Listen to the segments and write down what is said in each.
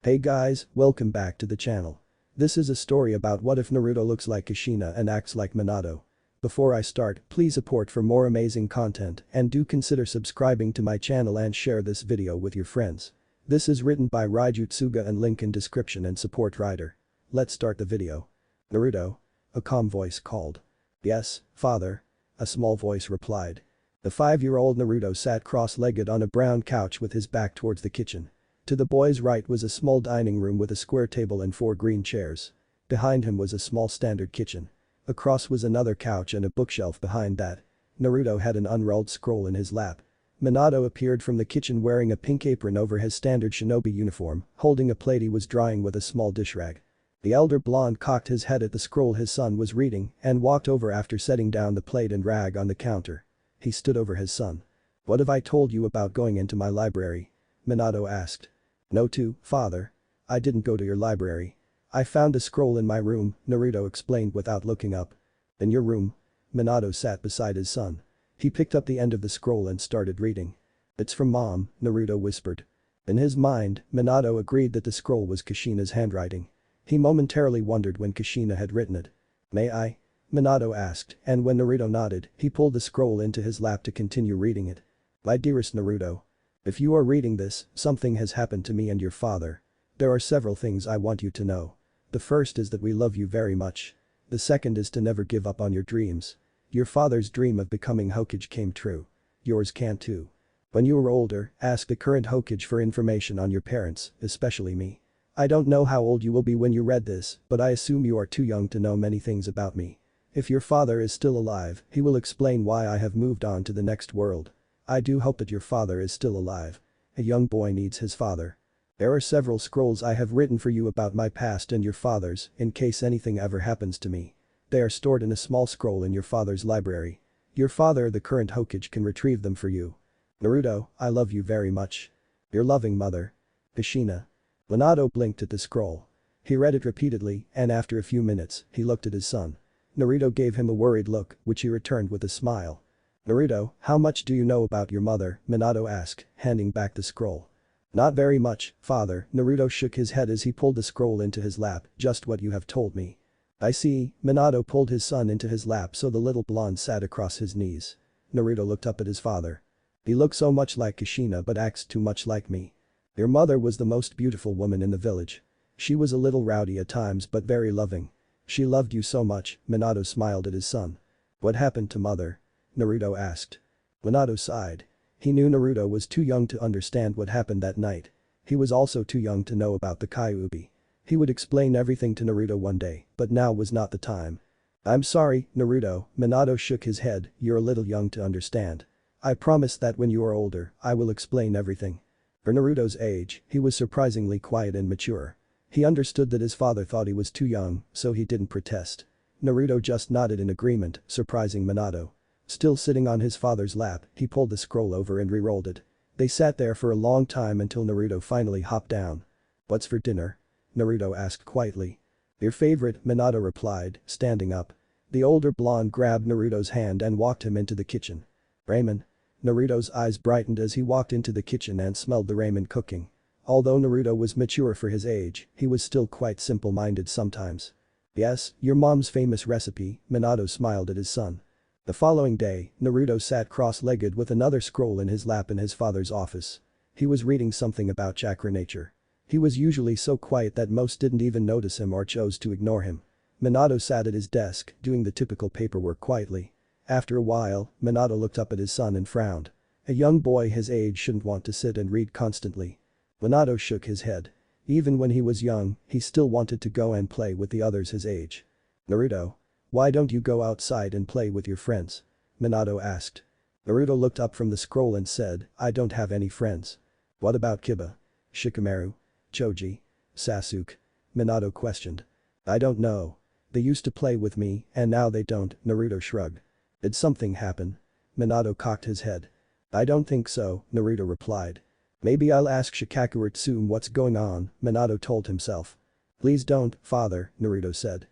Hey guys, welcome back to the channel. This is a story about what if Naruto looks like Kushina and acts like Minato. Before I start, please support for more amazing content and do consider subscribing to my channel and share this video with your friends. This is written by Raiju Tsuiga and link in description and support writer. Let's start the video. Naruto? A calm voice called. Yes, father. A small voice replied. The 5-year-old Naruto sat cross-legged on a brown couch with his back towards the kitchen. To the boy's right was a small dining room with a square table and 4 green chairs. Behind him was a small standard kitchen. Across was another couch and a bookshelf behind that. Naruto had an unrolled scroll in his lap. Minato appeared from the kitchen wearing a pink apron over his standard shinobi uniform, holding a plate he was drying with a small dish rag. The elder blonde cocked his head at the scroll his son was reading and walked over after setting down the plate and rag on the counter. He stood over his son. "What have I told you about going into my library?" Minato asked. "No to, father. I didn't go to your library. I found a scroll in my room," Naruto explained without looking up. "In your room?" Minato sat beside his son. He picked up the end of the scroll and started reading. "It's from Mom," Naruto whispered. In his mind, Minato agreed that the scroll was Kushina's handwriting. He momentarily wondered when Kushina had written it. "May I?" Minato asked, and when Naruto nodded, he pulled the scroll into his lap to continue reading it. "My dearest Naruto. If you are reading this, something has happened to me and your father. There are several things I want you to know. The first is that we love you very much. The second is to never give up on your dreams. Your father's dream of becoming Hokage came true. Yours can too. When you are older, ask the current Hokage for information on your parents, especially me. I don't know how old you will be when you read this, but I assume you are too young to know many things about me. If your father is still alive, he will explain why I have moved on to the next world. I do hope that your father is still alive. A young boy needs his father. There are several scrolls I have written for you about my past and your father's, in case anything ever happens to me. They are stored in a small scroll in your father's library. Your father, the current Hokage, can retrieve them for you. Naruto, I love you very much. Your loving mother. Kushina." Minato blinked at the scroll. He read it repeatedly, and after a few minutes, he looked at his son. Naruto gave him a worried look, which he returned with a smile. "Naruto, how much do you know about your mother?" Minato asked, handing back the scroll. "Not very much, father." Naruto shook his head as he pulled the scroll into his lap, "just what you have told me." "I see." Minato pulled his son into his lap so the little blonde sat across his knees. Naruto looked up at his father. "He looks so much like Kushina but acts too much like me. Your mother was the most beautiful woman in the village. She was a little rowdy at times but very loving. She loved you so much." Minato smiled at his son. "What happened to mother?" Naruto asked. Minato sighed. He knew Naruto was too young to understand what happened that night. He was also too young to know about the Kyuubi. He would explain everything to Naruto one day, but now was not the time. "I'm sorry, Naruto." Minato shook his head, "You're a little young to understand. I promise that when you are older, I will explain everything." For Naruto's age, he was surprisingly quiet and mature. He understood that his father thought he was too young, so he didn't protest. Naruto just nodded in agreement, surprising Minato. Still sitting on his father's lap, he pulled the scroll over and re-rolled it. They sat there for a long time until Naruto finally hopped down. "What's for dinner?" Naruto asked quietly. "Your favorite," Minato replied, standing up. The older blonde grabbed Naruto's hand and walked him into the kitchen. "Ramen?" Naruto's eyes brightened as he walked into the kitchen and smelled the ramen cooking. Although Naruto was mature for his age, he was still quite simple-minded sometimes. "Yes, your mom's famous recipe." Minato smiled at his son. The following day, Naruto sat cross-legged with another scroll in his lap in his father's office. He was reading something about chakra nature. He was usually so quiet that most didn't even notice him or chose to ignore him. Minato sat at his desk, doing the typical paperwork quietly. After a while, Minato looked up at his son and frowned. A young boy his age shouldn't want to sit and read constantly. Minato shook his head. Even when he was young, he still wanted to go and play with the others his age. "Naruto? Why don't you go outside and play with your friends?" Minato asked. Naruto looked up from the scroll and said, "I don't have any friends." "What about Kiba? Shikamaru? Choji? Sasuke?" Minato questioned. "I don't know. They used to play with me and now they don't." Naruto shrugged. "Did something happen?" Minato cocked his head. "I don't think so," Naruto replied. "Maybe I'll ask Shikamaru soon what's going on," Minato told himself. "Please don't, father," Naruto said.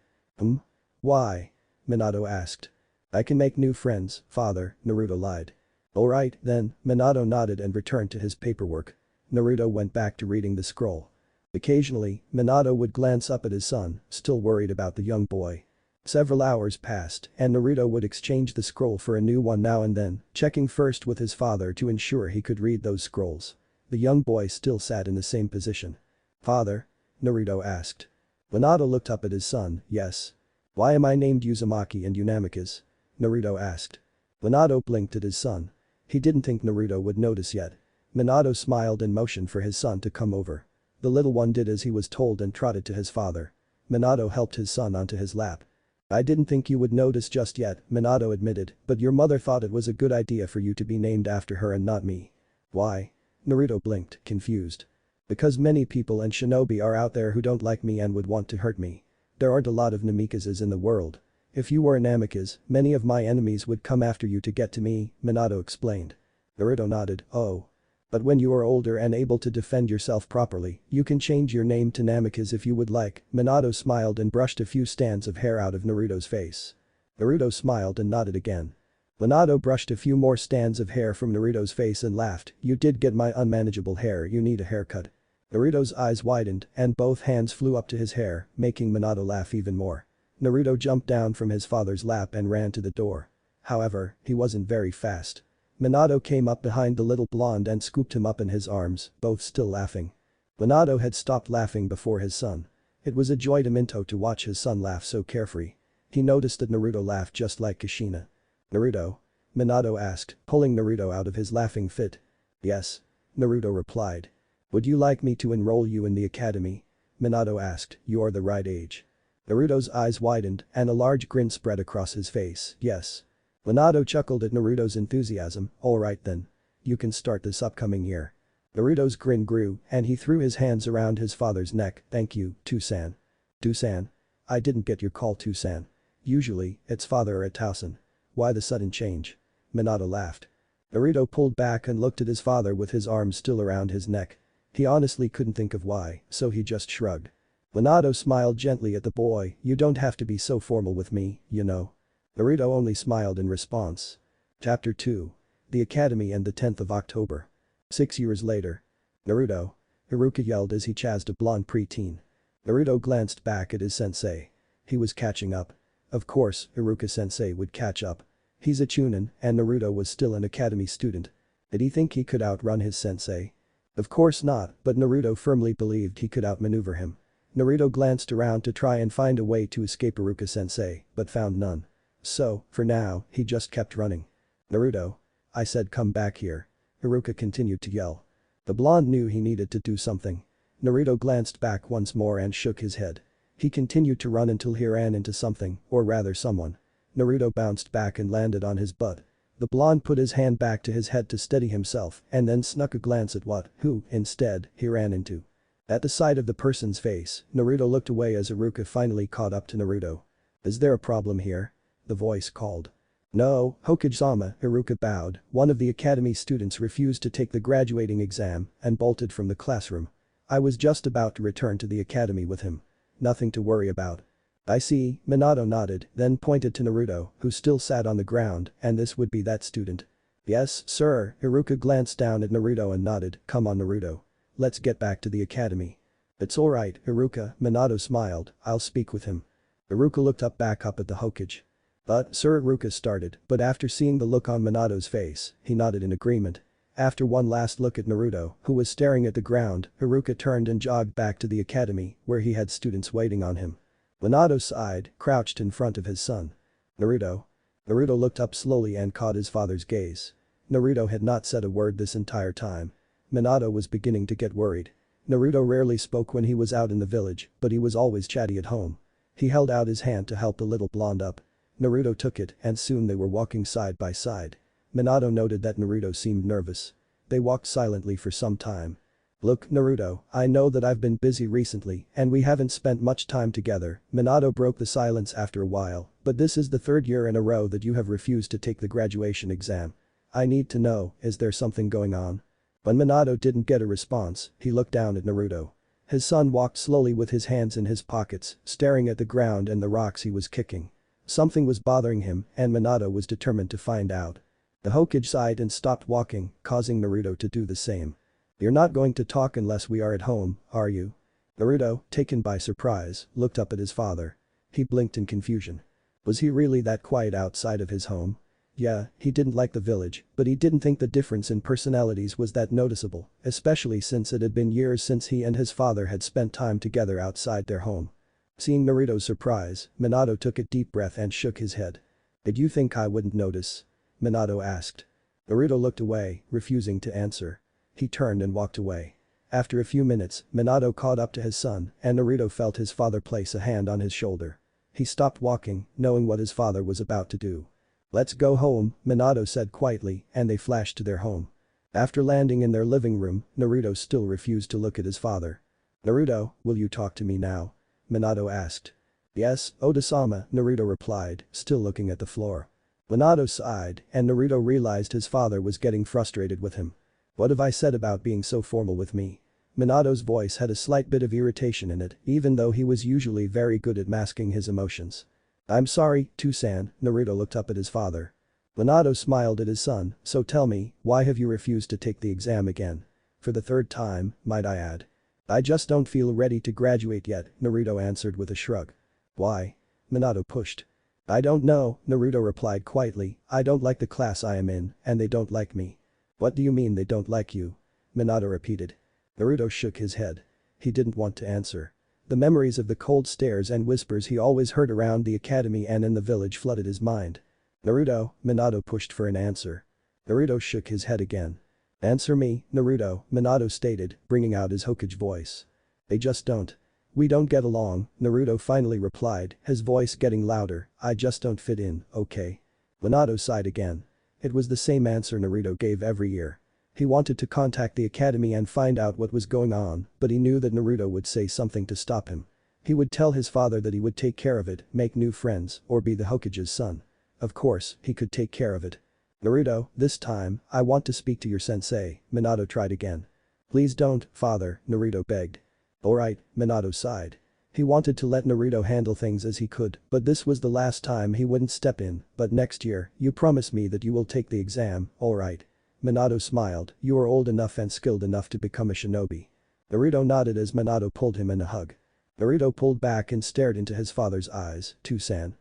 Why?" Minato asked. "I can make new friends, father," Naruto lied. "Alright, then." Minato nodded and returned to his paperwork. Naruto went back to reading the scroll. Occasionally, Minato would glance up at his son, still worried about the young boy. Several hours passed, and Naruto would exchange the scroll for a new one now and then, checking first with his father to ensure he could read those scrolls. The young boy still sat in the same position. "Father?" Naruto asked. Minato looked up at his son, "Yes. Why am I named Uzumaki and you Namikaze?" Naruto asked. Minato blinked at his son. He didn't think Naruto would notice yet. Minato smiled and motioned for his son to come over. The little one did as he was told and trotted to his father. Minato helped his son onto his lap. "I didn't think you would notice just yet," Minato admitted, "but your mother thought it was a good idea for you to be named after her and not me." "Why?" Naruto blinked, confused. "Because many people and shinobi are out there who don't like me and would want to hurt me. There aren't a lot of Namikazes in the world. If you were a Namikaze, many of my enemies would come after you to get to me," Minato explained. Naruto nodded, "Oh. But when you are older and able to defend yourself properly, you can change your name to Namikaze if you would like." Minato smiled and brushed a few strands of hair out of Naruto's face. Naruto smiled and nodded again. Minato brushed a few more strands of hair from Naruto's face and laughed, "You did get my unmanageable hair, you need a haircut." Naruto's eyes widened and both hands flew up to his hair, making Minato laugh even more. Naruto jumped down from his father's lap and ran to the door. However, he wasn't very fast. Minato came up behind the little blonde and scooped him up in his arms, both still laughing. Minato had stopped laughing before his son. It was a joy to Minato to watch his son laugh so carefree. He noticed that Naruto laughed just like Kushina. "Naruto?" Minato asked, pulling Naruto out of his laughing fit. "Yes." Naruto replied. "Would you like me to enroll you in the academy?" Minato asked, "You are the right age." Naruto's eyes widened and a large grin spread across his face, "Yes." Minato chuckled at Naruto's enthusiasm, "Alright then. You can start this upcoming year." Naruto's grin grew and he threw his hands around his father's neck, "Thank you, Tsusan." "Tsusan? I didn't get your call Tsusan. Usually, it's father or Tausen. Why the sudden change?" Minato laughed. Naruto pulled back and looked at his father with his arms still around his neck. He honestly couldn't think of why, so he just shrugged. Minato smiled gently at the boy, "You don't have to be so formal with me, you know." Naruto only smiled in response. Chapter 2. The Academy and the 10th of October. 6 years later. "Naruto!" Iruka yelled as he chased a blonde preteen. Naruto glanced back at his sensei. He was catching up. Of course, Iruka-sensei would catch up. He's a chunin, and Naruto was still an academy student. Did he think he could outrun his sensei? Of course not, but Naruto firmly believed he could outmaneuver him. Naruto glanced around to try and find a way to escape Iruka-sensei, but found none. So, for now, he just kept running. "Naruto. I said come back here." Iruka continued to yell. The blonde knew he needed to do something. Naruto glanced back once more and shook his head. He continued to run until he ran into something, or rather someone. Naruto bounced back and landed on his butt. The blonde put his hand back to his head to steady himself and then snuck a glance at who, instead, he ran into. At the sight of the person's face, Naruto looked away as Iruka finally caught up to Naruto. "Is there a problem here?" the voice called. "No, Hokage-sama," Iruka bowed. One of the academy students refused to take the graduating exam and bolted from the classroom. "I was just about to return to the academy with him. Nothing to worry about." "I see," Minato nodded, then pointed to Naruto, who still sat on the ground, "and this would be that student." "Yes, sir." Iruka glanced down at Naruto and nodded, "Come on Naruto. Let's get back to the academy." "It's alright, Iruka," Minato smiled, "I'll speak with him." Iruka looked back up at the Hokage. "But, sir," Iruka started, but after seeing the look on Minato's face, he nodded in agreement. After one last look at Naruto, who was staring at the ground, Iruka turned and jogged back to the academy, where he had students waiting on him. Minato sighed, crouched in front of his son. "Naruto?" Naruto looked up slowly and caught his father's gaze. Naruto had not said a word this entire time. Minato was beginning to get worried. Naruto rarely spoke when he was out in the village, but he was always chatty at home. He held out his hand to help the little blonde up. Naruto took it and soon they were walking side by side. Minato noted that Naruto seemed nervous. They walked silently for some time. "Look, Naruto, I know that I've been busy recently and we haven't spent much time together." Minato broke the silence after a while, "but this is the third year in a row that you have refused to take the graduation exam. I need to know, is there something going on?" When Minato didn't get a response, he looked down at Naruto. His son walked slowly with his hands in his pockets, staring at the ground and the rocks he was kicking. Something was bothering him and Minato was determined to find out. The Hokage sighed and stopped walking, causing Naruto to do the same. "You're not going to talk unless we are at home, are you?" Naruto, taken by surprise, looked up at his father. He blinked in confusion. Was he really that quiet outside of his home? Yeah, he didn't like the village, but he didn't think the difference in personalities was that noticeable, especially since it had been years since he and his father had spent time together outside their home. Seeing Naruto's surprise, Minato took a deep breath and shook his head. Did you think I wouldn't notice? Minato asked. Naruto looked away, refusing to answer. He turned and walked away. After a few minutes, Minato caught up to his son, and Naruto felt his father place a hand on his shoulder. He stopped walking, knowing what his father was about to do. Let's go home, Minato said quietly, and they flashed to their home. After landing in their living room, Naruto still refused to look at his father. Naruto, will you talk to me now? Minato asked. Yes, Oda-sama, Naruto replied, still looking at the floor. Minato sighed, and Naruto realized his father was getting frustrated with him. What have I said about being so formal with me? Minato's voice had a slight bit of irritation in it, even though he was usually very good at masking his emotions. I'm sorry, Tsusan, Naruto looked up at his father. Minato smiled at his son, so tell me, why have you refused to take the exam again? For the third time, might I add. I just don't feel ready to graduate yet, Naruto answered with a shrug. Why? Minato pushed. I don't know, Naruto replied quietly, I don't like the class I am in, and they don't like me. What do you mean they don't like you? Minato repeated. Naruto shook his head. He didn't want to answer. The memories of the cold stares and whispers he always heard around the academy and in the village flooded his mind. Naruto, Minato pushed for an answer. Naruto shook his head again. Answer me, Naruto, Minato stated, bringing out his Hokage voice. They just don't. We don't get along, Naruto finally replied, his voice getting louder, I just don't fit in, okay? Minato sighed again. It was the same answer Naruto gave every year. He wanted to contact the academy and find out what was going on, but he knew that Naruto would say something to stop him. He would tell his father that he would take care of it, make new friends, or be the Hokage's son. Of course, he could take care of it. Naruto, this time, I want to speak to your sensei, Minato tried again. Please don't, father, Naruto begged. Alright, Minato sighed. He wanted to let Naruto handle things as he could, but this was the last time he wouldn't step in, but next year, you promise me that you will take the exam, alright? Minato smiled, you are old enough and skilled enough to become a shinobi. Naruto nodded as Minato pulled him in a hug. Naruto pulled back and stared into his father's eyes, Tsusan.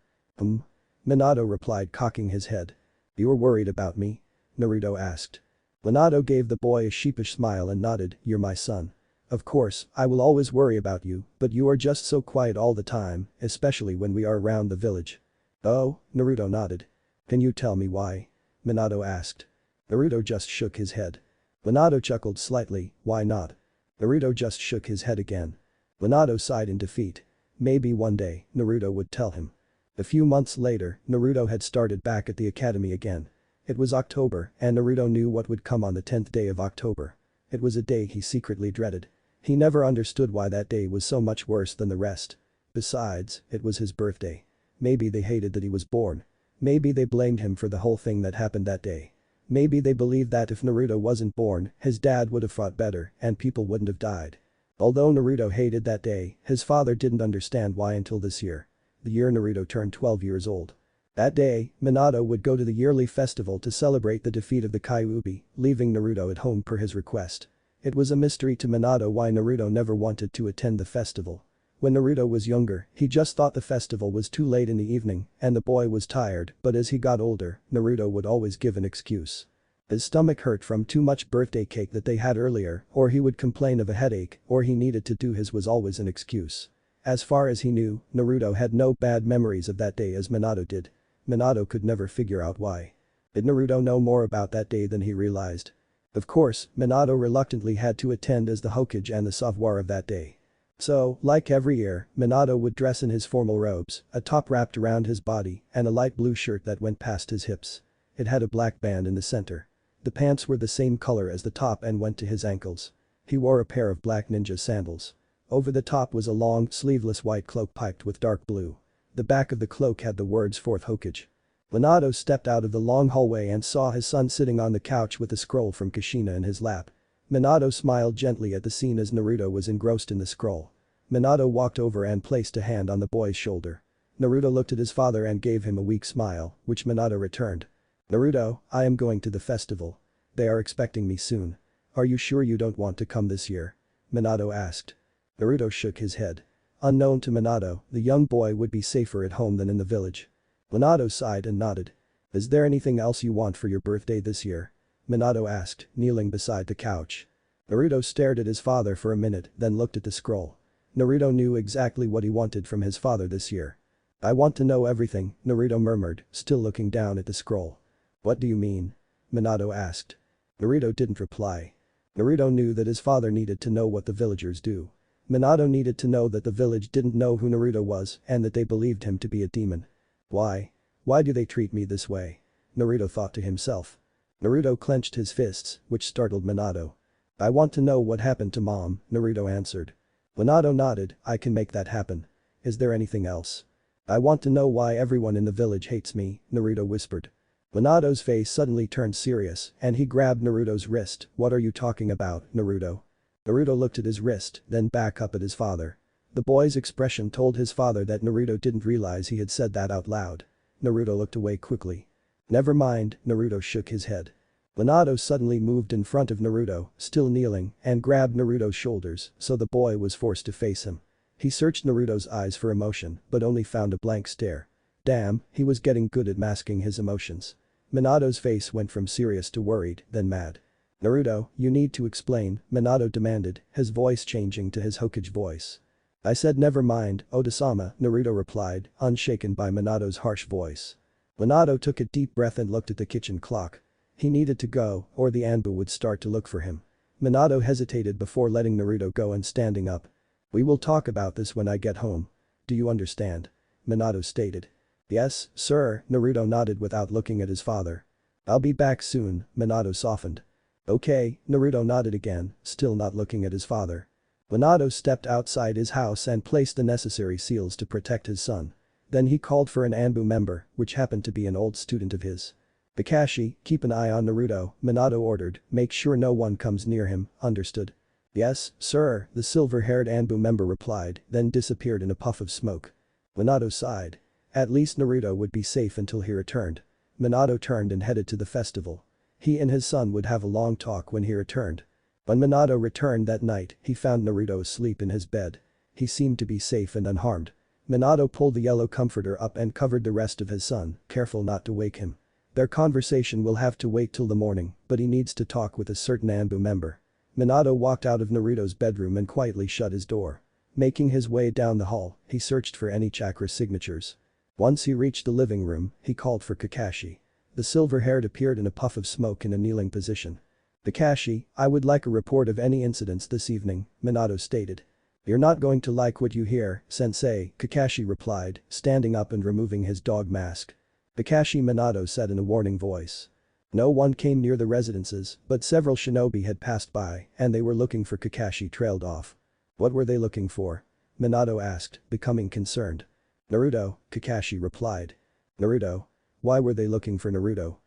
Minato replied, cocking his head. You were worried about me? Naruto asked. Minato gave the boy a sheepish smile and nodded, you're my son. Of course, I will always worry about you, but you are just so quiet all the time, especially when we are around the village. Oh, Naruto nodded. Can you tell me why? Minato asked. Naruto just shook his head. Minato chuckled slightly, why not? Naruto just shook his head again. Minato sighed in defeat. Maybe one day, Naruto would tell him. A few months later, Naruto had started back at the academy again. It was October, and Naruto knew what would come on the 10th day of October. It was a day he secretly dreaded. He never understood why that day was so much worse than the rest. Besides, it was his birthday. Maybe they hated that he was born. Maybe they blamed him for the whole thing that happened that day. Maybe they believed that if Naruto wasn't born, his dad would have fought better and people wouldn't have died. Although Naruto hated that day, his father didn't understand why until this year. The year Naruto turned 12 years old. That day, Minato would go to the yearly festival to celebrate the defeat of the Kyuubi, leaving Naruto at home per his request. It was a mystery to Minato why Naruto never wanted to attend the festival. When Naruto was younger, he just thought the festival was too late in the evening and the boy was tired, but as he got older, Naruto would always give an excuse. His stomach hurt from too much birthday cake that they had earlier, or he would complain of a headache, or he needed to do his was always an excuse. As far as he knew, Naruto had no bad memories of that day as Minato did. Minato could never figure out why. Did Naruto know more about that day than he realized? Of course, Minato reluctantly had to attend as the Hokage and the savoir of that day. So, like every year, Minato would dress in his formal robes, a top wrapped around his body, and a light blue shirt that went past his hips. It had a black band in the center. The pants were the same color as the top and went to his ankles. He wore a pair of black ninja sandals. Over the top was a long, sleeveless white cloak piped with dark blue. The back of the cloak had the words 4th Hokage. Minato stepped out of the long hallway and saw his son sitting on the couch with a scroll from Kushina in his lap. Minato smiled gently at the scene as Naruto was engrossed in the scroll. Minato walked over and placed a hand on the boy's shoulder. Naruto looked at his father and gave him a weak smile, which Minato returned. Naruto, I am going to the festival. They are expecting me soon. Are you sure you don't want to come this year? Minato asked. Naruto shook his head. Unknown to Minato, the young boy would be safer at home than in the village. Minato sighed and nodded. Is there anything else you want for your birthday this year? Minato asked, kneeling beside the couch. Naruto stared at his father for a minute, then looked at the scroll. Naruto knew exactly what he wanted from his father this year. I want to know everything, Naruto murmured, still looking down at the scroll. What do you mean? Minato asked. Naruto didn't reply. Naruto knew that his father needed to know what the villagers do. Minato needed to know that the village didn't know who Naruto was and that they believed him to be a demon. Why? Why do they treat me this way? Naruto thought to himself. Naruto clenched his fists, which startled Minato. I want to know what happened to Mom, Naruto answered. Minato nodded, I can make that happen. Is there anything else? I want to know why everyone in the village hates me, Naruto whispered. Minato's face suddenly turned serious and he grabbed Naruto's wrist. What are you talking about, Naruto? Naruto looked at his wrist, then back up at his father. The boy's expression told his father that Naruto didn't realize he had said that out loud. Naruto looked away quickly. Never mind, Naruto shook his head. Minato suddenly moved in front of Naruto, still kneeling, and grabbed Naruto's shoulders, so the boy was forced to face him. He searched Naruto's eyes for emotion, but only found a blank stare. Damn, he was getting good at masking his emotions. Minato's face went from serious to worried, then mad. Naruto, you need to explain, Minato demanded, his voice changing to his Hokage voice. I said never mind, Oda-sama, Naruto replied, unshaken by Minato's harsh voice. Minato took a deep breath and looked at the kitchen clock. He needed to go, or the Anbu would start to look for him. Minato hesitated before letting Naruto go and standing up. We will talk about this when I get home. Do you understand? Minato stated. Yes, sir, Naruto nodded without looking at his father. I'll be back soon, Minato softened. Okay, Naruto nodded again, still not looking at his father. Minato stepped outside his house and placed the necessary seals to protect his son. Then he called for an Anbu member, which happened to be an old student of his. Kakashi, keep an eye on Naruto, Minato ordered, make sure no one comes near him, understood? Yes, sir, the silver-haired Anbu member replied, then disappeared in a puff of smoke. Minato sighed. At least Naruto would be safe until he returned. Minato turned and headed to the festival. He and his son would have a long talk when he returned. When Minato returned that night, he found Naruto asleep in his bed. He seemed to be safe and unharmed. Minato pulled the yellow comforter up and covered the rest of his son, careful not to wake him. Their conversation will have to wait till the morning, but he needs to talk with a certain Anbu member. Minato walked out of Naruto's bedroom and quietly shut his door. Making his way down the hall, he searched for any chakra signatures. Once he reached the living room, he called for Kakashi. The silver-haired appeared in a puff of smoke in a kneeling position. Kakashi, I would like a report of any incidents this evening, Minato stated. You're not going to like what you hear, sensei, Kakashi replied, standing up and removing his dog mask. Kakashi, Minato said in a warning voice. No one came near the residences, but several shinobi had passed by and they were looking for Kakashi trailed off. What were they looking for? Minato asked, becoming concerned. Naruto, Kakashi replied. Naruto? Why were they looking for Naruto?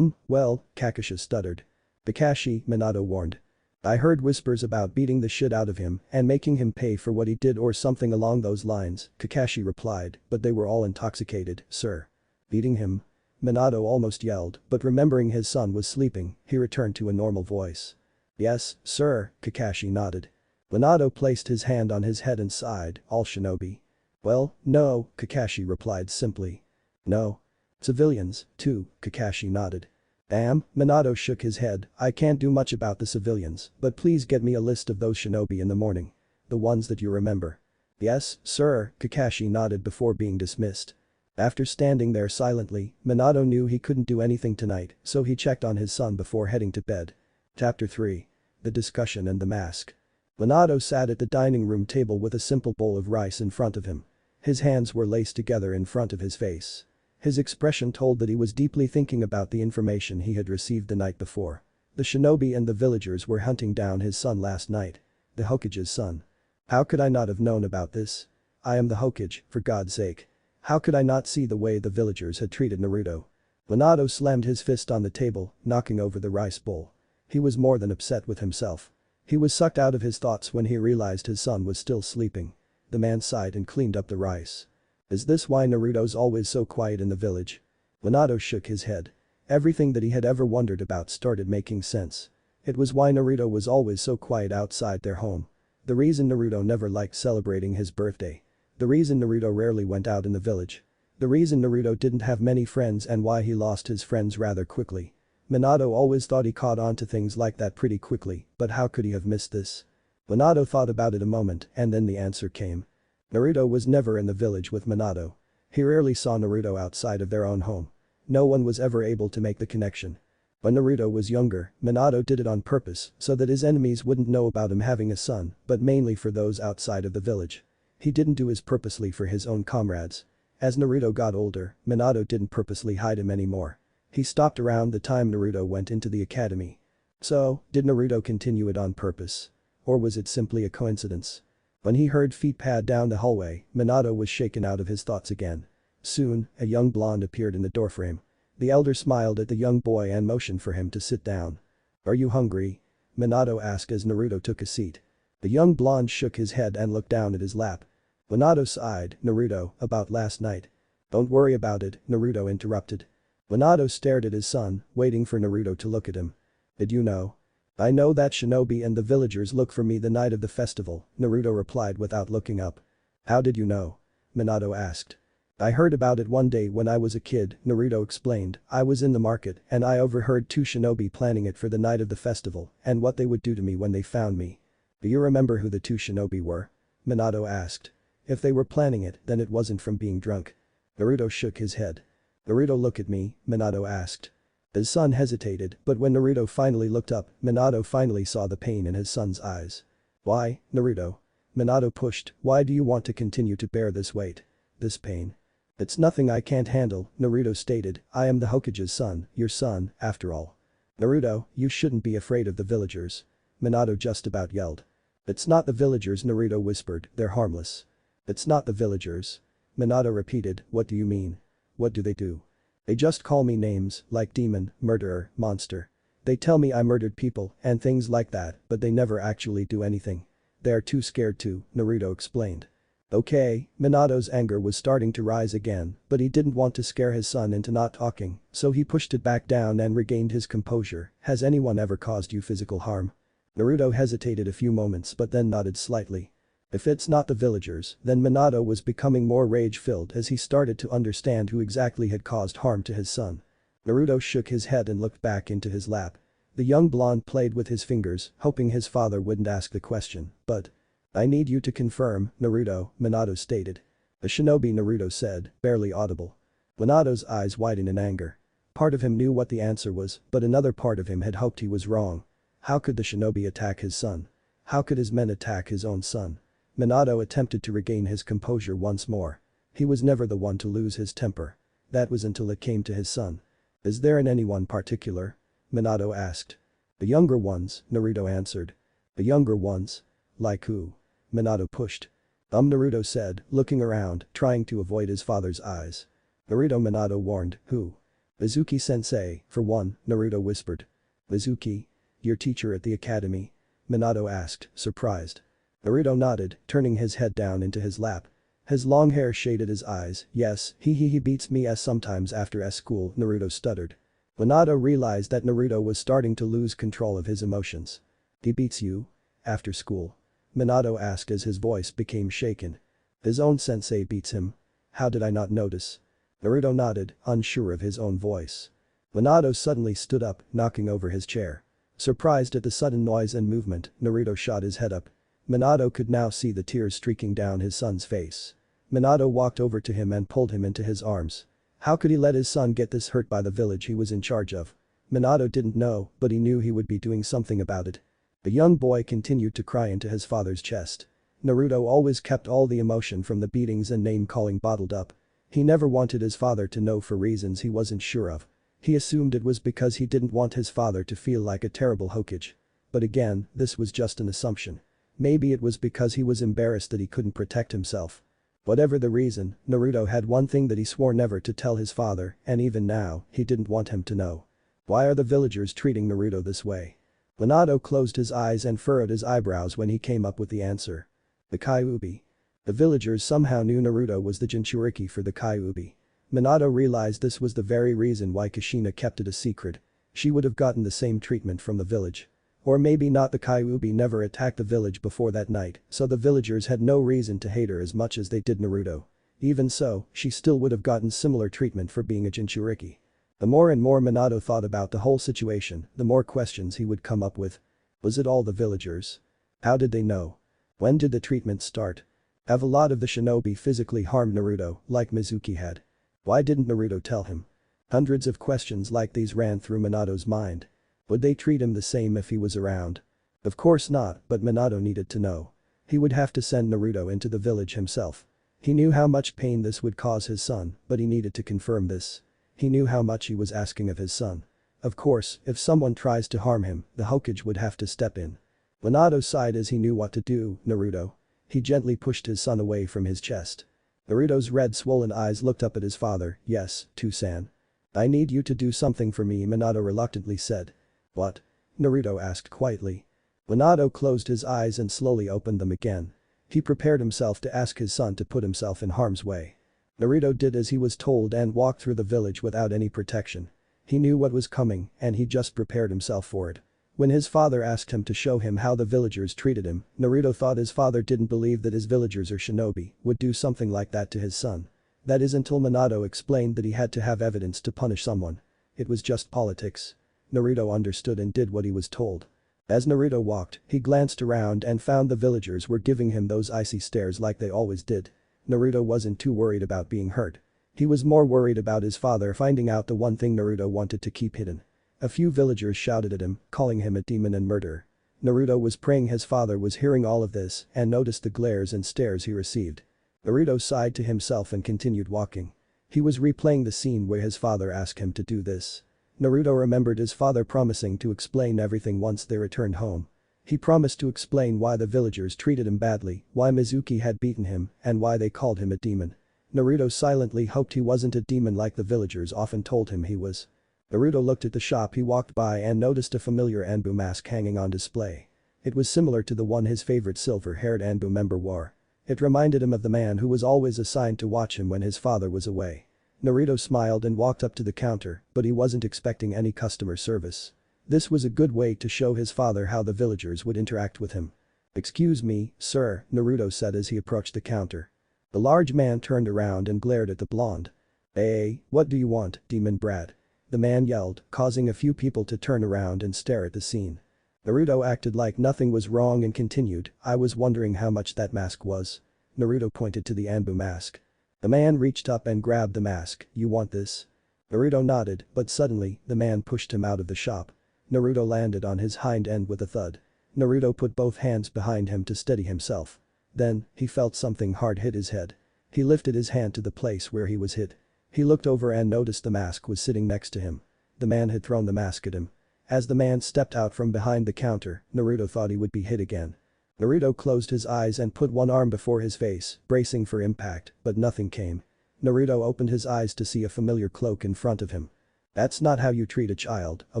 Well, Kakashi stuttered. Kakashi, Minato warned. I heard whispers about beating the shit out of him and making him pay for what he did or something along those lines, Kakashi replied, but they were all intoxicated, sir. Beating him? Minato almost yelled, but remembering his son was sleeping, he returned to a normal voice. Yes, sir, Kakashi nodded. Minato placed his hand on his head and sighed, all shinobi. Well, no, Kakashi replied simply. No. Civilians, too, Kakashi nodded. Damn, Minato shook his head, I can't do much about the civilians, but please get me a list of those shinobi in the morning. The ones that you remember. Yes, sir, Kakashi nodded before being dismissed. After standing there silently, Minato knew he couldn't do anything tonight, so he checked on his son before heading to bed. Chapter 3. The Discussion and the Mask. Minato sat at the dining room table with a simple bowl of rice in front of him. His hands were laced together in front of his face. His expression told that he was deeply thinking about the information he had received the night before. The shinobi and the villagers were hunting down his son last night. The Hokage's son. How could I not have known about this? I am the Hokage, for God's sake. How could I not see the way the villagers had treated Naruto? Minato slammed his fist on the table, knocking over the rice bowl. He was more than upset with himself. He was sucked out of his thoughts when he realized his son was still sleeping. The man sighed and cleaned up the rice. Is this why Naruto's always so quiet in the village? Minato shook his head. Everything that he had ever wondered about started making sense. It was why Naruto was always so quiet outside their home. The reason Naruto never liked celebrating his birthday. The reason Naruto rarely went out in the village. The reason Naruto didn't have many friends and why he lost his friends rather quickly. Minato always thought he caught on to things like that pretty quickly, but how could he have missed this? Minato thought about it a moment and then the answer came. Naruto was never in the village with Minato. He rarely saw Naruto outside of their own home. No one was ever able to make the connection. When Naruto was younger, Minato did it on purpose so that his enemies wouldn't know about him having a son, but mainly for those outside of the village. He didn't do his purposely for his own comrades. As Naruto got older, Minato didn't purposely hide him anymore. He stopped around the time Naruto went into the academy. So, did Naruto continue it on purpose? Or was it simply a coincidence? When he heard feet pad down the hallway, Minato was shaken out of his thoughts again. Soon, a young blonde appeared in the doorframe. The elder smiled at the young boy and motioned for him to sit down. "Are you hungry?" Minato asked as Naruto took a seat. The young blonde shook his head and looked down at his lap. Minato sighed, "Naruto, about last night." "Don't worry about it," Naruto interrupted. Minato stared at his son, waiting for Naruto to look at him. "Did you know?" "I know that shinobi and the villagers look for me the night of the festival," Naruto replied without looking up. "How did you know?" Minato asked. "I heard about it one day when I was a kid," Naruto explained. "I was in the market and I overheard two shinobi planning it for the night of the festival and what they would do to me when they found me." "Do you remember who the two shinobi were?" Minato asked. "If they were planning it, then it wasn't from being drunk." Naruto shook his head. "Naruto, look at me," Minato asked. His son hesitated, but when Naruto finally looked up, Minato finally saw the pain in his son's eyes. "Why, Naruto?" Minato pushed. "Why do you want to continue to bear this weight? This pain?" "It's nothing I can't handle," Naruto stated. "I am the Hokage's son, your son, after all." "Naruto, you shouldn't be afraid of the villagers." Minato just about yelled. "It's not the villagers," Naruto whispered, "they're harmless." "It's not the villagers." Minato repeated, "What do you mean? What do they do?" "They just call me names, like demon, murderer, monster. They tell me I murdered people and things like that, but they never actually do anything. They are too scared to," Naruto explained. "Okay," Minato's anger was starting to rise again, but he didn't want to scare his son into not talking, so he pushed it back down and regained his composure. "Has anyone ever caused you physical harm?" Naruto hesitated a few moments but then nodded slightly. If it's not the villagers, then Minato was becoming more rage-filled as he started to understand who exactly had caused harm to his son. Naruto shook his head and looked back into his lap. The young blonde played with his fingers, hoping his father wouldn't ask the question, but. "I need you to confirm, Naruto," Minato stated. "The shinobi," Naruto said, barely audible. Minato's eyes widened in anger. Part of him knew what the answer was, but another part of him had hoped he was wrong. How could the shinobi attack his son? How could his men attack his own son? Minato attempted to regain his composure once more. He was never the one to lose his temper. That was until it came to his son. "Is there anyone particular?" Minato asked. "The younger ones," Naruto answered. "The younger ones? Like who?" Minato pushed. Naruto said, looking around, trying to avoid his father's eyes. "Naruto," Minato warned, "who?" "Mizuki-sensei, for one," Naruto whispered. "Mizuki? Your teacher at the academy?" Minato asked, surprised. Naruto nodded, turning his head down into his lap. His long hair shaded his eyes. "Yes, he beats me sometimes after school," Naruto stuttered. Minato realized that Naruto was starting to lose control of his emotions. "He beats you? After school?" Minato asked as his voice became shaken. "His own sensei beats him. How did I not notice?" Naruto nodded, unsure of his own voice. Minato suddenly stood up, knocking over his chair. Surprised at the sudden noise and movement, Naruto shot his head up. Minato could now see the tears streaking down his son's face. Minato walked over to him and pulled him into his arms. How could he let his son get this hurt by the village he was in charge of? Minato didn't know, but he knew he would be doing something about it. The young boy continued to cry into his father's chest. Naruto always kept all the emotion from the beatings and name-calling bottled up. He never wanted his father to know for reasons he wasn't sure of. He assumed it was because he didn't want his father to feel like a terrible Hokage. But again, this was just an assumption. Maybe it was because he was embarrassed that he couldn't protect himself. Whatever the reason, Naruto had one thing that he swore never to tell his father, and even now, he didn't want him to know. Why are the villagers treating Naruto this way? Minato closed his eyes and furrowed his eyebrows when he came up with the answer. The Kyuubi. The villagers somehow knew Naruto was the Jinchuriki for the Kyuubi. Minato realized this was the very reason why Kushina kept it a secret. She would have gotten the same treatment from the village. Or maybe not, the Kyuubi never attacked the village before that night, so the villagers had no reason to hate her as much as they did Naruto. Even so, she still would have gotten similar treatment for being a Jinchuriki. The more and more Minato thought about the whole situation, the more questions he would come up with. Was it all the villagers? How did they know? When did the treatment start? Have a lot of the shinobi physically harmed Naruto, like Mizuki had? Why didn't Naruto tell him? Hundreds of questions like these ran through Minato's mind. Would they treat him the same if he was around? Of course not, but Minato needed to know. He would have to send Naruto into the village himself. He knew how much pain this would cause his son, but he needed to confirm this. He knew how much he was asking of his son. Of course, if someone tries to harm him, the Hokage would have to step in. Minato sighed as he knew what to do. Naruto. He gently pushed his son away from his chest. Naruto's red swollen eyes looked up at his father. Yes, Tsusan. I need you to do something for me, Minato reluctantly said. What? Naruto asked quietly. Minato closed his eyes and slowly opened them again. He prepared himself to ask his son to put himself in harm's way. Naruto did as he was told and walked through the village without any protection. He knew what was coming and he just prepared himself for it. When his father asked him to show him how the villagers treated him, Naruto thought his father didn't believe that his villagers or shinobi would do something like that to his son. That is until Minato explained that he had to have evidence to punish someone. It was just politics. Naruto understood and did what he was told. As Naruto walked, he glanced around and found the villagers were giving him those icy stares like they always did. Naruto wasn't too worried about being hurt. He was more worried about his father finding out the one thing Naruto wanted to keep hidden. A few villagers shouted at him, calling him a demon and murderer. Naruto was praying his father was hearing all of this and noticed the glares and stares he received. Naruto sighed to himself and continued walking. He was replaying the scene where his father asked him to do this. Naruto remembered his father promising to explain everything once they returned home. He promised to explain why the villagers treated him badly, why Mizuki had beaten him, and why they called him a demon. Naruto silently hoped he wasn't a demon like the villagers often told him he was. Naruto looked at the shop he walked by and noticed a familiar Anbu mask hanging on display. It was similar to the one his favorite silver-haired Anbu member wore. It reminded him of the man who was always assigned to watch him when his father was away. Naruto smiled and walked up to the counter, but he wasn't expecting any customer service. This was a good way to show his father how the villagers would interact with him. "Excuse me, sir," Naruto said as he approached the counter. The large man turned around and glared at the blonde. "Hey, what do you want, demon brat?" the man yelled, causing a few people to turn around and stare at the scene. Naruto acted like nothing was wrong and continued, "I was wondering how much that mask was." Naruto pointed to the Anbu mask. The man reached up and grabbed the mask. "You want this?" Naruto nodded, but suddenly, the man pushed him out of the shop. Naruto landed on his hind end with a thud. Naruto put both hands behind him to steady himself. Then, he felt something hard hit his head. He lifted his hand to the place where he was hit. He looked over and noticed the mask was sitting next to him. The man had thrown the mask at him. As the man stepped out from behind the counter, Naruto thought he would be hit again. Naruto closed his eyes and put one arm before his face, bracing for impact, but nothing came. Naruto opened his eyes to see a familiar cloak in front of him. "That's not how you treat a child," a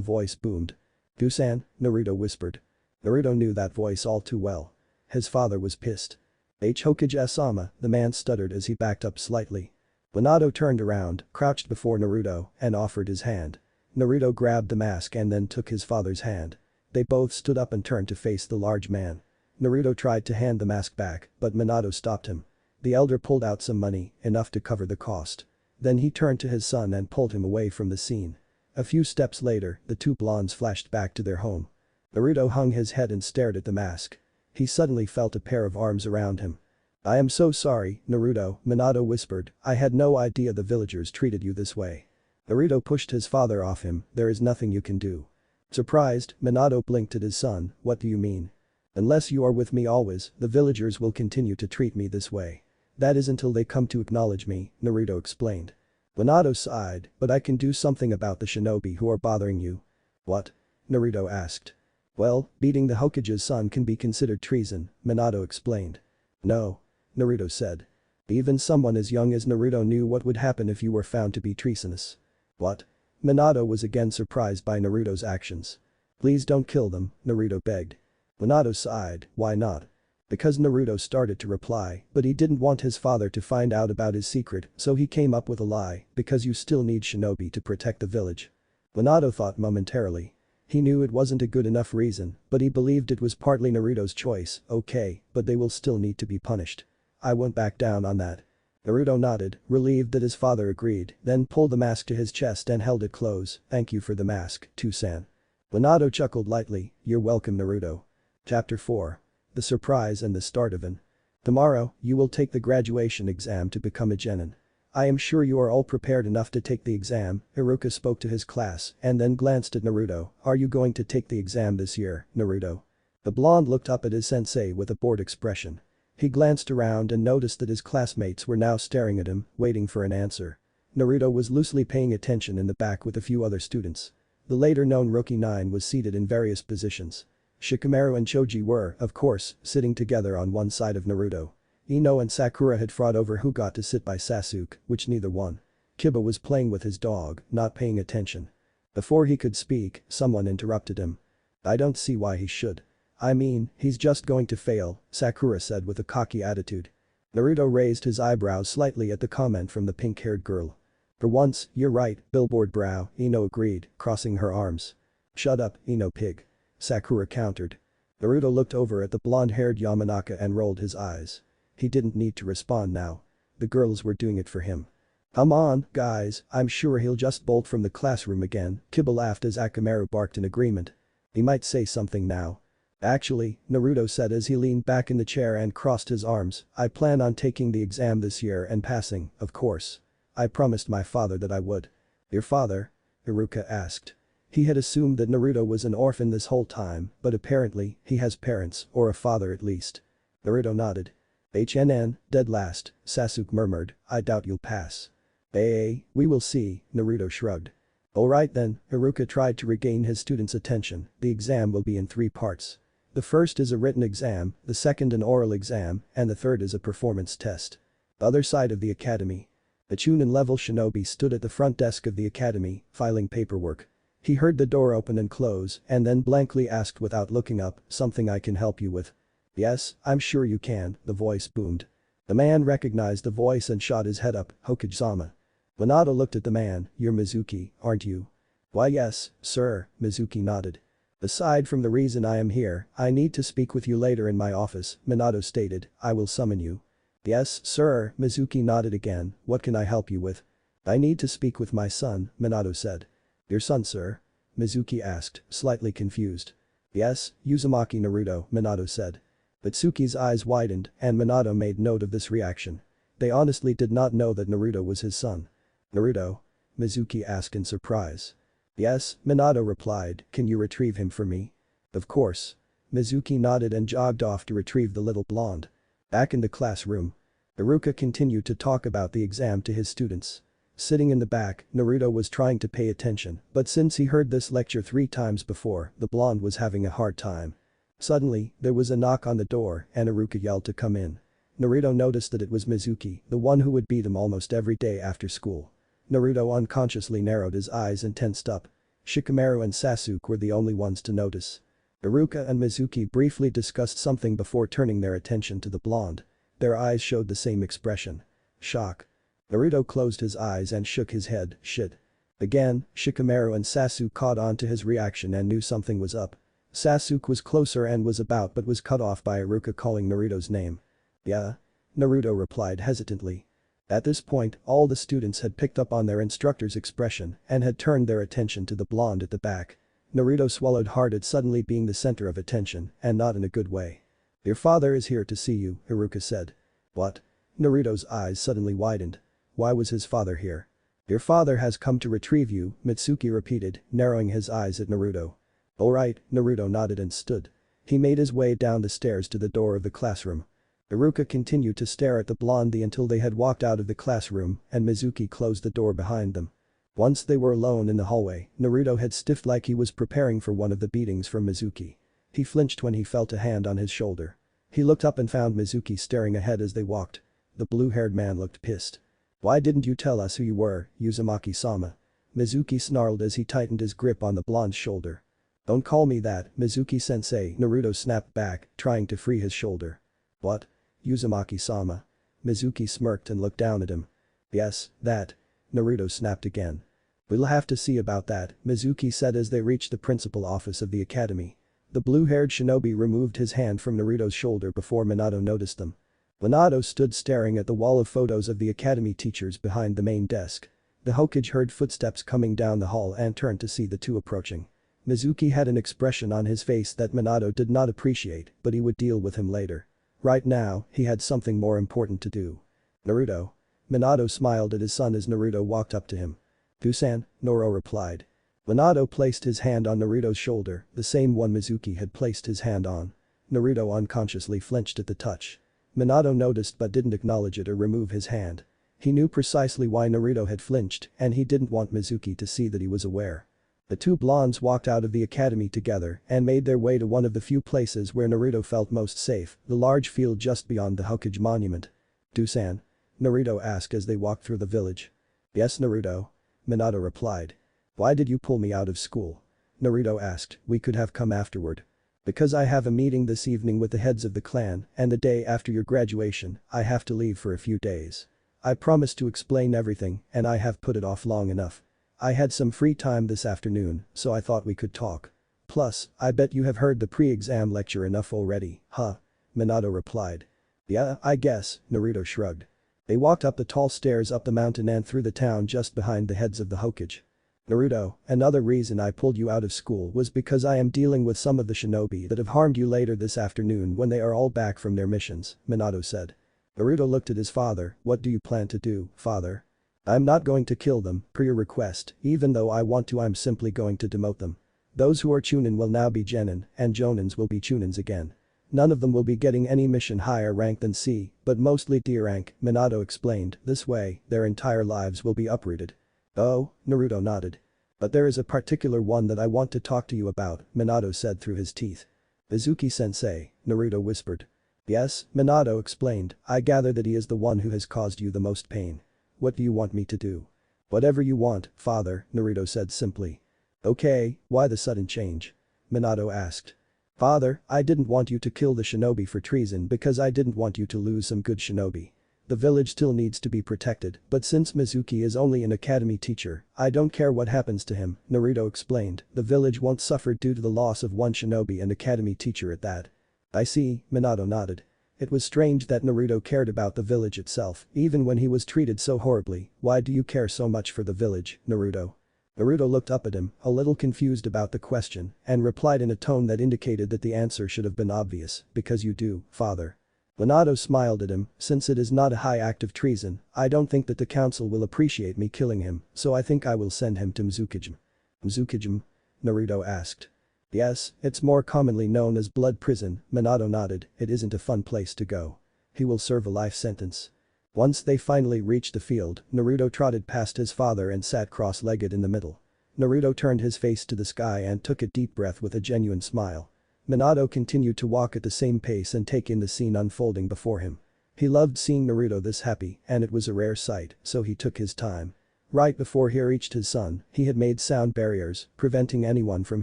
voice boomed. "Dusan," Naruto whispered. Naruto knew that voice all too well. His father was pissed. "Hokage-sama," the man stuttered as he backed up slightly. Minato turned around, crouched before Naruto, and offered his hand. Naruto grabbed the mask and then took his father's hand. They both stood up and turned to face the large man. Naruto tried to hand the mask back, but Minato stopped him. The elder pulled out some money, enough to cover the cost. Then he turned to his son and pulled him away from the scene. A few steps later, the two blondes flashed back to their home. Naruto hung his head and stared at the mask. He suddenly felt a pair of arms around him. "I am so sorry, Naruto," Minato whispered, "I had no idea the villagers treated you this way." Naruto pushed his father off him, "There is nothing you can do." Surprised, Minato blinked at his son, "What do you mean?" "Unless you are with me always, the villagers will continue to treat me this way. That is until they come to acknowledge me," Naruto explained. Minato sighed, "But I can do something about the shinobi who are bothering you." "What?" Naruto asked. "Well, beating the Hokage's son can be considered treason," Minato explained. "No," Naruto said. Even someone as young as Naruto knew what would happen if you were found to be treasonous. "What?" Minato was again surprised by Naruto's actions. "Please don't kill them," Naruto begged. Minato sighed, "Why not?" Because Naruto started to reply, but he didn't want his father to find out about his secret, so he came up with a lie, "Because you still need shinobi to protect the village." Minato thought momentarily. He knew it wasn't a good enough reason, but he believed it was partly Naruto's choice. Okay, but they will still need to be punished. I won't back down on that. Naruto nodded, relieved that his father agreed, then pulled the mask to his chest and held it close. Thank you for the mask, Too-san. Minato chuckled lightly, you're welcome Naruto. Chapter 4. The surprise and the start of an. Tomorrow, you will take the graduation exam to become a genin. I am sure you are all prepared enough to take the exam, Iruka spoke to his class and then glanced at Naruto. Are you going to take the exam this year, Naruto? The blonde looked up at his sensei with a bored expression. He glanced around and noticed that his classmates were now staring at him, waiting for an answer. Naruto was loosely paying attention in the back with a few other students. The later-known Rookie 9 was seated in various positions. Shikamaru and Choji were, of course, sitting together on one side of Naruto. Ino and Sakura had fought over who got to sit by Sasuke, which neither won. Kiba was playing with his dog, not paying attention. Before he could speak, someone interrupted him. I don't see why he should. I mean, he's just going to fail, Sakura said with a cocky attitude. Naruto raised his eyebrows slightly at the comment from the pink-haired girl. For once, you're right, billboard brow, Ino agreed, crossing her arms. Shut up, Ino pig. Sakura countered. Naruto looked over at the blonde-haired Yamanaka and rolled his eyes. He didn't need to respond now. The girls were doing it for him. Come on, guys, I'm sure he'll just bolt from the classroom again, Kiba laughed as Akamaru barked in agreement. He might say something now. Actually, Naruto said as he leaned back in the chair and crossed his arms, I plan on taking the exam this year and passing, of course. I promised my father that I would. Your father? Iruka asked. He had assumed that Naruto was an orphan this whole time, but apparently, he has parents, or a father at least. Naruto nodded. Dead last, Sasuke murmured, I doubt you'll pass. We will see, Naruto shrugged. Alright then, Iruka tried to regain his students' attention, the exam will be in 3 parts. The first is a written exam, the second an oral exam, and the third is a performance test. The other side of the academy. A Chunin-level shinobi stood at the front desk of the academy, filing paperwork. He heard the door open and close and then blankly asked without looking up, something I can help you with? Yes, I'm sure you can, the voice boomed. The man recognized the voice and shot his head up, Hokage-sama. Minato looked at the man, you're Mizuki, aren't you? Why yes, sir, Mizuki nodded. Aside from the reason I am here, I need to speak with you later in my office, Minato stated, I will summon you. Yes, sir, Mizuki nodded again, what can I help you with? I need to speak with my son, Minato said. Your son sir? Mizuki asked, slightly confused. Yes, Uzumaki Naruto, Minato said. Mitsuki's eyes widened and Minato made note of this reaction. They honestly did not know that Naruto was his son. Naruto? Mizuki asked in surprise. Yes, Minato replied, can you retrieve him for me? Of course. Mizuki nodded and jogged off to retrieve the little blonde. Back in the classroom. Iruka continued to talk about the exam to his students. Sitting in the back, Naruto was trying to pay attention, but since he heard this lecture 3 times before, the blonde was having a hard time. Suddenly, there was a knock on the door and Iruka yelled to come in. Naruto noticed that it was Mizuki, the one who would beat him almost every day after school. Naruto unconsciously narrowed his eyes and tensed up. Shikamaru and Sasuke were the only ones to notice. Iruka and Mizuki briefly discussed something before turning their attention to the blonde. Their eyes showed the same expression. Shock. Naruto closed his eyes and shook his head, shit. Again, Shikamaru and Sasuke caught on to his reaction and knew something was up. Sasuke was closer and was about but was cut off by Iruka calling Naruto's name. Yeah? Naruto replied hesitantly. At this point, all the students had picked up on their instructor's expression and had turned their attention to the blonde at the back. Naruto swallowed hard at suddenly being the center of attention and not in a good way. Your father is here to see you, Iruka said. What? Naruto's eyes suddenly widened. Why was his father here? Your father has come to retrieve you, Mitsuki repeated, narrowing his eyes at Naruto. Alright, Naruto nodded and stood. He made his way down the stairs to the door of the classroom. Iruka continued to stare at the blondie until they had walked out of the classroom and Mizuki closed the door behind them. Once they were alone in the hallway, Naruto had stiffed like he was preparing for one of the beatings from Mizuki. He flinched when he felt a hand on his shoulder. He looked up and found Mizuki staring ahead as they walked. The blue-haired man looked pissed. Why didn't you tell us who you were, Uzumaki-sama? Mizuki snarled as he tightened his grip on the blonde's shoulder. Don't call me that, Mizuki-sensei, Naruto snapped back, trying to free his shoulder. What? Uzumaki-sama. Mizuki smirked and looked down at him. Yes, that. Naruto snapped again. We'll have to see about that, Mizuki said as they reached the principal office of the academy. The blue-haired shinobi removed his hand from Naruto's shoulder before Minato noticed them. Minato stood staring at the wall of photos of the academy teachers behind the main desk. The Hokage heard footsteps coming down the hall and turned to see the two approaching. Mizuki had an expression on his face that Minato did not appreciate, but he would deal with him later. Right now, he had something more important to do. Naruto. Minato smiled at his son as Naruto walked up to him. "Kusan," Noro replied. Minato placed his hand on Naruto's shoulder, the same one Mizuki had placed his hand on. Naruto unconsciously flinched at the touch. Minato noticed but didn't acknowledge it or remove his hand. He knew precisely why Naruto had flinched and he didn't want Mizuki to see that he was aware. The two blondes walked out of the academy together and made their way to one of the few places where Naruto felt most safe, the large field just beyond the Hokage monument. "Kusan?" Naruto asked as they walked through the village. "Yes, Naruto," Minato replied. "Why did you pull me out of school?" Naruto asked. "We could have come afterward." "Because I have a meeting this evening with the heads of the clan and the day after your graduation, I have to leave for a few days. I promised to explain everything and I have put it off long enough. I had some free time this afternoon, so I thought we could talk. Plus, I bet you have heard the pre-exam lecture enough already, huh?" Minato replied. "Yeah, I guess," Naruto shrugged. They walked up the tall stairs up the mountain and through the town just behind the heads of the Hokage. "Naruto, another reason I pulled you out of school was because I am dealing with some of the shinobi that have harmed you later this afternoon when they are all back from their missions," Minato said. Naruto looked at his father. "What do you plan to do, father?" "I'm not going to kill them, per your request, even though I want to. I'm simply going to demote them. Those who are Chunin will now be Genin and Jonins will be Chunins again. None of them will be getting any mission higher rank than C, but mostly D rank," Minato explained. "This way, their entire lives will be uprooted." "Oh," Naruto nodded. "But there is a particular one that I want to talk to you about," Minato said through his teeth. "Mizuki-sensei," Naruto whispered. "Yes," Minato explained, "I gather that he is the one who has caused you the most pain. What do you want me to do?" "Whatever you want, father," Naruto said simply. "Okay, why the sudden change?" Minato asked. "Father, I didn't want you to kill the shinobi for treason because I didn't want you to lose some good shinobi. The village still needs to be protected, but since Mizuki is only an academy teacher, I don't care what happens to him," Naruto explained. "The village won't suffer due to the loss of one shinobi and academy teacher at that." "I see," Minato nodded. It was strange that Naruto cared about the village itself, even when he was treated so horribly. "Why do you care so much for the village, Naruto?" Naruto looked up at him, a little confused about the question, and replied in a tone that indicated that the answer should have been obvious. "Because you do, father." Minato smiled at him. "Since it is not a high act of treason, I don't think that the council will appreciate me killing him, so I think I will send him to Mizukijin." "Mizukijin?" Naruto asked. "Yes, it's more commonly known as Blood Prison," Minato nodded. "It isn't a fun place to go. He will serve a life sentence." Once they finally reached the field, Naruto trotted past his father and sat cross-legged in the middle. Naruto turned his face to the sky and took a deep breath with a genuine smile. Minato continued to walk at the same pace and take in the scene unfolding before him. He loved seeing Naruto this happy, and it was a rare sight, so he took his time. Right before he reached his son, he had made sound barriers, preventing anyone from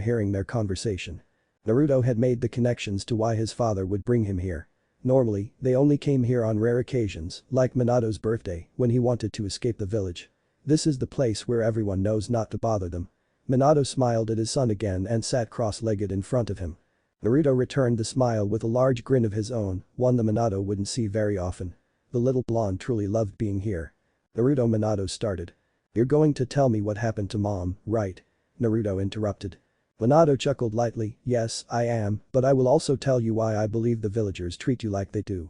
hearing their conversation. Naruto had made the connections to why his father would bring him here. Normally, they only came here on rare occasions, like Minato's birthday, when he wanted to escape the village. This is the place where everyone knows not to bother them. Minato smiled at his son again and sat cross-legged in front of him. Naruto returned the smile with a large grin of his own, one that Minato wouldn't see very often. The little blonde truly loved being here. Minato started. "You're going to tell me what happened to mom, right?" Naruto interrupted. Minato chuckled lightly. "Yes, I am, but I will also tell you why I believe the villagers treat you like they do."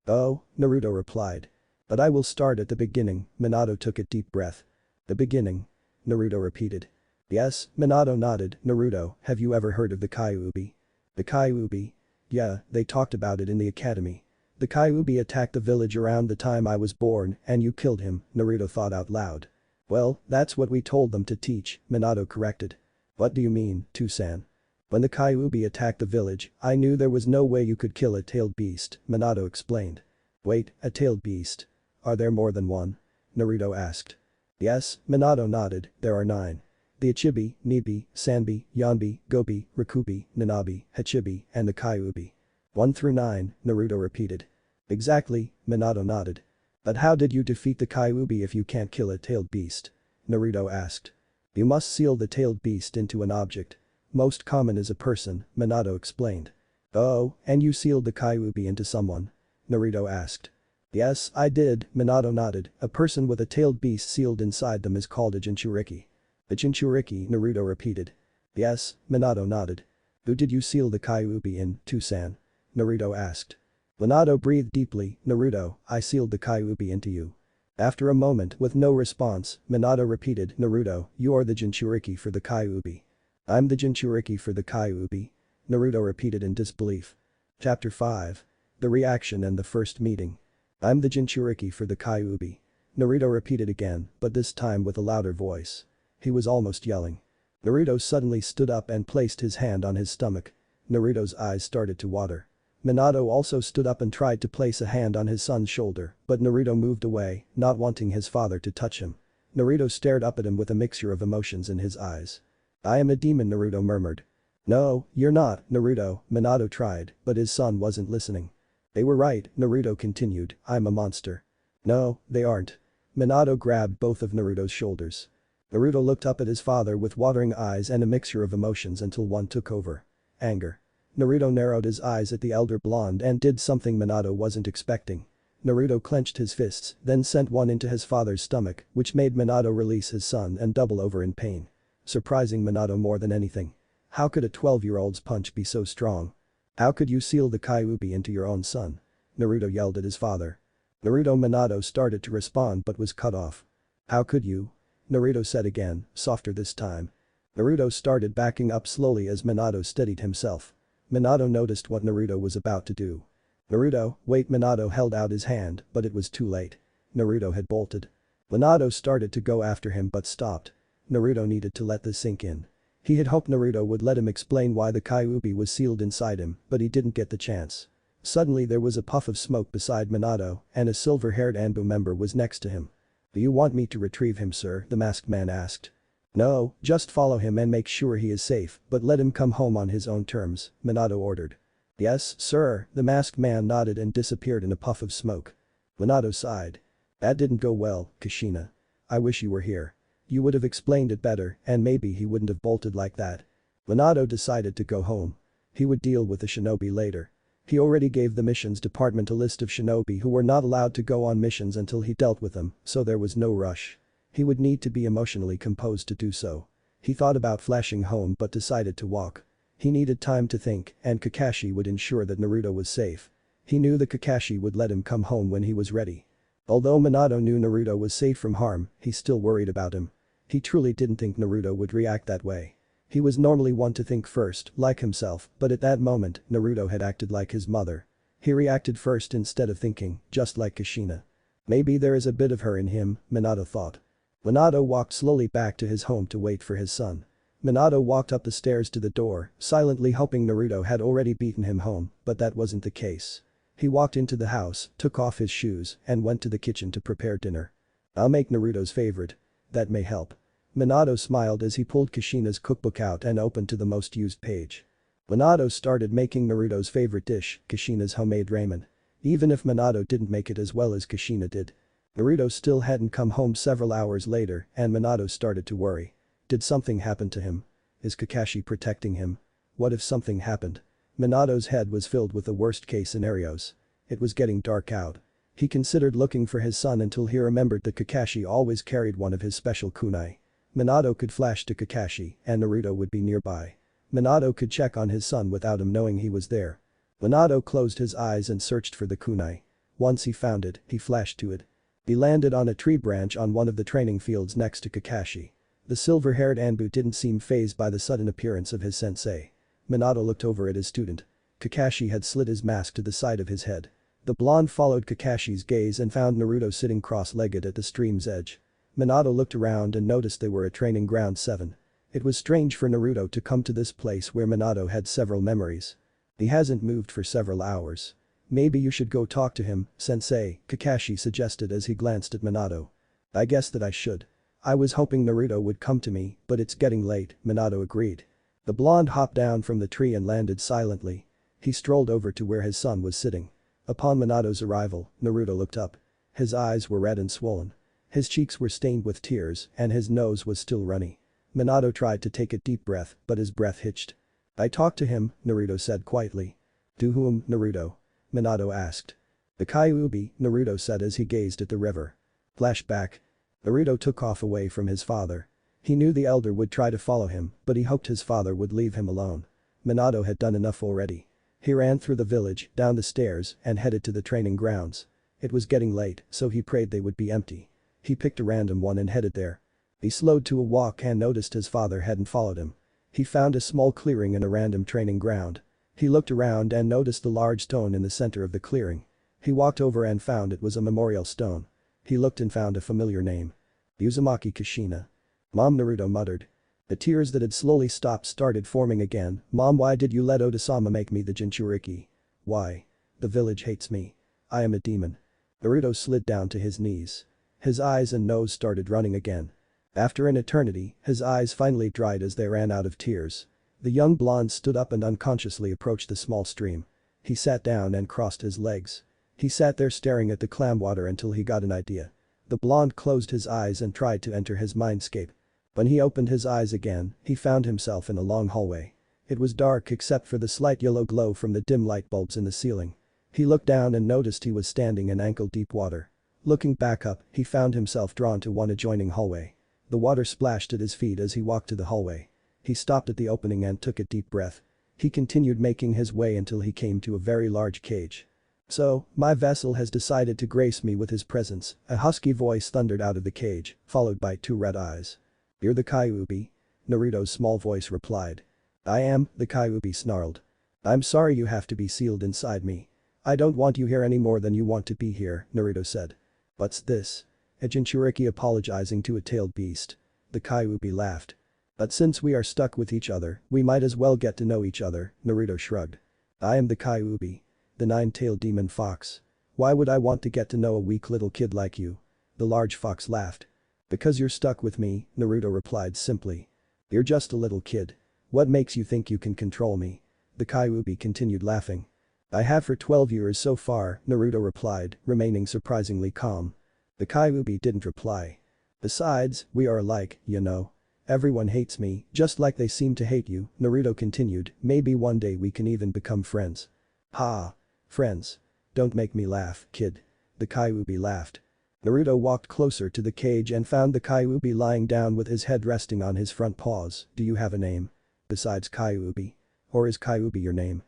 "Oh," Naruto replied. "But I will start at the beginning." Minato took a deep breath. "The beginning?" Naruto repeated. "Yes," Minato nodded. "Naruto, have you ever heard of the Kyuubi?" "The Kyuubi? Yeah, they talked about it in the academy. The Kyuubi attacked the village around the time I was born and you killed him," Naruto thought out loud. "Well, that's what we told them to teach," Minato corrected. "What do you mean, Tusan?" "When the Kyuubi attacked the village, I knew there was no way you could kill a tailed beast," Minato explained. "Wait, a tailed beast? Are there more than one?" Naruto asked. "Yes," Minato nodded, "there are 9. The Ichibi, Nibi, Sanbi, Yanbi, Gobi, Rikubi, Nanabi, Hachibi, and the Kyuubi." 1 through 9, Naruto repeated. "Exactly," Minato nodded. "But how did you defeat the Kyuubi if you can't kill a tailed beast?" Naruto asked. You must seal the tailed beast into an object. Most common is a person, Minato explained. Oh, and you sealed the Kyuubi into someone? Naruto asked. Yes, I did, Minato nodded. A person with a tailed beast sealed inside them is called a Jinchuriki. A Jinchuriki, Naruto repeated. Yes, Minato nodded. Who did you seal the Kyuubi in, Tusan? Naruto asked. Minato breathed deeply. Naruto, I sealed the Kyuubi into you. After a moment with no response, Minato repeated, Naruto, you are the Jinchuriki for the Kyuubi. I'm the Jinchuriki for the Kyuubi. Naruto repeated in disbelief. Chapter 5. The reaction and the first meeting. I'm the Jinchuriki for the Kyuubi. Naruto repeated again, but this time with a louder voice. He was almost yelling. Naruto suddenly stood up and placed his hand on his stomach. Naruto's eyes started to water. Minato also stood up and tried to place a hand on his son's shoulder, but Naruto moved away, not wanting his father to touch him. Naruto stared up at him with a mixture of emotions in his eyes. I am a demon, Naruto murmured. No, you're not, Naruto, Minato tried, but his son wasn't listening. They were right, Naruto continued, I'm a monster. No, they aren't. Minato grabbed both of Naruto's shoulders. Naruto looked up at his father with watering eyes and a mixture of emotions until one took over. Anger. Naruto narrowed his eyes at the elder blonde and did something Minato wasn't expecting. Naruto clenched his fists, then sent one into his father's stomach, which made Minato release his son and double over in pain. Surprising Minato more than anything. How could a 12-year-old's punch be so strong? How could you seal the Kyuubi into your own son? Naruto yelled at his father. Minato started to respond but was cut off. How could you? Naruto said again, softer this time. Naruto started backing up slowly as Minato steadied himself. Minato noticed what Naruto was about to do. Naruto, wait, Minato held out his hand, but it was too late. Naruto had bolted. Minato started to go after him but stopped. Naruto needed to let this sink in. He had hoped Naruto would let him explain why the Kyuubi was sealed inside him, but he didn't get the chance. Suddenly there was a puff of smoke beside Minato, and a silver-haired Anbu member was next to him. Do you want me to retrieve him, sir? The masked man asked. No, just follow him and make sure he is safe, but let him come home on his own terms, Minato ordered. Yes, sir, the masked man nodded and disappeared in a puff of smoke. Minato sighed. That didn't go well, Kushina. I wish you were here. You would have explained it better and maybe he wouldn't have bolted like that. Minato decided to go home. He would deal with the shinobi later. He already gave the missions department a list of shinobi who were not allowed to go on missions until he dealt with them, so there was no rush. He would need to be emotionally composed to do so. He thought about flashing home but decided to walk. He needed time to think and Kakashi would ensure that Naruto was safe. He knew that Kakashi would let him come home when he was ready. Although Minato knew Naruto was safe from harm, he still worried about him. He truly didn't think Naruto would react that way. He was normally one to think first, like himself, but at that moment, Naruto had acted like his mother. He reacted first instead of thinking, just like Kushina. Maybe there is a bit of her in him, Minato thought. Minato walked slowly back to his home to wait for his son. Minato walked up the stairs to the door, silently hoping Naruto had already beaten him home, but that wasn't the case. He walked into the house, took off his shoes, and went to the kitchen to prepare dinner. I'll make Naruto's favorite. That may help. Minato smiled as he pulled Kushina's cookbook out and opened to the most used page. Minato started making Naruto's favorite dish, Kushina's homemade ramen. Even if Minato didn't make it as well as Kushina did. Naruto still hadn't come home several hours later and Minato started to worry. Did something happen to him? Is Kakashi protecting him? What if something happened? Minato's head was filled with the worst case scenarios. It was getting dark out. He considered looking for his son until he remembered that Kakashi always carried one of his special kunai. Minato could flash to Kakashi and Naruto would be nearby. Minato could check on his son without him knowing he was there. Minato closed his eyes and searched for the kunai. Once he found it, he flashed to it. He landed on a tree branch on one of the training fields next to Kakashi. The silver-haired Anbu didn't seem fazed by the sudden appearance of his sensei. Minato looked over at his student. Kakashi had slid his mask to the side of his head. The blonde followed Kakashi's gaze and found Naruto sitting cross-legged at the stream's edge. Minato looked around and noticed they were at training ground 7. It was strange for Naruto to come to this place where Minato had several memories. He hasn't moved for several hours. Maybe you should go talk to him, sensei, Kakashi suggested as he glanced at Minato. I guess that I should. I was hoping Naruto would come to me, but it's getting late, Minato agreed. The blonde hopped down from the tree and landed silently. He strolled over to where his son was sitting. Upon Minato's arrival, Naruto looked up. His eyes were red and swollen. His cheeks were stained with tears and his nose was still runny. Minato tried to take a deep breath, but his breath hitched. I talked to him, Naruto said quietly. To whom, Naruto? Minato asked. The Kyuubi, Naruto said as he gazed at the river. Flashback. Naruto took off away from his father. He knew the elder would try to follow him, but he hoped his father would leave him alone. Minato had done enough already. He ran through the village, down the stairs, and headed to the training grounds. It was getting late, so he prayed they would be empty. He picked a random one and headed there. He slowed to a walk and noticed his father hadn't followed him. He found a small clearing in a random training ground. He looked around and noticed the large stone in the center of the clearing. He walked over and found it was a memorial stone. He looked and found a familiar name. Uzumaki Kushina. Mom, Naruto muttered. The tears that had slowly stopped started forming again. Mom, why did you let Oda-sama make me the Jinchuriki? Why? The village hates me. I am a demon. Naruto slid down to his knees. His eyes and nose started running again. After an eternity, his eyes finally dried as they ran out of tears. The young blonde stood up and unconsciously approached the small stream. He sat down and crossed his legs. He sat there staring at the clam water until he got an idea. The blonde closed his eyes and tried to enter his mindscape. When he opened his eyes again, he found himself in a long hallway. It was dark except for the slight yellow glow from the dim light bulbs in the ceiling. He looked down and noticed he was standing in ankle-deep water. Looking back up, he found himself drawn to one adjoining hallway. The water splashed at his feet as he walked to the hallway. He stopped at the opening and took a deep breath. He continued making his way until he came to a very large cage. So, my vessel has decided to grace me with his presence, a husky voice thundered out of the cage, followed by two red eyes. You're the Kyuubi? Naruto's small voice replied. I am, the Kyuubi snarled. I'm sorry you have to be sealed inside me. I don't want you here any more than you want to be here, Naruto said. What's this? A Jinchuriki apologizing to a tailed beast. The Kyuubi laughed. But since we are stuck with each other, we might as well get to know each other, Naruto shrugged. I am the Kyuubi. The nine-tailed demon fox. Why would I want to get to know a weak little kid like you? The large fox laughed. Because you're stuck with me, Naruto replied simply. You're just a little kid. What makes you think you can control me? The Kyuubi continued laughing. I have for 12 years so far, Naruto replied, remaining surprisingly calm. The Kyuubi didn't reply. Besides, we are alike, you know. Everyone hates me, just like they seem to hate you, Naruto continued, maybe one day we can even become friends. Ha! Friends. Don't make me laugh, kid. The Kyuubi laughed. Naruto walked closer to the cage and found the Kyuubi lying down with his head resting on his front paws. Do you have a name? Besides Kyuubi? Or is Kyuubi your name?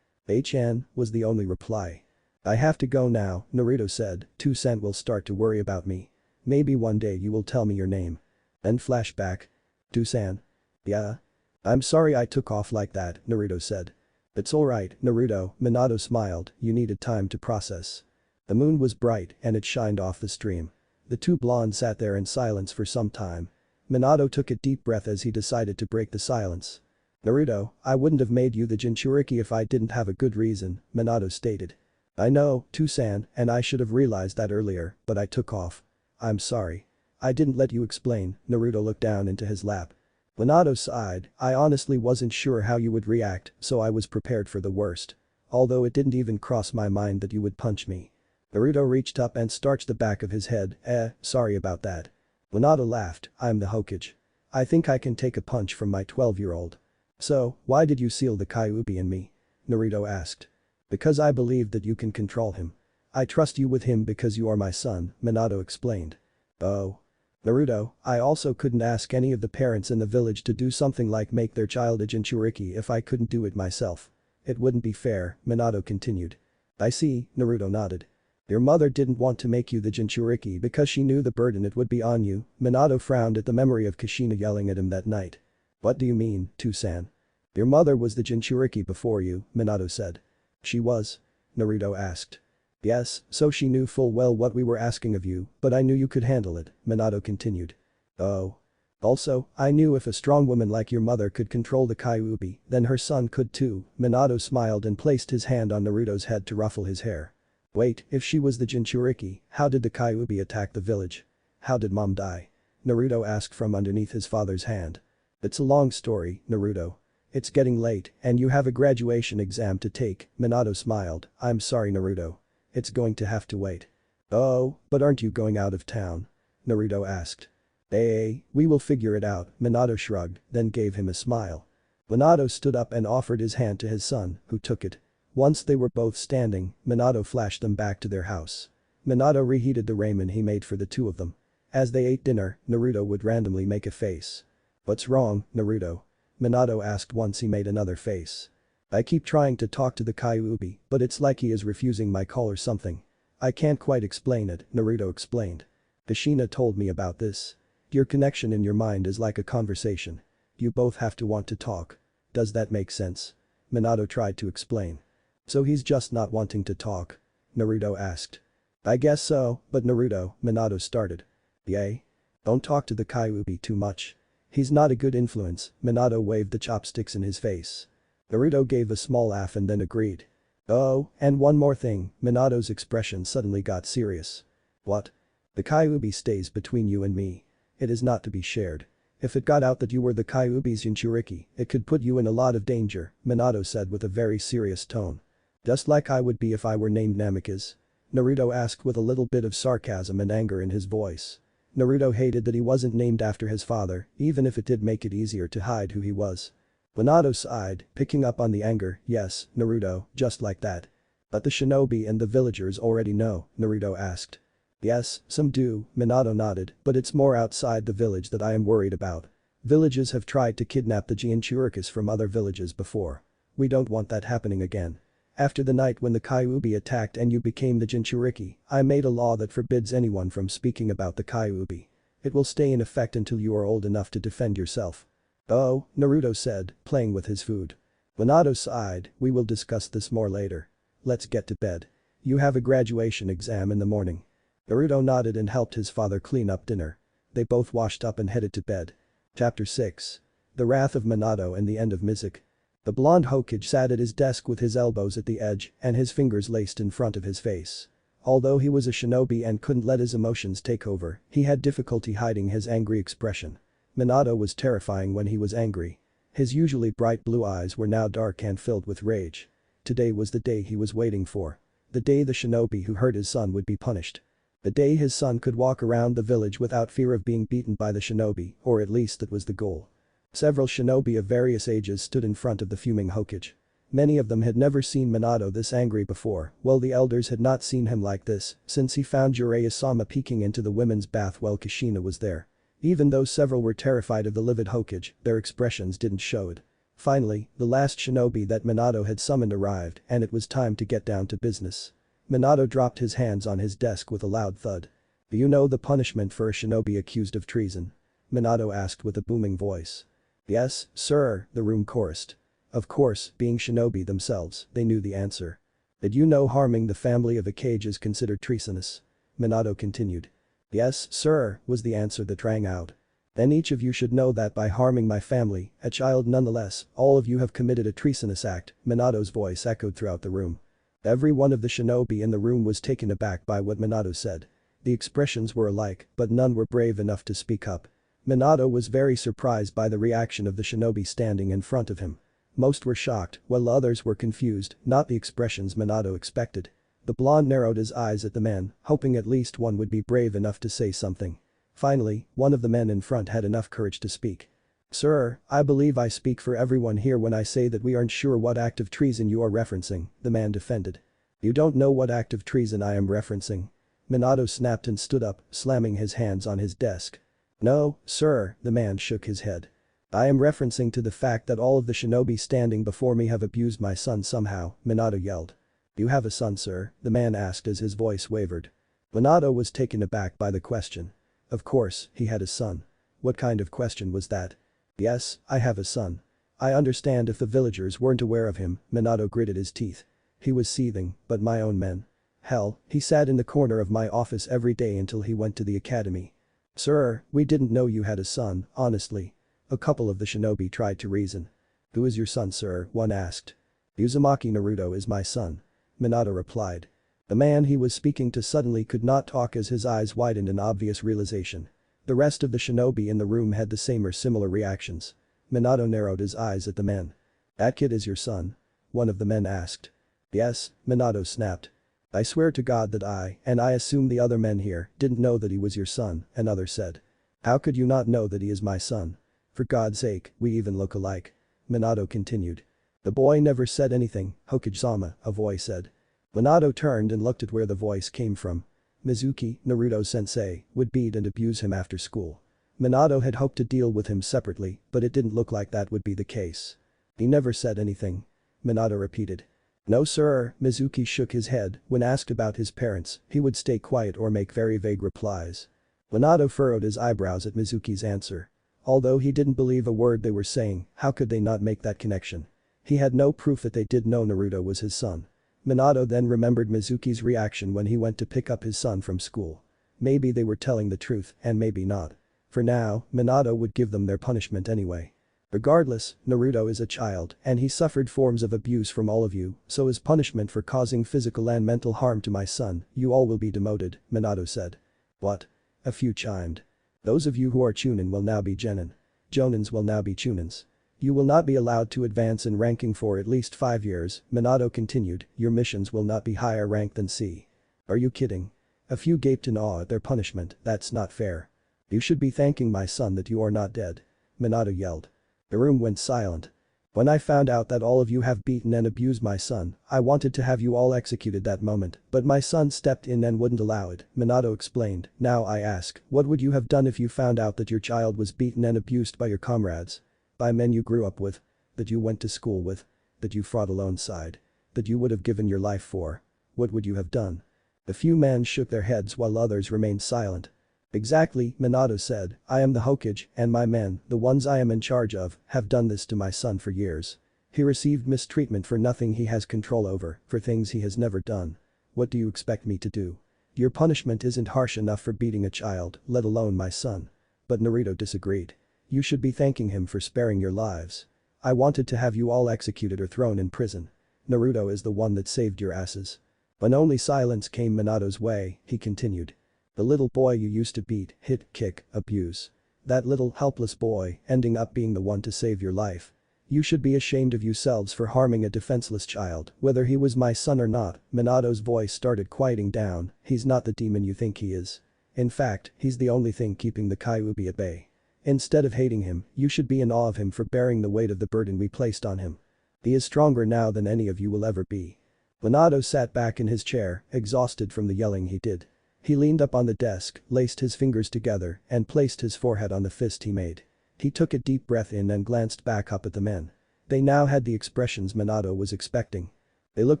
Chan was the only reply. I have to go now, Naruto said, Toussaint will start to worry about me. Maybe one day you will tell me your name. Then flashback. Toussaint. Yeah? I'm sorry I took off like that, Naruto said. It's alright, Naruto, Minato smiled, you needed time to process. The moon was bright and it shined off the stream. The two blondes sat there in silence for some time. Minato took a deep breath as he decided to break the silence. Naruto, I wouldn't have made you the Jinchuriki if I didn't have a good reason, Minato stated. I know, Toussaint, and I should have realized that earlier, but I took off. I'm sorry. I didn't let you explain, Naruto looked down into his lap. Minato sighed, I honestly wasn't sure how you would react, so I was prepared for the worst. Although it didn't even cross my mind that you would punch me. Naruto reached up and starched the back of his head, sorry about that. Minato laughed, I'm the Hokage. I think I can take a punch from my 12-year-old. So, why did you seal the Kyuubi in me? Naruto asked. Because I believe that you can control him. I trust you with him because you are my son, Minato explained. Oh. Naruto, I also couldn't ask any of the parents in the village to do something like make their child a Jinchuriki if I couldn't do it myself. It wouldn't be fair, Minato continued. I see, Naruto nodded. Your mother didn't want to make you the Jinchuriki because she knew the burden it would be on you, Minato frowned at the memory of Kushina yelling at him that night. What do you mean, Toussaint? Your mother was the Jinchuriki before you, Minato said. She was? Naruto asked. Yes, so she knew full well what we were asking of you, but I knew you could handle it, Minato continued. Oh. Also, I knew if a strong woman like your mother could control the Kyuubi, then her son could too, Minato smiled and placed his hand on Naruto's head to ruffle his hair. Wait, if she was the Jinchuriki, how did the Kyuubi attack the village? How did mom die? Naruto asked from underneath his father's hand. It's a long story, Naruto. It's getting late, and you have a graduation exam to take, Minato smiled, I'm sorry Naruto. It's going to have to wait. Oh, but aren't you going out of town? Naruto asked. Hey, we will figure it out, Minato shrugged, then gave him a smile. Minato stood up and offered his hand to his son, who took it. Once they were both standing, Minato flashed them back to their house. Minato reheated the ramen he made for the two of them. As they ate dinner, Naruto would randomly make a face. "What's wrong, Naruto?" Minato asked once he made another face. "I keep trying to talk to the Kyuubi, but it's like he is refusing my call or something. I can't quite explain it," Naruto explained. "Kushina told me about this. Your connection in your mind is like a conversation. You both have to want to talk. Does that make sense?" Minato tried to explain. "So he's just not wanting to talk?" Naruto asked. "I guess so, but Naruto," Minato started. "Yay? Don't talk to the Kyuubi too much. He's not a good influence," Minato waved the chopsticks in his face. Naruto gave a small laugh and then agreed. "Oh, and one more thing," Minato's expression suddenly got serious. "What?" "The Kyuubi stays between you and me. It is not to be shared. If it got out that you were the Kyuubi's Jinchuriki, it could put you in a lot of danger," Minato said with a very serious tone. "Just like I would be if I were named Namikaze?" Naruto asked with a little bit of sarcasm and anger in his voice. Naruto hated that he wasn't named after his father, even if it did make it easier to hide who he was. Minato sighed, picking up on the anger. "Yes, Naruto, just like that." "But the shinobi and the villagers already know?" Naruto asked. "Yes, some do," Minato nodded, "but it's more outside the village that I am worried about. Villages have tried to kidnap the Jinchurikis from other villages before. We don't want that happening again. After the night when the Kyuubi attacked and you became the Jinchuriki, I made a law that forbids anyone from speaking about the Kyuubi. It will stay in effect until you are old enough to defend yourself." "Oh," Naruto said, playing with his food. Minato sighed, "We will discuss this more later. Let's get to bed. You have a graduation exam in the morning." Naruto nodded and helped his father clean up dinner. They both washed up and headed to bed. Chapter 6. The Wrath of Minato and the End of Mizuki. The blonde Hokage sat at his desk with his elbows at the edge and his fingers laced in front of his face. Although he was a shinobi and couldn't let his emotions take over, he had difficulty hiding his angry expression. Minato was terrifying when he was angry. His usually bright blue eyes were now dark and filled with rage. Today was the day he was waiting for. The day the shinobi who hurt his son would be punished. The day his son could walk around the village without fear of being beaten by the shinobi, or at least that was the goal. Several shinobi of various ages stood in front of the fuming Hokage. Many of them had never seen Minato this angry before, while the elders had not seen him like this since he found Jiraiya-sama peeking into the women's bath while Kushina was there. Even though several were terrified of the livid Hokage, their expressions didn't show it. Finally, the last shinobi that Minato had summoned arrived and it was time to get down to business. Minato dropped his hands on his desk with a loud thud. "Do you know the punishment for a shinobi accused of treason?" Minato asked with a booming voice. "Yes, sir," the room chorused. Of course, being shinobi themselves, they knew the answer. "Did you know harming the family of a Kage is considered treasonous?" Minato continued. "Yes, sir," was the answer that rang out. "Then each of you should know that by harming my family, a child nonetheless, all of you have committed a treasonous act," Minato's voice echoed throughout the room. Every one of the shinobi in the room was taken aback by what Minato said. The expressions were alike, but none were brave enough to speak up. Minato was very surprised by the reaction of the shinobi standing in front of him. Most were shocked, while others were confused, not the expressions Minato expected. The blonde narrowed his eyes at the men, hoping at least one would be brave enough to say something. Finally, one of the men in front had enough courage to speak. "Sir, I believe I speak for everyone here when I say that we aren't sure what act of treason you are referencing," the man defended. "You don't know what act of treason I am referencing?" Minato snapped and stood up, slamming his hands on his desk. "No, sir," the man shook his head. "I am referencing to the fact that all of the shinobi standing before me have abused my son somehow," Minato yelled. "You have a son, sir?" the man asked as his voice wavered. Minato was taken aback by the question. Of course, he had a son. What kind of question was that? "Yes, I have a son. I understand if the villagers weren't aware of him," Minato gritted his teeth. He was seething, "but my own men. Hell, he sat in the corner of my office every day until he went to the academy." "Sir, we didn't know you had a son, honestly." A couple of the shinobi tried to reason. "Who is your son, sir?" one asked. "Uzumaki Naruto is my son," Minato replied. The man he was speaking to suddenly could not talk as his eyes widened in obvious realization. The rest of the shinobi in the room had the same or similar reactions. Minato narrowed his eyes at the men. "That kid is your son?" one of the men asked. "Yes," Minato snapped. "I swear to God that and I assume the other men here, didn't know that he was your son," another said. How could you not know that he is my son? For God's sake, we even look alike. Minato continued. The boy never said anything, Hokage-sama, a voice said. Minato turned and looked at where the voice came from. Mizuki, Naruto-sensei, would beat and abuse him after school. Minato had hoped to deal with him separately, but it didn't look like that would be the case. He never said anything. Minato repeated. No sir, Mizuki shook his head. When asked about his parents, he would stay quiet or make very vague replies. Minato furrowed his eyebrows at Mizuki's answer. Although he didn't believe a word they were saying, how could they not make that connection? He had no proof that they did know Naruto was his son. Minato then remembered Mizuki's reaction when he went to pick up his son from school. Maybe they were telling the truth, and maybe not. For now, Minato would give them their punishment anyway. Regardless, Naruto is a child, and he suffered forms of abuse from all of you, so as punishment for causing physical and mental harm to my son, you all will be demoted, Minato said. What? A few chimed. Those of you who are Chunin will now be Genin. Jonins will now be Chunins. You will not be allowed to advance in ranking for at least 5 years, Minato continued, your missions will not be higher rank than C. Are you kidding? A few gaped in awe at their punishment, that's not fair. You should be thanking my son that you are not dead. Minato yelled. The room went silent. When I found out that all of you have beaten and abused my son, I wanted to have you all executed that moment, but my son stepped in and wouldn't allow it, Minato explained. Now I ask, what would you have done if you found out that your child was beaten and abused by your comrades? By men you grew up with? That you went to school with? That you fought alongside? That you would have given your life for? What would you have done? A few men shook their heads while others remained silent. Exactly, Minato said, I am the Hokage, and my men, the ones I am in charge of, have done this to my son for years. He received mistreatment for nothing he has control over, for things he has never done. What do you expect me to do? Your punishment isn't harsh enough for beating a child, let alone my son. But Naruto disagreed. You should be thanking him for sparing your lives. I wanted to have you all executed or thrown in prison. Naruto is the one that saved your asses. When only silence came Minato's way, he continued. The little boy you used to beat, hit, kick, abuse. That little helpless boy ending up being the one to save your life. You should be ashamed of yourselves for harming a defenseless child, whether he was my son or not. Minato's voice started quieting down, he's not the demon you think he is. In fact, he's the only thing keeping the Kyuubi at bay. Instead of hating him, you should be in awe of him for bearing the weight of the burden we placed on him. He is stronger now than any of you will ever be. Minato sat back in his chair, exhausted from the yelling he did. He leaned up on the desk, laced his fingers together, and placed his forehead on the fist he made. He took a deep breath in and glanced back up at the men. They now had the expressions Minato was expecting. They looked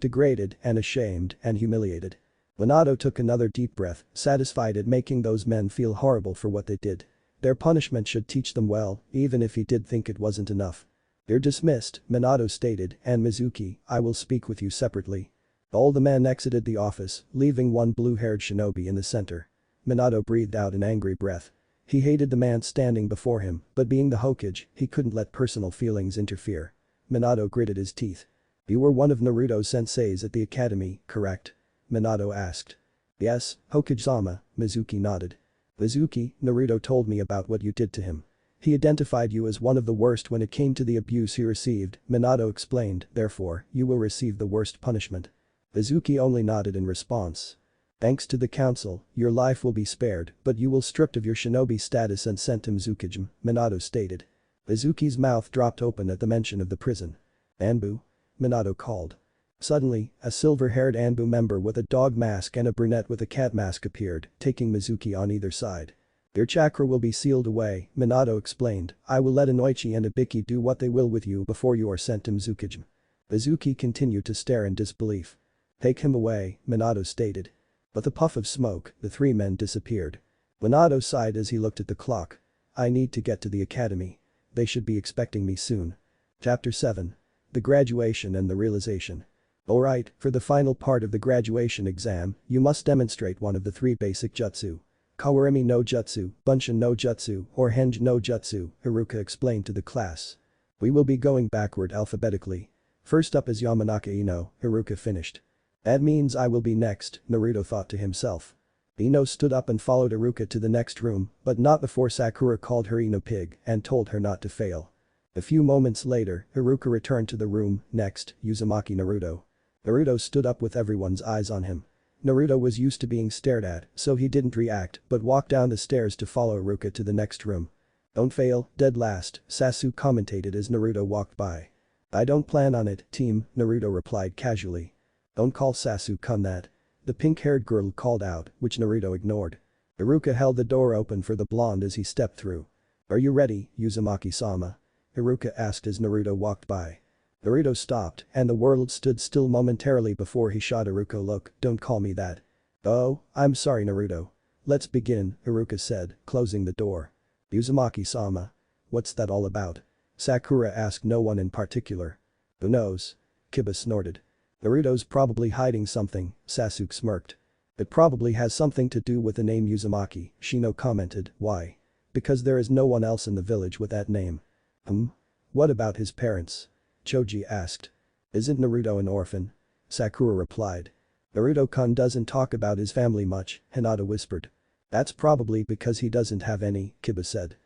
degraded and ashamed and humiliated. Minato took another deep breath, satisfied at making those men feel horrible for what they did. Their punishment should teach them well, even if he did think it wasn't enough. You're dismissed, Minato stated, and Mizuki, I will speak with you separately. All the men exited the office, leaving one blue-haired shinobi in the center. Minato breathed out an angry breath. He hated the man standing before him, but being the Hokage, he couldn't let personal feelings interfere. Minato gritted his teeth. You were one of Naruto's senseis at the academy, correct? Minato asked. Yes, Hokage-sama, Mizuki nodded. Mizuki, Naruto told me about what you did to him. He identified you as one of the worst when it came to the abuse he received, Minato explained, therefore, you will receive the worst punishment. Mizuki only nodded in response. Thanks to the council, your life will be spared, but you will stripped of your shinobi status and sent to Mizukijin, Minato stated. Mizuki's mouth dropped open at the mention of the prison. Anbu? Minato called. Suddenly, a silver-haired Anbu member with a dog mask and a brunette with a cat mask appeared, taking Mizuki on either side. Your chakra will be sealed away, Minato explained, I will let Inoichi and Ibiki do what they will with you before you are sent to Mizukijin. Mizuki continued to stare in disbelief. Take him away, Minato stated. With a puff of smoke, the three men disappeared. Minato sighed as he looked at the clock. I need to get to the academy. They should be expecting me soon. Chapter 7. The graduation and the realization. Alright, for the final part of the graduation exam, you must demonstrate one of the 3 basic jutsu. Kawarimi no jutsu, Bunshin no jutsu, or Henj no jutsu, Haruka explained to the class. We will be going backward alphabetically. First up is Yamanaka Ino, Haruka finished. That means I will be next, Naruto thought to himself. Ino stood up and followed Haruka to the next room, but not before Sakura called her Ino pig and told her not to fail. A few moments later, Haruka returned to the room, next, Uzumaki Naruto. Naruto stood up with everyone's eyes on him. Naruto was used to being stared at, so he didn't react but walked down the stairs to follow Iruka to the next room. "Don't fail, dead last," Sasuke commentated as Naruto walked by. "I don't plan on it, team," Naruto replied casually. "Don't call Sasuke that," the pink-haired girl called out, which Naruto ignored. Iruka held the door open for the blonde as he stepped through. "Are you ready, Uzumaki-sama?" Iruka asked as Naruto walked by. Naruto stopped and the world stood still momentarily before he shot Iruka a look. "Don't call me that." "Oh, I'm sorry Naruto. Let's begin," Iruka said, closing the door. "Uzumaki-sama. What's that all about?" Sakura asked no one in particular. "Who knows?" Kiba snorted. "Naruto's probably hiding something," Sasuke smirked. "It probably has something to do with the name Uzumaki," Shino commented. "Why?" "Because there is no one else in the village with that name." What about his parents?" Choji asked. "Isn't Naruto an orphan?" Sakura replied. "Naruto-kun doesn't talk about his family much," Hinata whispered. "That's probably because he doesn't have any," Kiba said.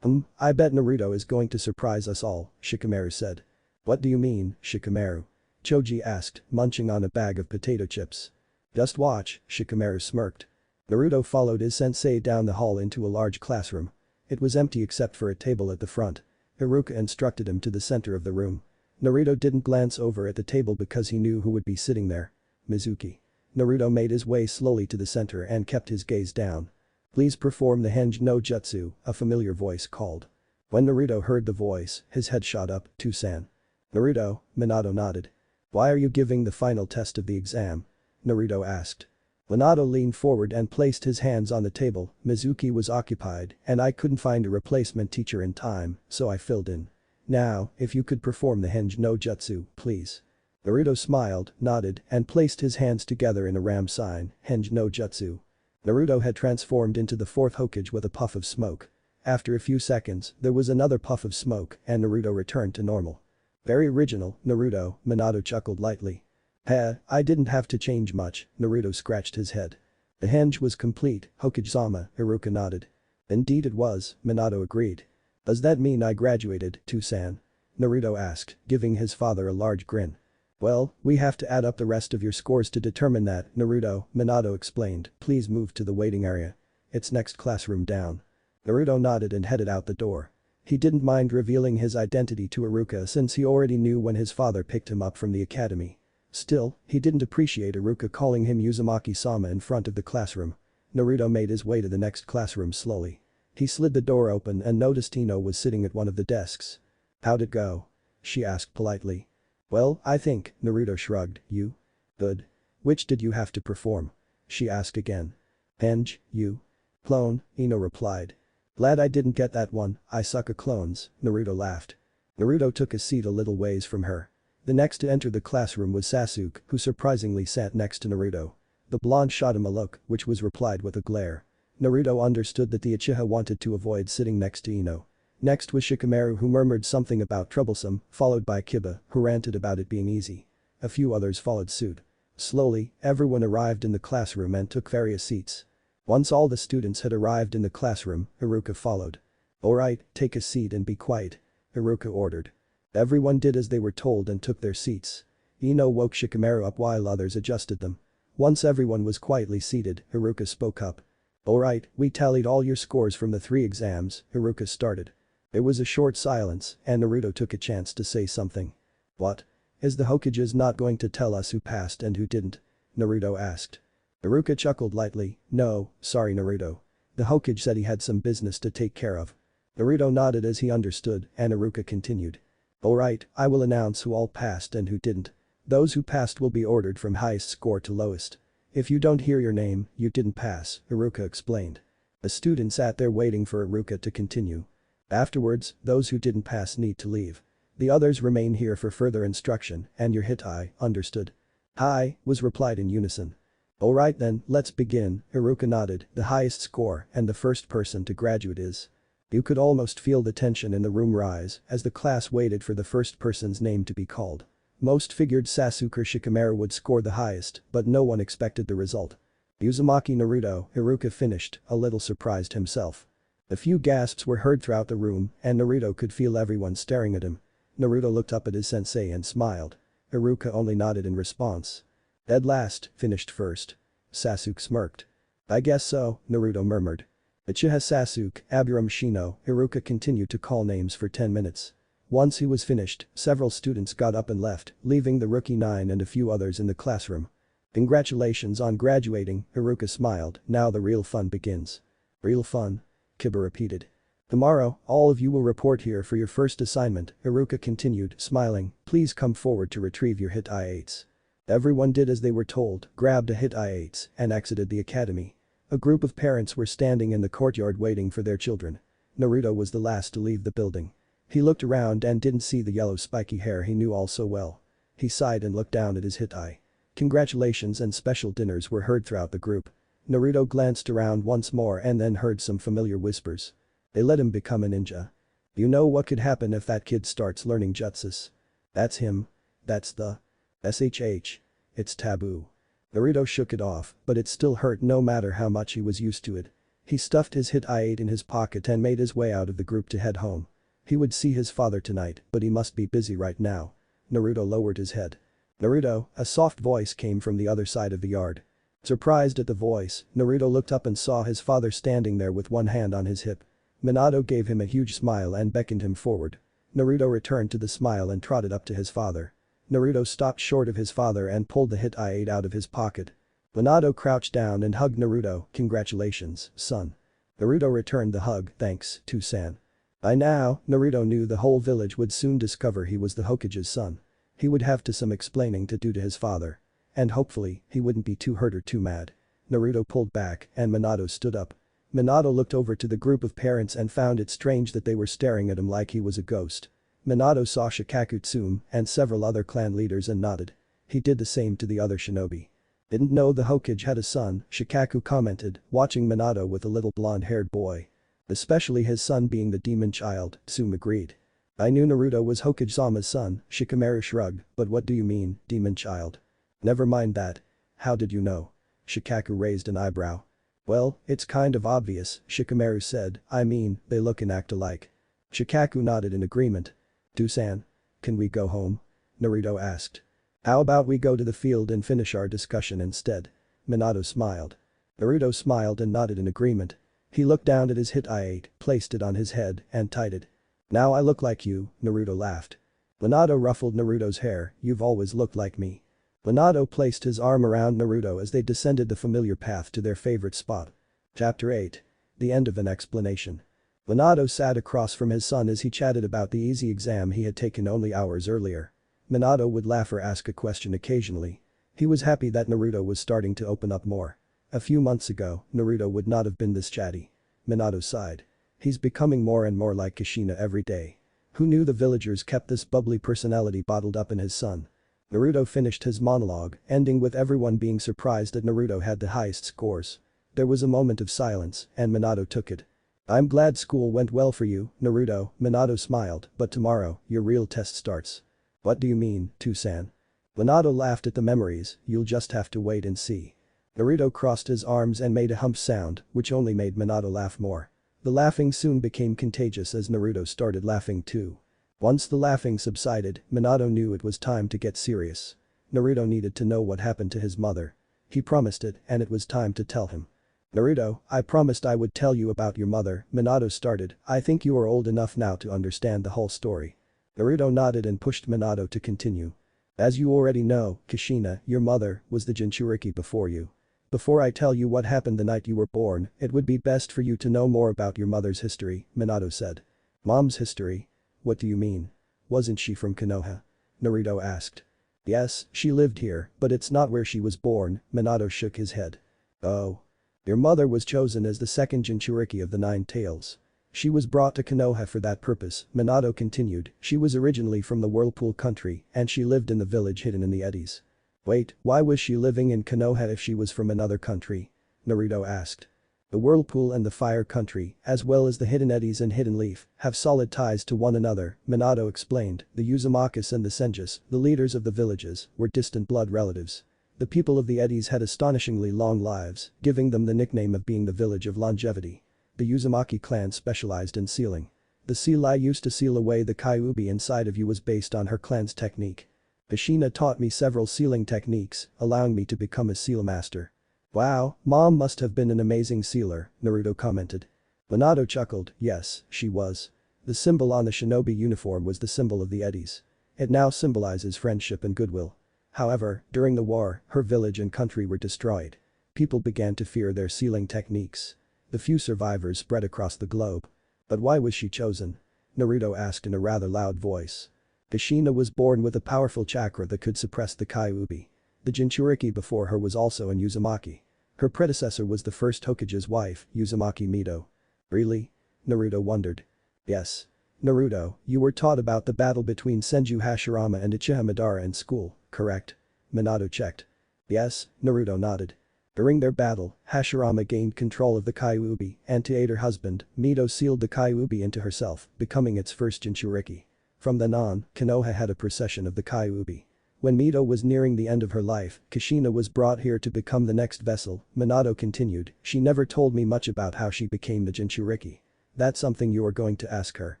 I bet Naruto is going to surprise us all," Shikamaru said. "What do you mean, Shikamaru?" Choji asked, munching on a bag of potato chips. "Just watch," Shikamaru smirked. Naruto followed his sensei down the hall into a large classroom. It was empty except for a table at the front. Iruka instructed him to the center of the room. Naruto didn't glance over at the table because he knew who would be sitting there. Mizuki. Naruto made his way slowly to the center and kept his gaze down. "Please perform the Henge no Jutsu," a familiar voice called. When Naruto heard the voice, his head shot up. "Tusan." "Naruto," Minato nodded. "Why are you giving the final test of the exam?" Naruto asked. Minato leaned forward and placed his hands on the table. "Mizuki was occupied and I couldn't find a replacement teacher in time, so I filled in. Now, if you could perform the Henge no Jutsu, please." Naruto smiled, nodded, and placed his hands together in a ram sign. Henge no Jutsu. Naruto had transformed into the fourth Hokage with a puff of smoke. After a few seconds, there was another puff of smoke and Naruto returned to normal. "Very original, Naruto," Minato chuckled lightly. I didn't have to change much," Naruto scratched his head. "The Henge was complete, Hokage-sama," Iruka nodded. "Indeed it was," Minato agreed. "Does that mean I graduated, Tusan?" Naruto asked, giving his father a large grin. "Well, we have to add up the rest of your scores to determine that, Naruto," Minato explained. "Please move to the waiting area. It's next classroom down." Naruto nodded and headed out the door. He didn't mind revealing his identity to Iruka since he already knew when his father picked him up from the academy. Still, he didn't appreciate Iruka calling him Uzumaki-sama in front of the classroom. Naruto made his way to the next classroom slowly. He slid the door open and noticed Ino was sitting at one of the desks. "How'd it go?" she asked politely. "Well, I think," Naruto shrugged. "You?" "Good. Which did you have to perform?" she asked again. "Henge, you?" "Clone," Ino replied. "Glad I didn't get that one, I suck at clones," Naruto laughed. Naruto took a seat a little ways from her. The next to enter the classroom was Sasuke, who surprisingly sat next to Naruto. The blonde shot him a look, which was replied with a glare. Naruto understood that the Uchiha wanted to avoid sitting next to Ino. Next was Shikamaru, who murmured something about troublesome, followed by Kiba, who ranted about it being easy. A few others followed suit. Slowly, everyone arrived in the classroom and took various seats. Once all the students had arrived in the classroom, Iruka followed. "Alright, take a seat and be quiet," Iruka ordered. Everyone did as they were told and took their seats. Ino woke Shikamaru up while others adjusted them. Once everyone was quietly seated, Iruka spoke up. "Alright, we tallied all your scores from the 3 exams," Iruka started. There was a short silence and Naruto took a chance to say something. "What? Is the Hokages not going to tell us who passed and who didn't?" Naruto asked. Iruka chuckled lightly. "No, sorry Naruto. The Hokage said he had some business to take care of." Naruto nodded as he understood and Iruka continued. "Alright, I will announce who all passed and who didn't. Those who passed will be ordered from highest score to lowest. If you don't hear your name, you didn't pass," Iruka explained. A student sat there waiting for Iruka to continue. "Afterwards, those who didn't pass need to leave. The others remain here for further instruction and your Hitai, understood?" "Hi," was replied in unison. "Alright then, let's begin," Iruka nodded. "The highest score and the first person to graduate is..." You could almost feel the tension in the room rise as the class waited for the first person's name to be called. Most figured Sasuke or Shikamaru would score the highest, but no one expected the result. "Uzumaki Naruto," Iruka finished, a little surprised himself. A few gasps were heard throughout the room and Naruto could feel everyone staring at him. Naruto looked up at his sensei and smiled. Iruka only nodded in response. "Dead last, finished first." Sasuke smirked. I guess so, Naruto murmured. Uchiha Sasuke, Aburame Shino, Iruka continued to call names for 10 minutes. Once he was finished, several students got up and left, leaving the rookie 9 and a few others in the classroom. Congratulations on graduating, Iruka smiled, now the real fun begins. Real fun? Kiba repeated. Tomorrow, all of you will report here for your first assignment, Iruka continued, smiling, please come forward to retrieve your hit I-8s. Everyone did as they were told, grabbed a hit I-8s, and exited the academy. A group of parents were standing in the courtyard waiting for their children. Naruto was the last to leave the building. He looked around and didn't see the yellow spiky hair he knew all so well. He sighed and looked down at his hit eye. Congratulations and special dinners were heard throughout the group. Naruto glanced around once more and then heard some familiar whispers. They let him become a ninja. You know what could happen if that kid starts learning jutsus? That's him. That's the SHH. It's taboo. Naruto shook it off, but it still hurt no matter how much he was used to it. He stuffed his hit I-8 in his pocket and made his way out of the group to head home. He would see his father tonight, but he must be busy right now. Naruto lowered his head. Naruto, a soft voice came from the other side of the yard. Surprised at the voice, Naruto looked up and saw his father standing there with one hand on his hip. Minato gave him a huge smile and beckoned him forward. Naruto returned to the smile and trotted up to his father. Naruto stopped short of his father and pulled the hit I-8 out of his pocket. Minato crouched down and hugged Naruto, congratulations, son. Naruto returned the hug, thanks, Tsu-san. By now, Naruto knew the whole village would soon discover he was the Hokage's son. He would have some explaining to do to his father. And hopefully, he wouldn't be too hurt or too mad. Naruto pulled back and Minato stood up. Minato looked over to the group of parents and found it strange that they were staring at him like he was a ghost. Minato saw Shikaku Tsume and several other clan leaders and nodded. He did the same to the other shinobi. Didn't know the Hokage had a son, Shikaku commented, watching Minato with a little blonde-haired boy. Especially his son being the demon child, Tsume agreed. I knew Naruto was Hokage-sama's son, Shikamaru shrugged, but what do you mean, demon child? Never mind that. How did you know? Shikaku raised an eyebrow. Well, it's kind of obvious, Shikamaru said, I mean, they look and act alike. Shikaku nodded in agreement. Tsu-san, can we go home? Naruto asked. How about we go to the field and finish our discussion instead? Minato smiled. Naruto smiled and nodded in agreement. He looked down at his hit I-8, placed it on his head, and tied it. Now I look like you, Naruto laughed. Minato ruffled Naruto's hair, you've always looked like me. Minato placed his arm around Naruto as they descended the familiar path to their favorite spot. Chapter 8. The end of an explanation. Minato sat across from his son as he chatted about the easy exam he had taken only hours earlier. Minato would laugh or ask a question occasionally. He was happy that Naruto was starting to open up more. A few months ago, Naruto would not have been this chatty. Minato sighed. He's becoming more and more like Kushina every day. Who knew the villagers kept this bubbly personality bottled up in his son? Naruto finished his monologue, ending with everyone being surprised that Naruto had the highest scores. There was a moment of silence, and Minato took it. I'm glad school went well for you, Naruto, Minato smiled, but tomorrow, your real test starts. What do you mean, Tsu-san? Minato laughed at the memories, you'll just have to wait and see. Naruto crossed his arms and made a hump sound, which only made Minato laugh more. The laughing soon became contagious as Naruto started laughing too. Once the laughing subsided, Minato knew it was time to get serious. Naruto needed to know what happened to his mother. He promised it, and it was time to tell him. Naruto, I promised I would tell you about your mother, Minato started, I think you are old enough now to understand the whole story. Naruto nodded and pushed Minato to continue. As you already know, Kushina, your mother, was the Jinchuriki before you. Before I tell you what happened the night you were born, it would be best for you to know more about your mother's history, Minato said. Mom's history? What do you mean? Wasn't she from Konoha? Naruto asked. Yes, she lived here, but it's not where she was born, Minato shook his head. Oh. Your mother was chosen as the second Jinchuriki of the Nine Tails. She was brought to Konoha for that purpose, Minato continued, she was originally from the Whirlpool country and she lived in the village hidden in the eddies. Wait, why was she living in Konoha if she was from another country? Naruto asked. The Whirlpool and the Fire Country, as well as the Hidden Eddies and Hidden Leaf, have solid ties to one another, Minato explained, the Uzumakas and the Senjus, the leaders of the villages, were distant blood relatives. The people of the Eddies had astonishingly long lives, giving them the nickname of being the village of longevity. The Uzumaki clan specialized in sealing. The seal I used to seal away the Kyuubi inside of you was based on her clan's technique. Kushina taught me several sealing techniques, allowing me to become a seal master. Wow, Mom must have been an amazing sealer, Naruto commented. Minato chuckled, yes, she was. The symbol on the shinobi uniform was the symbol of the Eddies. It now symbolizes friendship and goodwill. However, during the war, her village and country were destroyed. People began to fear their sealing techniques. The few survivors spread across the globe. But why was she chosen? Naruto asked in a rather loud voice. Kushina was born with a powerful chakra that could suppress the Kyuubi. The Jinchuriki before her was also an Uzumaki. Her predecessor was the first Hokage's wife, Uzumaki Mito. Really? Naruto wondered. Yes. Naruto, you were taught about the battle between Senju Hashirama and Uchiha Madara in school, correct? Minato checked. Yes, Naruto nodded. During their battle, Hashirama gained control of the Kyuubi, and to aid her husband, Mito sealed the Kyuubi into herself, becoming its first Jinchuriki. From then on, Konoha had a procession of the Kyuubi. When Mito was nearing the end of her life, Kushina was brought here to become the next vessel, Minato continued, she never told me much about how she became the Jinchuriki. That's something you are going to ask her.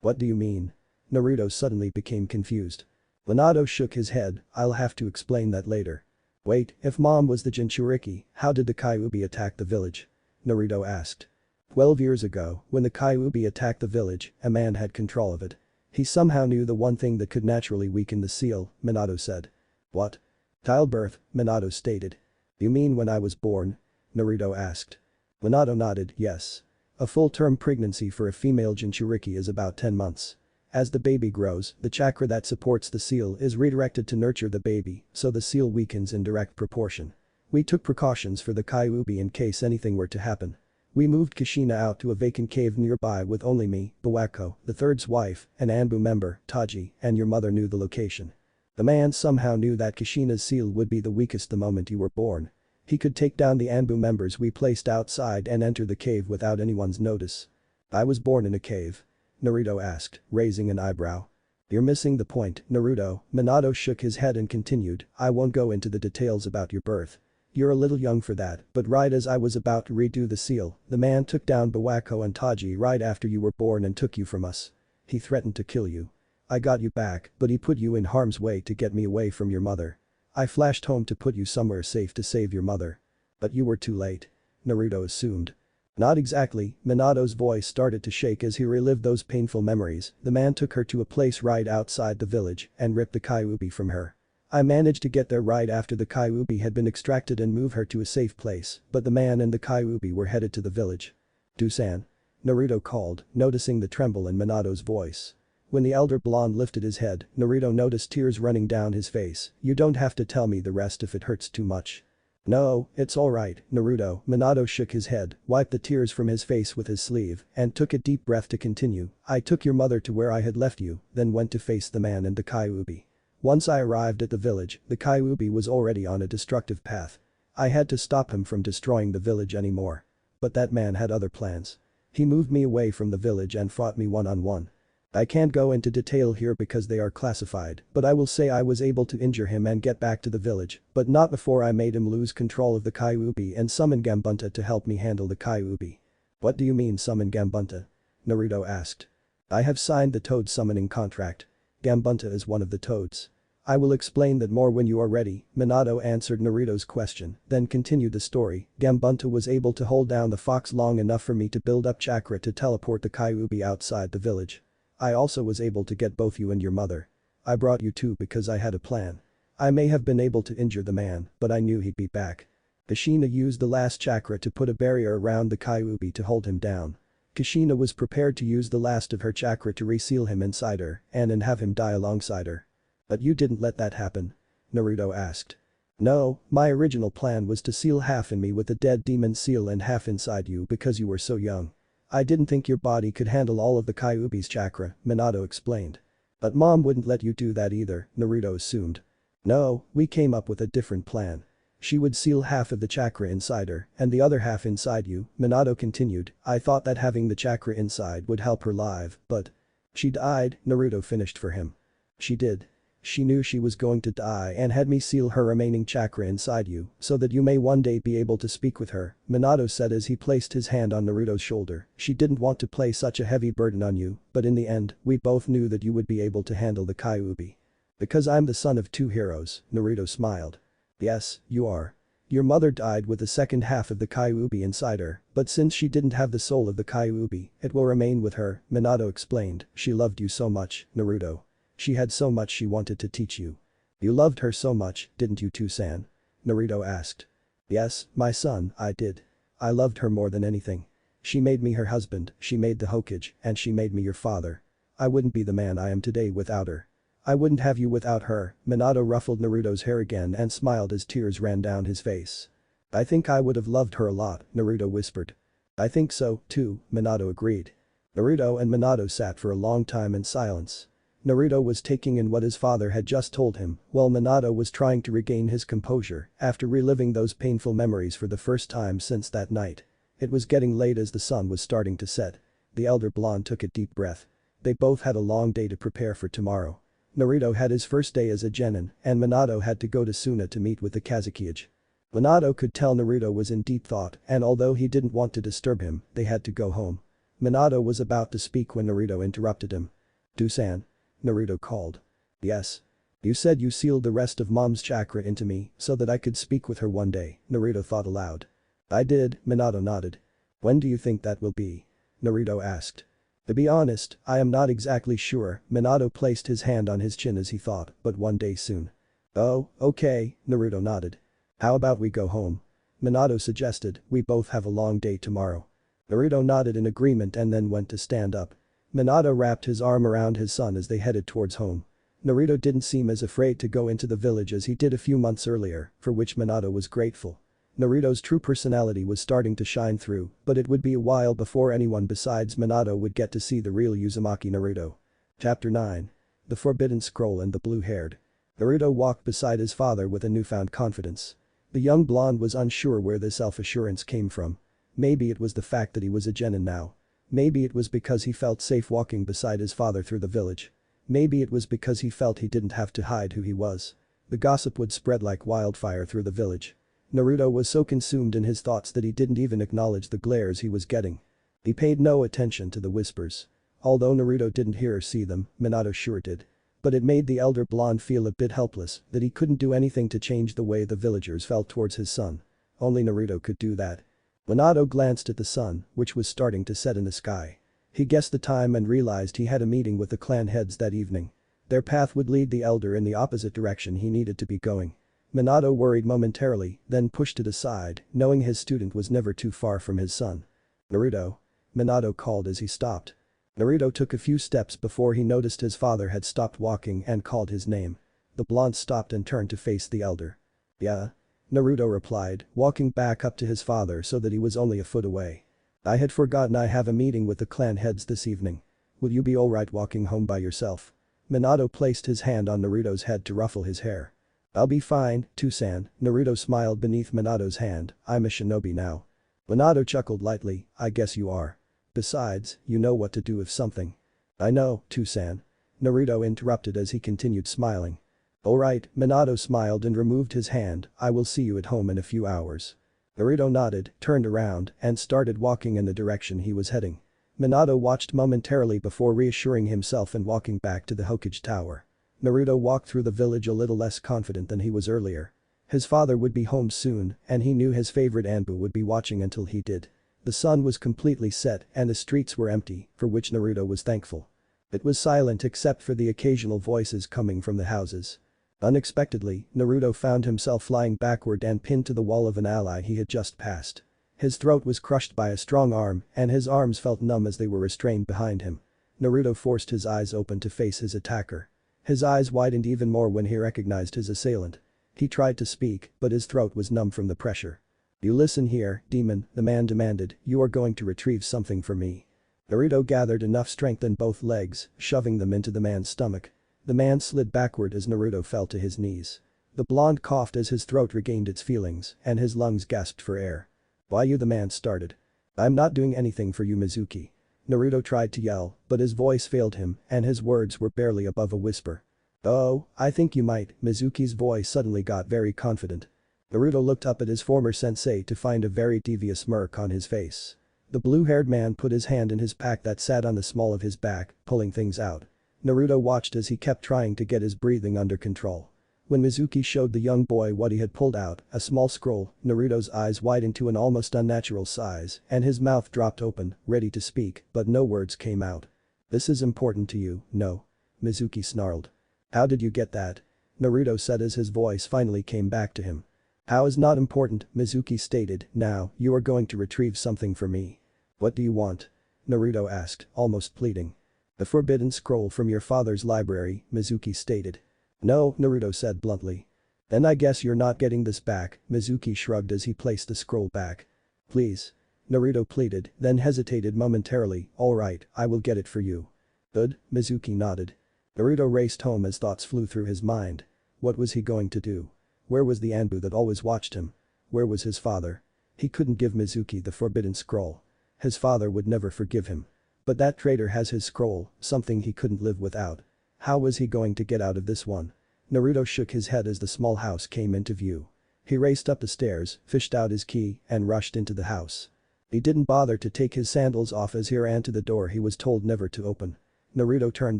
What do you mean? Naruto suddenly became confused. Minato shook his head, I'll have to explain that later. Wait, if Mom was the Jinchuriki, how did the Kyuubi attack the village? Naruto asked. 12 years ago, when the Kyuubi attacked the village, a man had control of it. He somehow knew the one thing that could naturally weaken the seal, Minato said. What? Childbirth, Minato stated. You mean when I was born? Naruto asked. Minato nodded, yes. A full-term pregnancy for a female Jinchuriki is about 10 months. As the baby grows, the chakra that supports the seal is redirected to nurture the baby, so the seal weakens in direct proportion. We took precautions for the Kyuubi in case anything were to happen. We moved Kushina out to a vacant cave nearby with only me, Bawako, the third's wife, an Anbu member, Taji, and your mother knew the location. The man somehow knew that Kushina's seal would be the weakest the moment you were born. He could take down the Anbu members we placed outside and enter the cave without anyone's notice. I was born in a cave. Naruto asked, raising an eyebrow. You're missing the point, Naruto, Minato shook his head and continued, I won't go into the details about your birth. You're a little young for that, but right as I was about to redo the seal, the man took down Bawako and Taji right after you were born and took you from us. He threatened to kill you. I got you back, but he put you in harm's way to get me away from your mother. I flashed home to put you somewhere safe to save your mother. But you were too late. Naruto assumed. Not exactly, Minato's voice started to shake as he relived those painful memories. The man took her to a place right outside the village and ripped the Kyuubi from her. I managed to get there right after the Kyuubi had been extracted and move her to a safe place, but the man and the Kyuubi were headed to the village. Dusan. Naruto called, noticing the tremble in Minato's voice. When the elder blonde lifted his head, Naruto noticed tears running down his face. You don't have to tell me the rest if it hurts too much. No, it's alright, Naruto, Minato shook his head, wiped the tears from his face with his sleeve, and took a deep breath to continue. I took your mother to where I had left you, then went to face the man and the Kyuubi. Once I arrived at the village, the Kyuubi was already on a destructive path. I had to stop him from destroying the village anymore. But that man had other plans. He moved me away from the village and fought me one-on-one. I can't go into detail here because they are classified, but I will say I was able to injure him and get back to the village, but not before I made him lose control of the Kyuubi and summon Gambunta to help me handle the Kyuubi. What do you mean summon Gambunta? Naruto asked. I have signed the toad summoning contract. Gambunta is one of the toads. I will explain that more when you are ready, Minato answered Naruto's question, then continued the story. Gambunta was able to hold down the fox long enough for me to build up chakra to teleport the Kyuubi outside the village. I also was able to get both you and your mother. I brought you too because I had a plan. I may have been able to injure the man, but I knew he'd be back. Kushina used the last chakra to put a barrier around the Kyuubi to hold him down. Kushina was prepared to use the last of her chakra to reseal him inside her and have him die alongside her. But you didn't let that happen? Naruto asked. No, my original plan was to seal half in me with the dead demon seal and half inside you because you were so young. I didn't think your body could handle all of the Kyuubi's chakra, Minato explained. But mom wouldn't let you do that either, Naruto assumed. No, we came up with a different plan. She would seal half of the chakra inside her and the other half inside you, Minato continued. I thought that having the chakra inside would help her live, but… She died, Naruto finished for him. She did. She knew she was going to die and had me seal her remaining chakra inside you so that you may one day be able to speak with her, Minato said as he placed his hand on Naruto's shoulder. She didn't want to place such a heavy burden on you, but in the end, we both knew that you would be able to handle the Kyuubi. Because I'm the son of two heroes, Naruto smiled. Yes, you are. Your mother died with the second half of the Kyuubi inside her, but since she didn't have the soul of the Kyuubi, it will remain with her," Minato explained. "She loved you so much, Naruto. She had so much she wanted to teach you." "You loved her so much, didn't you too-san?" Naruto asked. "Yes, my son, I did. I loved her more than anything. She made me her husband, she made the Hokage, and she made me your father. I wouldn't be the man I am today without her. I wouldn't have you without her." Minato ruffled Naruto's hair again and smiled as tears ran down his face. "I think I would have loved her a lot," Naruto whispered. "I think so, too," Minato agreed. Naruto and Minato sat for a long time in silence. Naruto was taking in what his father had just told him, while Minato was trying to regain his composure after reliving those painful memories for the first time since that night. It was getting late as the sun was starting to set. The elder blonde took a deep breath. They both had a long day to prepare for tomorrow. Naruto had his first day as a genin, and Minato had to go to Suna to meet with the Kazekage. Minato could tell Naruto was in deep thought, and although he didn't want to disturb him, they had to go home. Minato was about to speak when Naruto interrupted him. "Do-san?" Naruto called. "Yes. You said you sealed the rest of mom's chakra into me so that I could speak with her one day," Naruto thought aloud. "I did," Minato nodded. "When do you think that will be?" Naruto asked. "To be honest, I am not exactly sure." Minato placed his hand on his chin as he thought, "but one day soon." "Oh, okay," Naruto nodded. "How about we go home?" Minato suggested. "We both have a long day tomorrow." Naruto nodded in agreement and then went to stand up. Minato wrapped his arm around his son as they headed towards home. Naruto didn't seem as afraid to go into the village as he did a few months earlier, for which Minato was grateful. Naruto's true personality was starting to shine through, but it would be a while before anyone besides Minato would get to see the real Uzumaki Naruto. Chapter 9. The Forbidden Scroll and the Blue-Haired. Naruto walked beside his father with a newfound confidence. The young blonde was unsure where this self-assurance came from. Maybe it was the fact that he was a genin now. Maybe it was because he felt safe walking beside his father through the village. Maybe it was because he felt he didn't have to hide who he was. The gossip would spread like wildfire through the village. Naruto was so consumed in his thoughts that he didn't even acknowledge the glares he was getting. He paid no attention to the whispers. Although Naruto didn't hear or see them, Minato sure did. But it made the elder blonde feel a bit helpless that he couldn't do anything to change the way the villagers felt towards his son. Only Naruto could do that. Minato glanced at the sun, which was starting to set in the sky. He guessed the time and realized he had a meeting with the clan heads that evening. Their path would lead the elder in the opposite direction he needed to be going. Minato worried momentarily, then pushed it aside, knowing his student was never too far from his son. "Naruto?" Minato called as he stopped. Naruto took a few steps before he noticed his father had stopped walking and called his name. The blonde stopped and turned to face the elder. "Yeah?" Naruto replied, walking back up to his father so that he was only a foot away. "I had forgotten I have a meeting with the clan heads this evening. Will you be alright walking home by yourself?" Minato placed his hand on Naruto's head to ruffle his hair. "I'll be fine, Too-san," Naruto smiled beneath Minato's hand. "I'm a shinobi now." Minato chuckled lightly. "I guess you are. Besides, you know what to do if something." "I know, Too-san." Naruto interrupted as he continued smiling. "Alright," Minato smiled and removed his hand. "I will see you at home in a few hours." Naruto nodded, turned around, and started walking in the direction he was heading. Minato watched momentarily before reassuring himself and walking back to the Hokage Tower. Naruto walked through the village a little less confident than he was earlier. His father would be home soon, and he knew his favorite Anbu would be watching until he did. The sun was completely set and the streets were empty, for which Naruto was thankful. It was silent except for the occasional voices coming from the houses. Unexpectedly, Naruto found himself lying backward and pinned to the wall of an alley he had just passed. His throat was crushed by a strong arm and his arms felt numb as they were restrained behind him. Naruto forced his eyes open to face his attacker. His eyes widened even more when he recognized his assailant. He tried to speak, but his throat was numb from the pressure. "You listen here, demon," the man demanded, "you are going to retrieve something for me." Naruto gathered enough strength in both legs, shoving them into the man's stomach. The man slid backward as Naruto fell to his knees. The blonde coughed as his throat regained its feelings and his lungs gasped for air. "Why you?" the man started. "I'm not doing anything for you, Mizuki." Naruto tried to yell, but his voice failed him and his words were barely above a whisper. "Oh, I think you might." Mizuki's voice suddenly got very confident. Naruto looked up at his former sensei to find a very devious smirk on his face. The blue-haired man put his hand in his pack that sat on the small of his back, pulling things out. Naruto watched as he kept trying to get his breathing under control. When Mizuki showed the young boy what he had pulled out, a small scroll, Naruto's eyes widened to an almost unnatural size and his mouth dropped open, ready to speak, but no words came out. "This is important to you, no?" Mizuki snarled. "How did you get that?" Naruto said as his voice finally came back to him. "How is not important," Mizuki stated, "now, you are going to retrieve something for me." "What do you want?" Naruto asked, almost pleading. "The forbidden scroll from your father's library," Mizuki stated. "No," Naruto said bluntly. "Then I guess you're not getting this back," Mizuki shrugged as he placed the scroll back. "Please." Naruto pleaded, then hesitated momentarily. "Alright, I will get it for you." "Good," Mizuki nodded. Naruto raced home as thoughts flew through his mind. What was he going to do? Where was the Anbu that always watched him? Where was his father? He couldn't give Mizuki the forbidden scroll. His father would never forgive him. But that traitor has his scroll, something he couldn't live without. How was he going to get out of this one? Naruto shook his head as the small house came into view. He raced up the stairs, fished out his key, and rushed into the house. He didn't bother to take his sandals off as he ran to the door he was told never to open. Naruto turned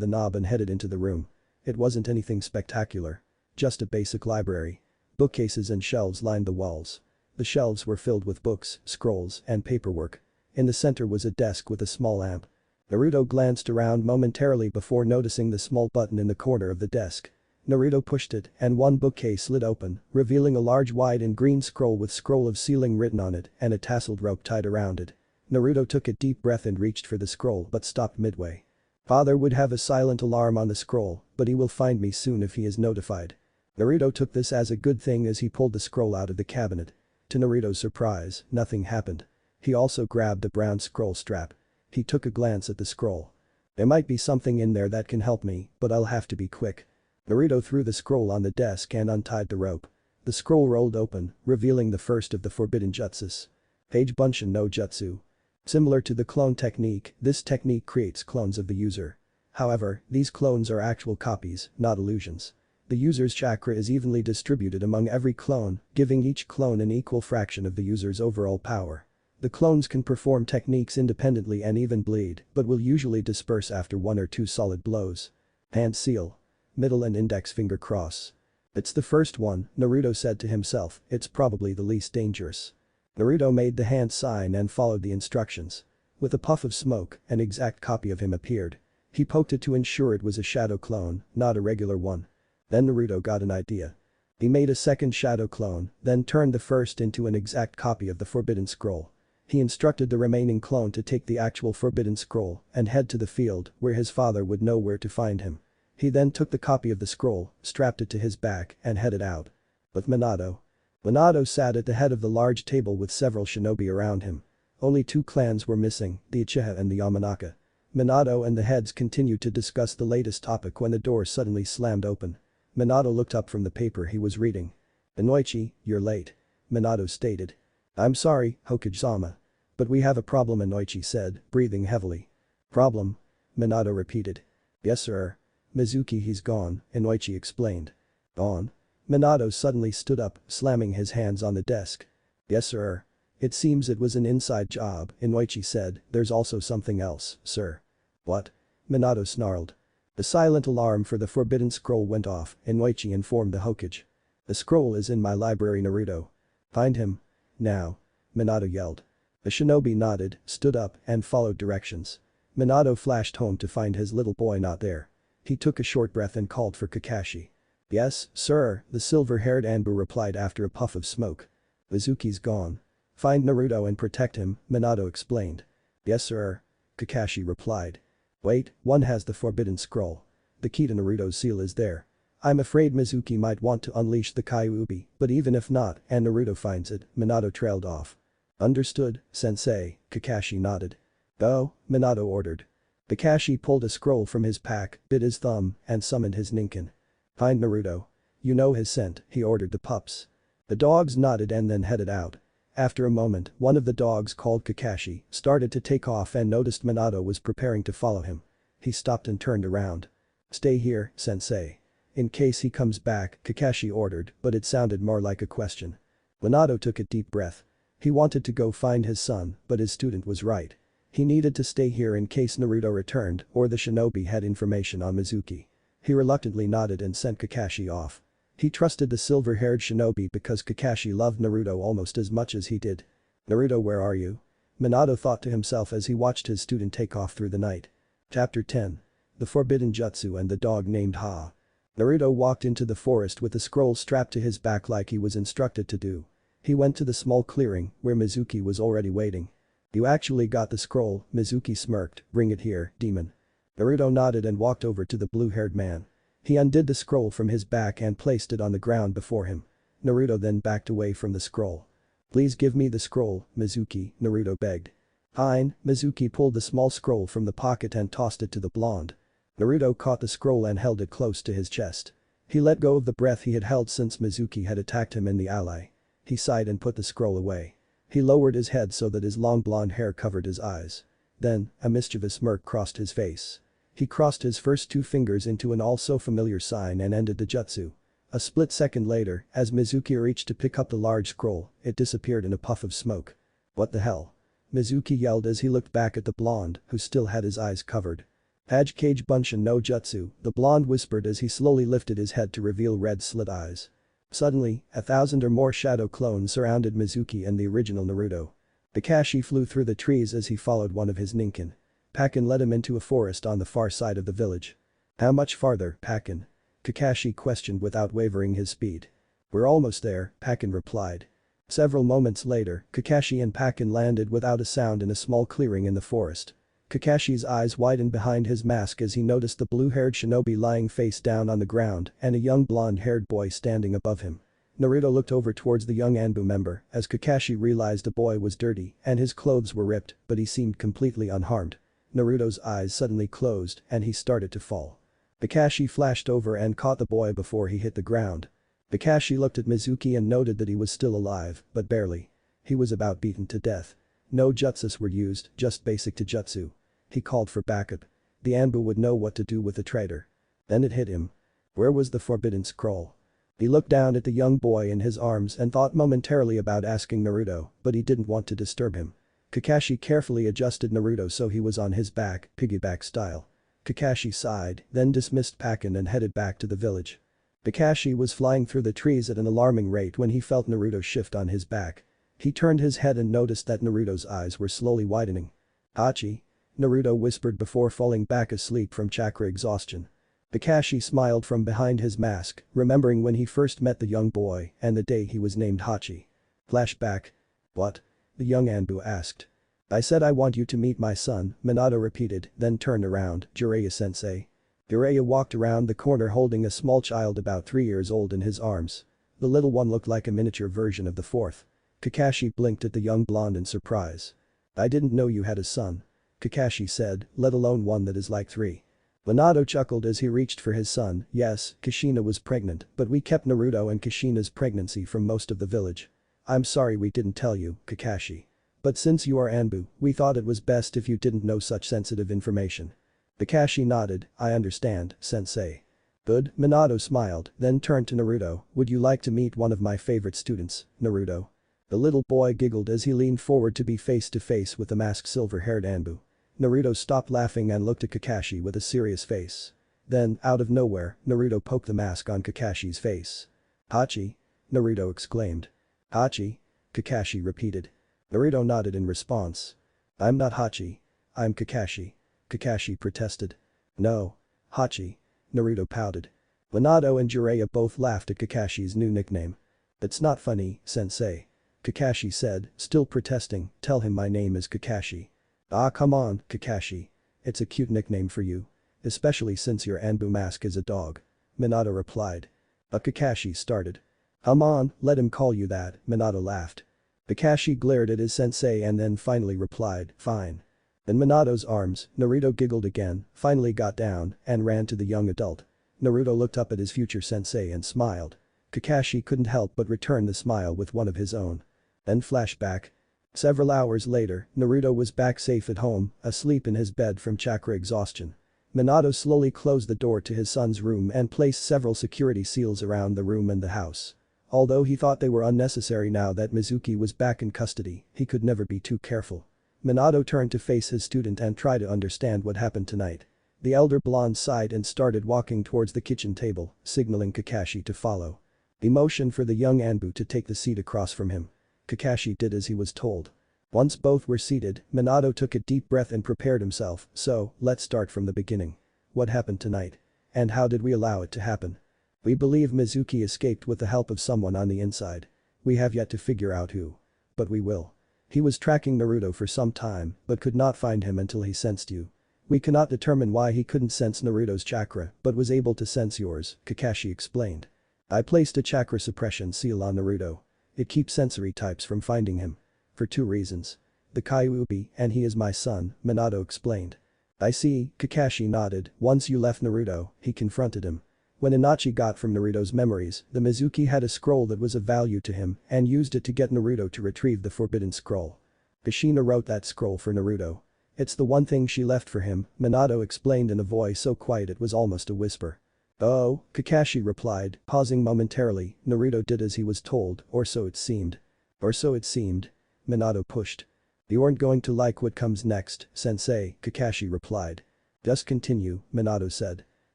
the knob and headed into the room. It wasn't anything spectacular. Just a basic library. Bookcases and shelves lined the walls. The shelves were filled with books, scrolls, and paperwork. In the center was a desk with a small lamp. Naruto glanced around momentarily before noticing the small button in the corner of the desk. Naruto pushed it and one bookcase slid open, revealing a large white and green scroll with scroll of sealing written on it and a tasseled rope tied around it. Naruto took a deep breath and reached for the scroll but stopped midway. Father would have a silent alarm on the scroll, but he will find me soon if he is notified. Naruto took this as a good thing as he pulled the scroll out of the cabinet. To Naruto's surprise, nothing happened. He also grabbed the brown scroll strap. He took a glance at the scroll. There might be something in there that can help me, but I'll have to be quick. Naruto threw the scroll on the desk and untied the rope. The scroll rolled open, revealing the first of the forbidden jutsus. Page Bunshin no Jutsu. Similar to the clone technique, this technique creates clones of the user. However, these clones are actual copies, not illusions. The user's chakra is evenly distributed among every clone, giving each clone an equal fraction of the user's overall power. The clones can perform techniques independently and even bleed, but will usually disperse after one or two solid blows. Hand seal. Middle and index finger cross. It's the first one, Naruto said to himself, it's probably the least dangerous. Naruto made the hand sign and followed the instructions. With a puff of smoke, an exact copy of him appeared. He poked it to ensure it was a shadow clone, not a regular one. Then Naruto got an idea. He made a second shadow clone, then turned the first into an exact copy of the forbidden scroll. He instructed the remaining clone to take the actual forbidden scroll and head to the field where his father would know where to find him. He then took the copy of the scroll, strapped it to his back, and headed out. But Minato. Minato sat at the head of the large table with several shinobi around him. Only two clans were missing, the Uchiha and the Yamanaka. Minato and the heads continued to discuss the latest topic when the door suddenly slammed open. Minato looked up from the paper he was reading. "Inoichi, you're late," Minato stated. "I'm sorry, Hokage-sama. But we have a problem," Inoichi said, breathing heavily. "Problem?" Minato repeated. "Yes sir. Mizuki he's gone," Inoichi explained. "Gone?" Minato suddenly stood up, slamming his hands on the desk. "Yes sir. It seems it was an inside job," Inoichi said, "there's also something else, sir." "What?" Minato snarled. The silent alarm for the forbidden scroll went off, Inoichi informed the Hokage. "The scroll is in my library, Naruto. Find him. Now." Minato yelled. The shinobi nodded, stood up, and followed directions. Minato flashed home to find his little boy not there. He took a short breath and called for Kakashi. "Yes, sir," the silver-haired Anbu replied after a puff of smoke. "Mizuki's gone. Find Naruto and protect him," Minato explained. "Yes sir," Kakashi replied. "Wait, one has the forbidden scroll. The key to Naruto's seal is there. I'm afraid Mizuki might want to unleash the Kyuubi, but even if not and Naruto finds it," Minato trailed off. "Understood, sensei," Kakashi nodded. "Go," Minato ordered. Kakashi pulled a scroll from his pack, bit his thumb, and summoned his Ninken. "Find Naruto. You know his scent," he ordered the pups. The dogs nodded and then headed out. After a moment, one of the dogs called Kakashi, started to take off and noticed Minato was preparing to follow him. He stopped and turned around. "Stay here, sensei. In case he comes back," Kakashi ordered, but it sounded more like a question. Minato took a deep breath. He wanted to go find his son, but his student was right. He needed to stay here in case Naruto returned or the shinobi had information on Mizuki. He reluctantly nodded and sent Kakashi off. He trusted the silver-haired shinobi because Kakashi loved Naruto almost as much as he did. "Naruto, where are you?" Minato thought to himself as he watched his student take off through the night. Chapter 10. The Forbidden Jutsu and the Dog Named Ha. Naruto walked into the forest with the scroll strapped to his back like he was instructed to do. He went to the small clearing where Mizuki was already waiting. "You actually got the scroll," Mizuki smirked, "bring it here, demon." Naruto nodded and walked over to the blue-haired man. He undid the scroll from his back and placed it on the ground before him. Naruto then backed away from the scroll. "Please give me the scroll, Mizuki," Naruto begged. "Fine." Mizuki pulled the small scroll from the pocket and tossed it to the blonde. Naruto caught the scroll and held it close to his chest. He let go of the breath he had held since Mizuki had attacked him in the alley. He sighed and put the scroll away. He lowered his head so that his long blonde hair covered his eyes. Then, a mischievous smirk crossed his face. He crossed his first two fingers into an all-so-familiar sign and ended the jutsu. A split second later, as Mizuki reached to pick up the large scroll, it disappeared in a puff of smoke. "What the hell?" Mizuki yelled as he looked back at the blonde, who still had his eyes covered. "Hajikage Bunshin no Jutsu," the blonde whispered as he slowly lifted his head to reveal red slit eyes. Suddenly, 1,000 or more shadow clones surrounded Mizuki and the original Naruto. Kakashi flew through the trees as he followed one of his ninkin. Pakken led him into a forest on the far side of the village. "How much farther, Pakken?" Kakashi questioned without wavering his speed. "We're almost there," Pakken replied. Several moments later, Kakashi and Pakken landed without a sound in a small clearing in the forest. Kakashi's eyes widened behind his mask as he noticed the blue-haired shinobi lying face down on the ground and a young blonde-haired boy standing above him. Naruto looked over towards the young Anbu member as Kakashi realized the boy was dirty and his clothes were ripped, but he seemed completely unharmed. Naruto's eyes suddenly closed and he started to fall. Kakashi flashed over and caught the boy before he hit the ground. Kakashi looked at Mizuki and noted that he was still alive, but barely. He was about beaten to death. No jutsus were used, just basic taijutsu. He called for backup. The Anbu would know what to do with the traitor. Then it hit him. Where was the forbidden scroll? He looked down at the young boy in his arms and thought momentarily about asking Naruto, but he didn't want to disturb him. Kakashi carefully adjusted Naruto so he was on his back, piggyback style. Kakashi sighed, then dismissed Pakken and headed back to the village. Kakashi was flying through the trees at an alarming rate when he felt Naruto shift on his back. He turned his head and noticed that Naruto's eyes were slowly widening. "Hachi?" Naruto whispered before falling back asleep from chakra exhaustion. Kakashi smiled from behind his mask, remembering when he first met the young boy and the day he was named Hachi. Flashback. "What?" the young Anbu asked. "I said I want you to meet my son," Minato repeated, then turned around, "Jiraiya-sensei." Jiraiya walked around the corner holding a small child about 3 years old in his arms. The little one looked like a miniature version of the fourth. Kakashi blinked at the young blonde in surprise. "I didn't know you had a son," Kakashi said, "let alone one that is like 3. Minato chuckled as he reached for his son. "Yes, Kushina was pregnant, but we kept Naruto and Kushina's pregnancy from most of the village. I'm sorry we didn't tell you, Kakashi. But since you are Anbu, we thought it was best if you didn't know such sensitive information." Kakashi nodded. "I understand, sensei." "Good," Minato smiled, then turned to Naruto. "Would you like to meet one of my favorite students, Naruto?" The little boy giggled as he leaned forward to be face to face with the masked silver-haired Anbu. Naruto stopped laughing and looked at Kakashi with a serious face. Then, out of nowhere, Naruto poked the mask on Kakashi's face. "Hachi?" Naruto exclaimed. "Hachi?" Kakashi repeated. Naruto nodded in response. "I'm not Hachi. I'm Kakashi." Kakashi protested. "No. Hachi." Naruto pouted. Minato and Jiraiya both laughed at Kakashi's new nickname. "It's not funny, sensei." Kakashi said, still protesting, "Tell him my name is Kakashi." "Ah, come on, Kakashi. It's a cute nickname for you. Especially since your Anbu mask is a dog." Minato replied. But Kakashi started. "Come on, let him call you that," Minato laughed. Kakashi glared at his sensei and then finally replied, "Fine." In Minato's arms, Naruto giggled again, finally got down, and ran to the young adult. Naruto looked up at his future sensei and smiled. Kakashi couldn't help but return the smile with one of his own. Then flashback. Several hours later, Naruto was back safe at home, asleep in his bed from chakra exhaustion. Minato slowly closed the door to his son's room and placed several security seals around the room and the house. Although he thought they were unnecessary now that Mizuki was back in custody, he could never be too careful. Minato turned to face his student and try to understand what happened tonight. The elder blonde sighed and started walking towards the kitchen table, signaling Kakashi to follow. He motioned for the young Anbu to take the seat across from him. Kakashi did as he was told. Once both were seated, Minato took a deep breath and prepared himself, so, let's start from the beginning. What happened tonight? And how did we allow it to happen? We believe Mizuki escaped with the help of someone on the inside. We have yet to figure out who. But we will. He was tracking Naruto for some time, but could not find him until he sensed you. We cannot determine why he couldn't sense Naruto's chakra, but was able to sense yours, Kakashi explained. I placed a chakra suppression seal on Naruto. It keeps sensory types from finding him. For 2 reasons. The Kyuubi and he is my son, Minato explained. I see, Kakashi nodded. Once you left Naruto, he confronted him. When Itachi got from Naruto's memories, the Mizuki had a scroll that was of value to him and used it to get Naruto to retrieve the forbidden scroll. Kushina wrote that scroll for Naruto. It's the one thing she left for him, Minato explained in a voice so quiet it was almost a whisper. Oh, Kakashi replied, pausing momentarily. Naruto did as he was told, or so it seemed. Or so it seemed. Minato pushed. You aren't going to like what comes next, sensei, Kakashi replied. Just continue, Minato said.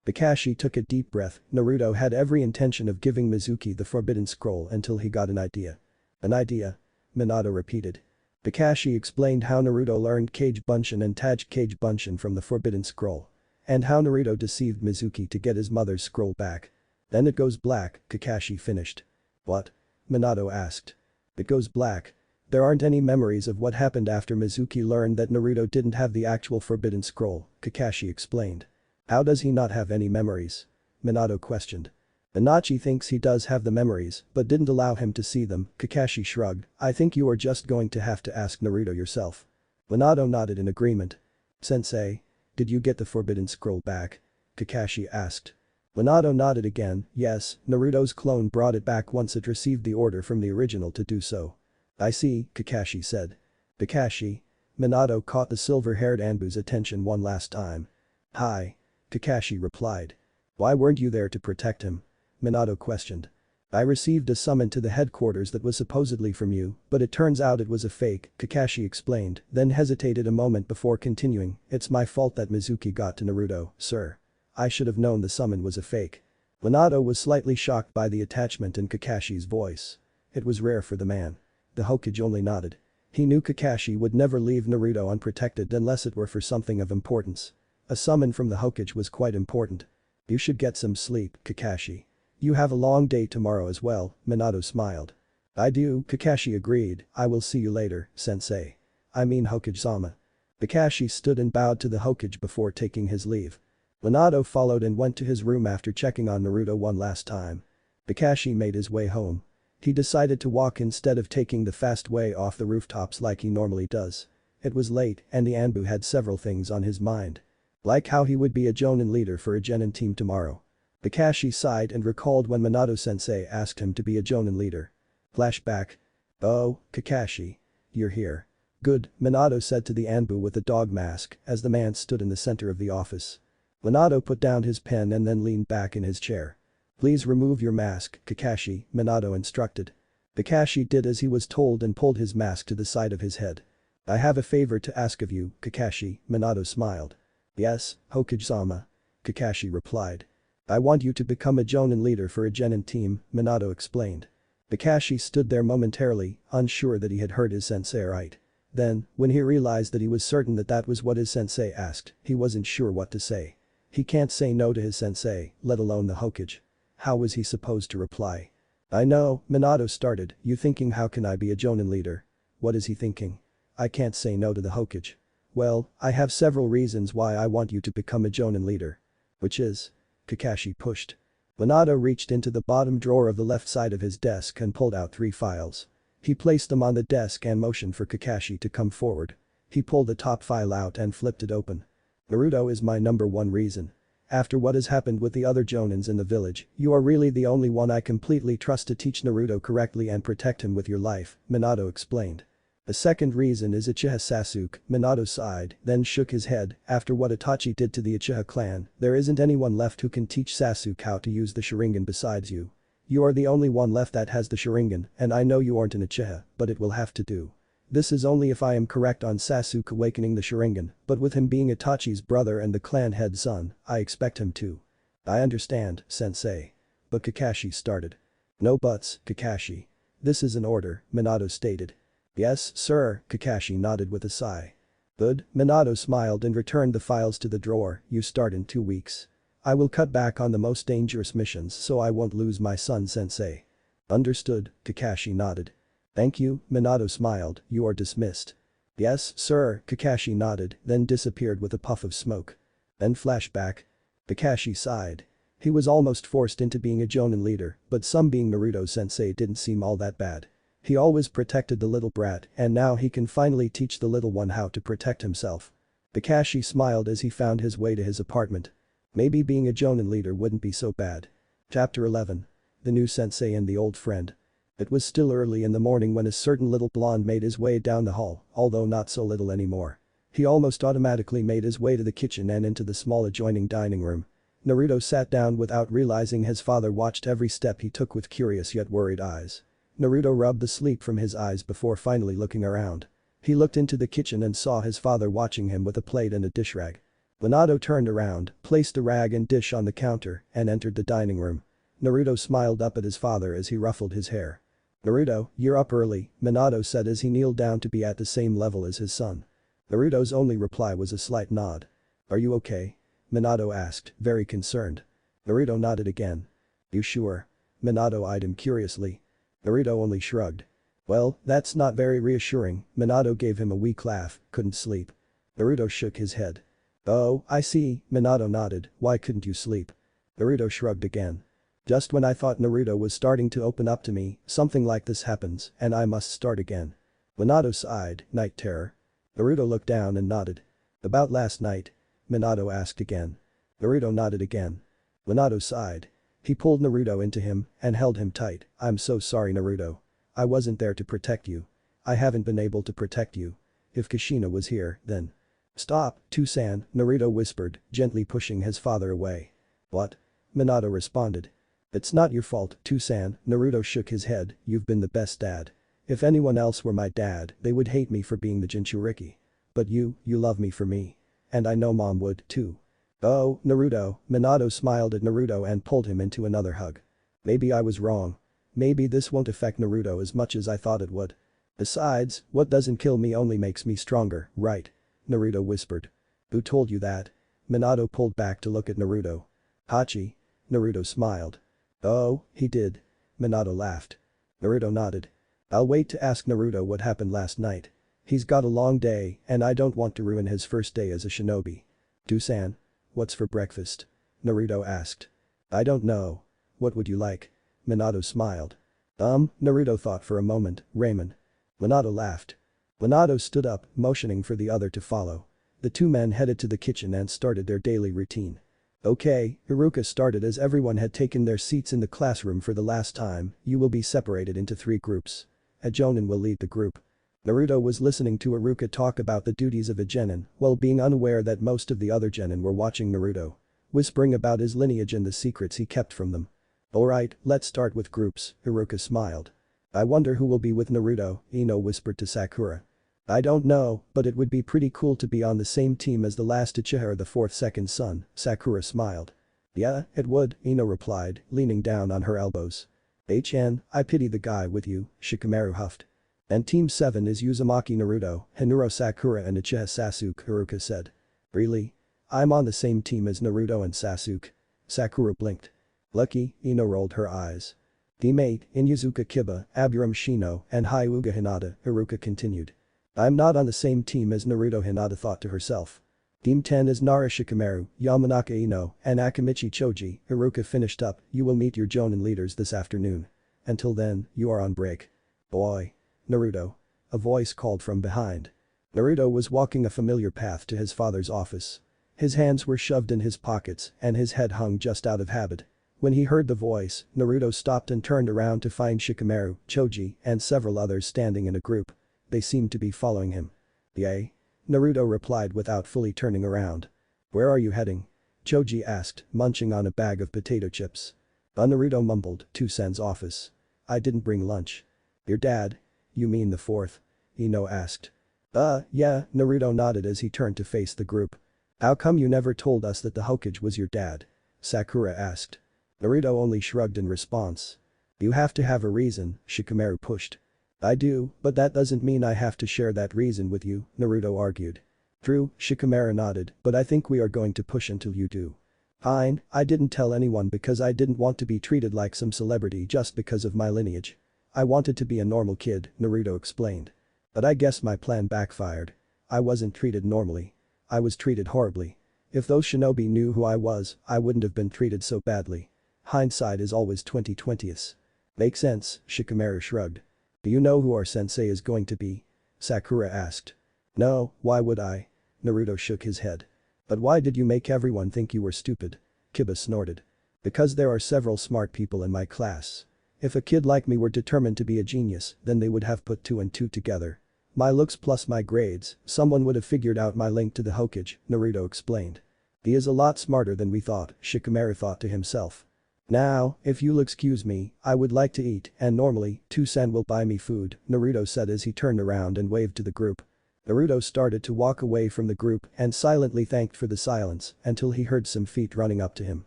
Kakashi took a deep breath. Naruto had every intention of giving Mizuki the forbidden scroll until he got an idea. An idea? Minato repeated. Kakashi explained how Naruto learned Kage Bunshin and Taj Kage Bunshin from the forbidden scroll. And how Naruto deceived Mizuki to get his mother's scroll back. Then it goes black, Kakashi finished. What? Minato asked. It goes black. There aren't any memories of what happened after Mizuki learned that Naruto didn't have the actual forbidden scroll, Kakashi explained. How does he not have any memories? Minato questioned. Itachi thinks he does have the memories, but didn't allow him to see them, Kakashi shrugged. I think you are just going to have to ask Naruto yourself. Minato nodded in agreement. Sensei? Did you get the forbidden scroll back? Kakashi asked. Minato nodded again. Yes, Naruto's clone brought it back once it received the order from the original to do so. I see, Kakashi said. Kakashi? Minato caught the silver-haired Anbu's attention one last time. Hi. Kakashi replied. Why weren't you there to protect him? Minato questioned. I received a summon to the headquarters that was supposedly from you, but it turns out it was a fake, Kakashi explained, then hesitated a moment before continuing. It's my fault that Mizuki got to Naruto, sir. I should have known the summon was a fake. Minato was slightly shocked by the attachment in Kakashi's voice. It was rare for the man. The Hokage only nodded. He knew Kakashi would never leave Naruto unprotected unless it were for something of importance. A summon from the Hokage was quite important. You should get some sleep, Kakashi. You have a long day tomorrow as well, Minato smiled. I do, Kakashi agreed. I will see you later, sensei. I mean Hokage-sama. Kakashi stood and bowed to the Hokage before taking his leave. Minato followed and went to his room after checking on Naruto one last time. Kakashi made his way home. He decided to walk instead of taking the fast way off the rooftops like he normally does. It was late and the Anbu had several things on his mind. Like how he would be a Jonin leader for a Genin team tomorrow. Kakashi sighed and recalled when Minato-sensei asked him to be a Jonin leader. Flashback. Oh, Kakashi. You're here. Good, Minato said to the Anbu with the dog mask as the man stood in the center of the office. Minato put down his pen and then leaned back in his chair. Please remove your mask, Kakashi, Minato instructed. Kakashi did as he was told and pulled his mask to the side of his head. I have a favor to ask of you, Kakashi, Minato smiled. Yes, Hokage-sama. Kakashi replied. I want you to become a Jonin leader for a Genin team, Minato explained. Kakashi stood there momentarily, unsure that he had heard his sensei right. Then, when he realized that he was certain that that was what his sensei asked, he wasn't sure what to say. He can't say no to his sensei, let alone the Hokage. How was he supposed to reply? I know, Minato started, you thinking how can I be a Jonin leader? What is he thinking? I can't say no to the Hokage. Well, I have several reasons why I want you to become a Jonin leader. Which is? Kakashi pushed. Minato reached into the bottom drawer of the left side of his desk and pulled out 3 files. He placed them on the desk and motioned for Kakashi to come forward. He pulled the top file out and flipped it open. Naruto is my number 1 reason. After what has happened with the other Jonins in the village, you are really the only one I completely trust to teach Naruto correctly and protect him with your life, Minato explained. The second reason is Uchiha Sasuke, Minato sighed, then shook his head. After what Itachi did to the Uchiha clan, there isn't anyone left who can teach Sasuke how to use the Sharingan besides you. You are the only one left that has the Sharingan, and I know you aren't an Uchiha, but it will have to do. This is only if I am correct on Sasuke awakening the Sharingan, but with him being Itachi's brother and the clan head son, I expect him to. I understand, sensei. But Kakashi started. No buts, Kakashi. This is an order, Minato stated. Yes, sir, Kakashi nodded with a sigh. Good, Minato smiled and returned the files to the drawer. You start in 2 weeks. I will cut back on the most dangerous missions so I won't lose my son sensei. Understood, Kakashi nodded. Thank you, Minato smiled, you are dismissed. Yes, sir, Kakashi nodded, then disappeared with a puff of smoke. Then flashback. Kakashi sighed. He was almost forced into being a Jonin leader, but some being Naruto-sensei didn't seem all that bad. He always protected the little brat and now he can finally teach the little one how to protect himself. Kakashi smiled as he found his way to his apartment. Maybe being a Jonin leader wouldn't be so bad. Chapter 11. The new sensei and the old friend. It was still early in the morning when a certain little blonde made his way down the hall, although not so little anymore. He almost automatically made his way to the kitchen and into the small adjoining dining room. Naruto sat down without realizing his father watched every step he took with curious yet worried eyes. Naruto rubbed the sleep from his eyes before finally looking around. He looked into the kitchen and saw his father watching him with a plate and a dish rag. Minato turned around, placed the rag and dish on the counter, and entered the dining room. Naruto smiled up at his father as he ruffled his hair. Naruto, you're up early, Minato said as he kneeled down to be at the same level as his son. Naruto's only reply was a slight nod. Are you okay? Minato asked, very concerned. Naruto nodded again. You sure? Minato eyed him curiously. Naruto only shrugged. Well, that's not very reassuring, Minato gave him a weak laugh, couldn't sleep. Naruto shook his head. Oh, I see, Minato nodded, why couldn't you sleep? Naruto shrugged again. Just when I thought Naruto was starting to open up to me, something like this happens, and I must start again. Minato sighed, night terror. Naruto looked down and nodded. About last night? Minato asked again. Naruto nodded again. Minato sighed. He pulled Naruto into him and held him tight. I'm so sorry Naruto. I wasn't there to protect you. I haven't been able to protect you. If Kushina was here, then. Stop, Toussaint, Naruto whispered, gently pushing his father away. What? Minato responded. It's not your fault, Toussaint, Naruto shook his head, you've been the best dad. If anyone else were my dad, they would hate me for being the Jinchuriki. But you love me for me. And I know mom would, too. Oh, Naruto, Minato smiled at Naruto and pulled him into another hug. Maybe I was wrong. Maybe this won't affect Naruto as much as I thought it would. Besides, what doesn't kill me only makes me stronger, right? Naruto whispered. Who told you that? Minato pulled back to look at Naruto. Hachi. Naruto smiled. Oh, he did. Minato laughed. Naruto nodded. I'll wait to ask Naruto what happened last night. He's got a long day and I don't want to ruin his first day as a shinobi. Toussaint. What's for breakfast? Naruto asked. I don't know. What would you like? Minato smiled. Naruto thought for a moment, ramen. Minato laughed. Minato stood up, motioning for the other to follow. The two men headed to the kitchen and started their daily routine. Okay, Iruka started as everyone had taken their seats in the classroom for the last time, you will be separated into 3 groups. A Jonin will lead the group. Naruto was listening to Iruka talk about the duties of a genin while being unaware that most of the other genin were watching Naruto. Whispering about his lineage and the secrets he kept from them. Alright, let's start with groups, Iruka smiled. I wonder who will be with Naruto, Ino whispered to Sakura. I don't know, but it would be pretty cool to be on the same team as the last Uchiha the 4th second son, Sakura smiled. Yeah, it would, Ino replied, leaning down on her elbows. I pity the guy with you, Shikamaru huffed. And Team 7 is Uzumaki Naruto, Hinuro Sakura and Uchiha Sasuke, Iruka said. Really? I'm on the same team as Naruto and Sasuke. Sakura blinked. Lucky, Ino rolled her eyes. Teammate, Inuzuka Kiba, Aburam Shino, and Hyuga Hinata, Iruka continued. I'm not on the same team as Naruto, Hinata thought to herself. Team 10 is Nara Shikamaru, Yamanaka Ino, and Akamichi Choji, Iruka finished up, you will meet your Jonin leaders this afternoon. Until then, you are on break. Boy. Naruto. A voice called from behind. Naruto was walking a familiar path to his father's office. His hands were shoved in his pockets and his head hung just out of habit. When he heard the voice, Naruto stopped and turned around to find Shikamaru, Choji, and several others standing in a group. They seemed to be following him. Yay? Naruto replied without fully turning around. Where are you heading? Choji asked, munching on a bag of potato chips. Naruto mumbled, Toussaint's office. I didn't bring lunch. Your dad? You mean the 4th? Ino asked. Yeah, Naruto nodded as he turned to face the group. How come you never told us that the Hokage was your dad? Sakura asked. Naruto only shrugged in response. You have to have a reason, Shikamaru pushed. I do, but that doesn't mean I have to share that reason with you, Naruto argued. True, Shikamaru nodded, but I think we are going to push until you do. Fine, I didn't tell anyone because I didn't want to be treated like some celebrity just because of my lineage. I wanted to be a normal kid, Naruto explained. But I guess my plan backfired. I wasn't treated normally. I was treated horribly. If those shinobi knew who I was, I wouldn't have been treated so badly. Hindsight is always 20/20. Makes sense, Shikamaru shrugged. Do you know who our sensei is going to be? Sakura asked. No, why would I? Naruto shook his head. But why did you make everyone think you were stupid? Kiba snorted. Because there are several smart people in my class. If a kid like me were determined to be a genius, then they would have put 2 and 2 together. My looks plus my grades, someone would have figured out my link to the Hokage, Naruto explained. He is a lot smarter than we thought, Shikamaru thought to himself. Now, if you'll excuse me, I would like to eat and normally, Toussaint will buy me food, Naruto said as he turned around and waved to the group. Naruto started to walk away from the group and silently thanked for the silence until he heard some feet running up to him.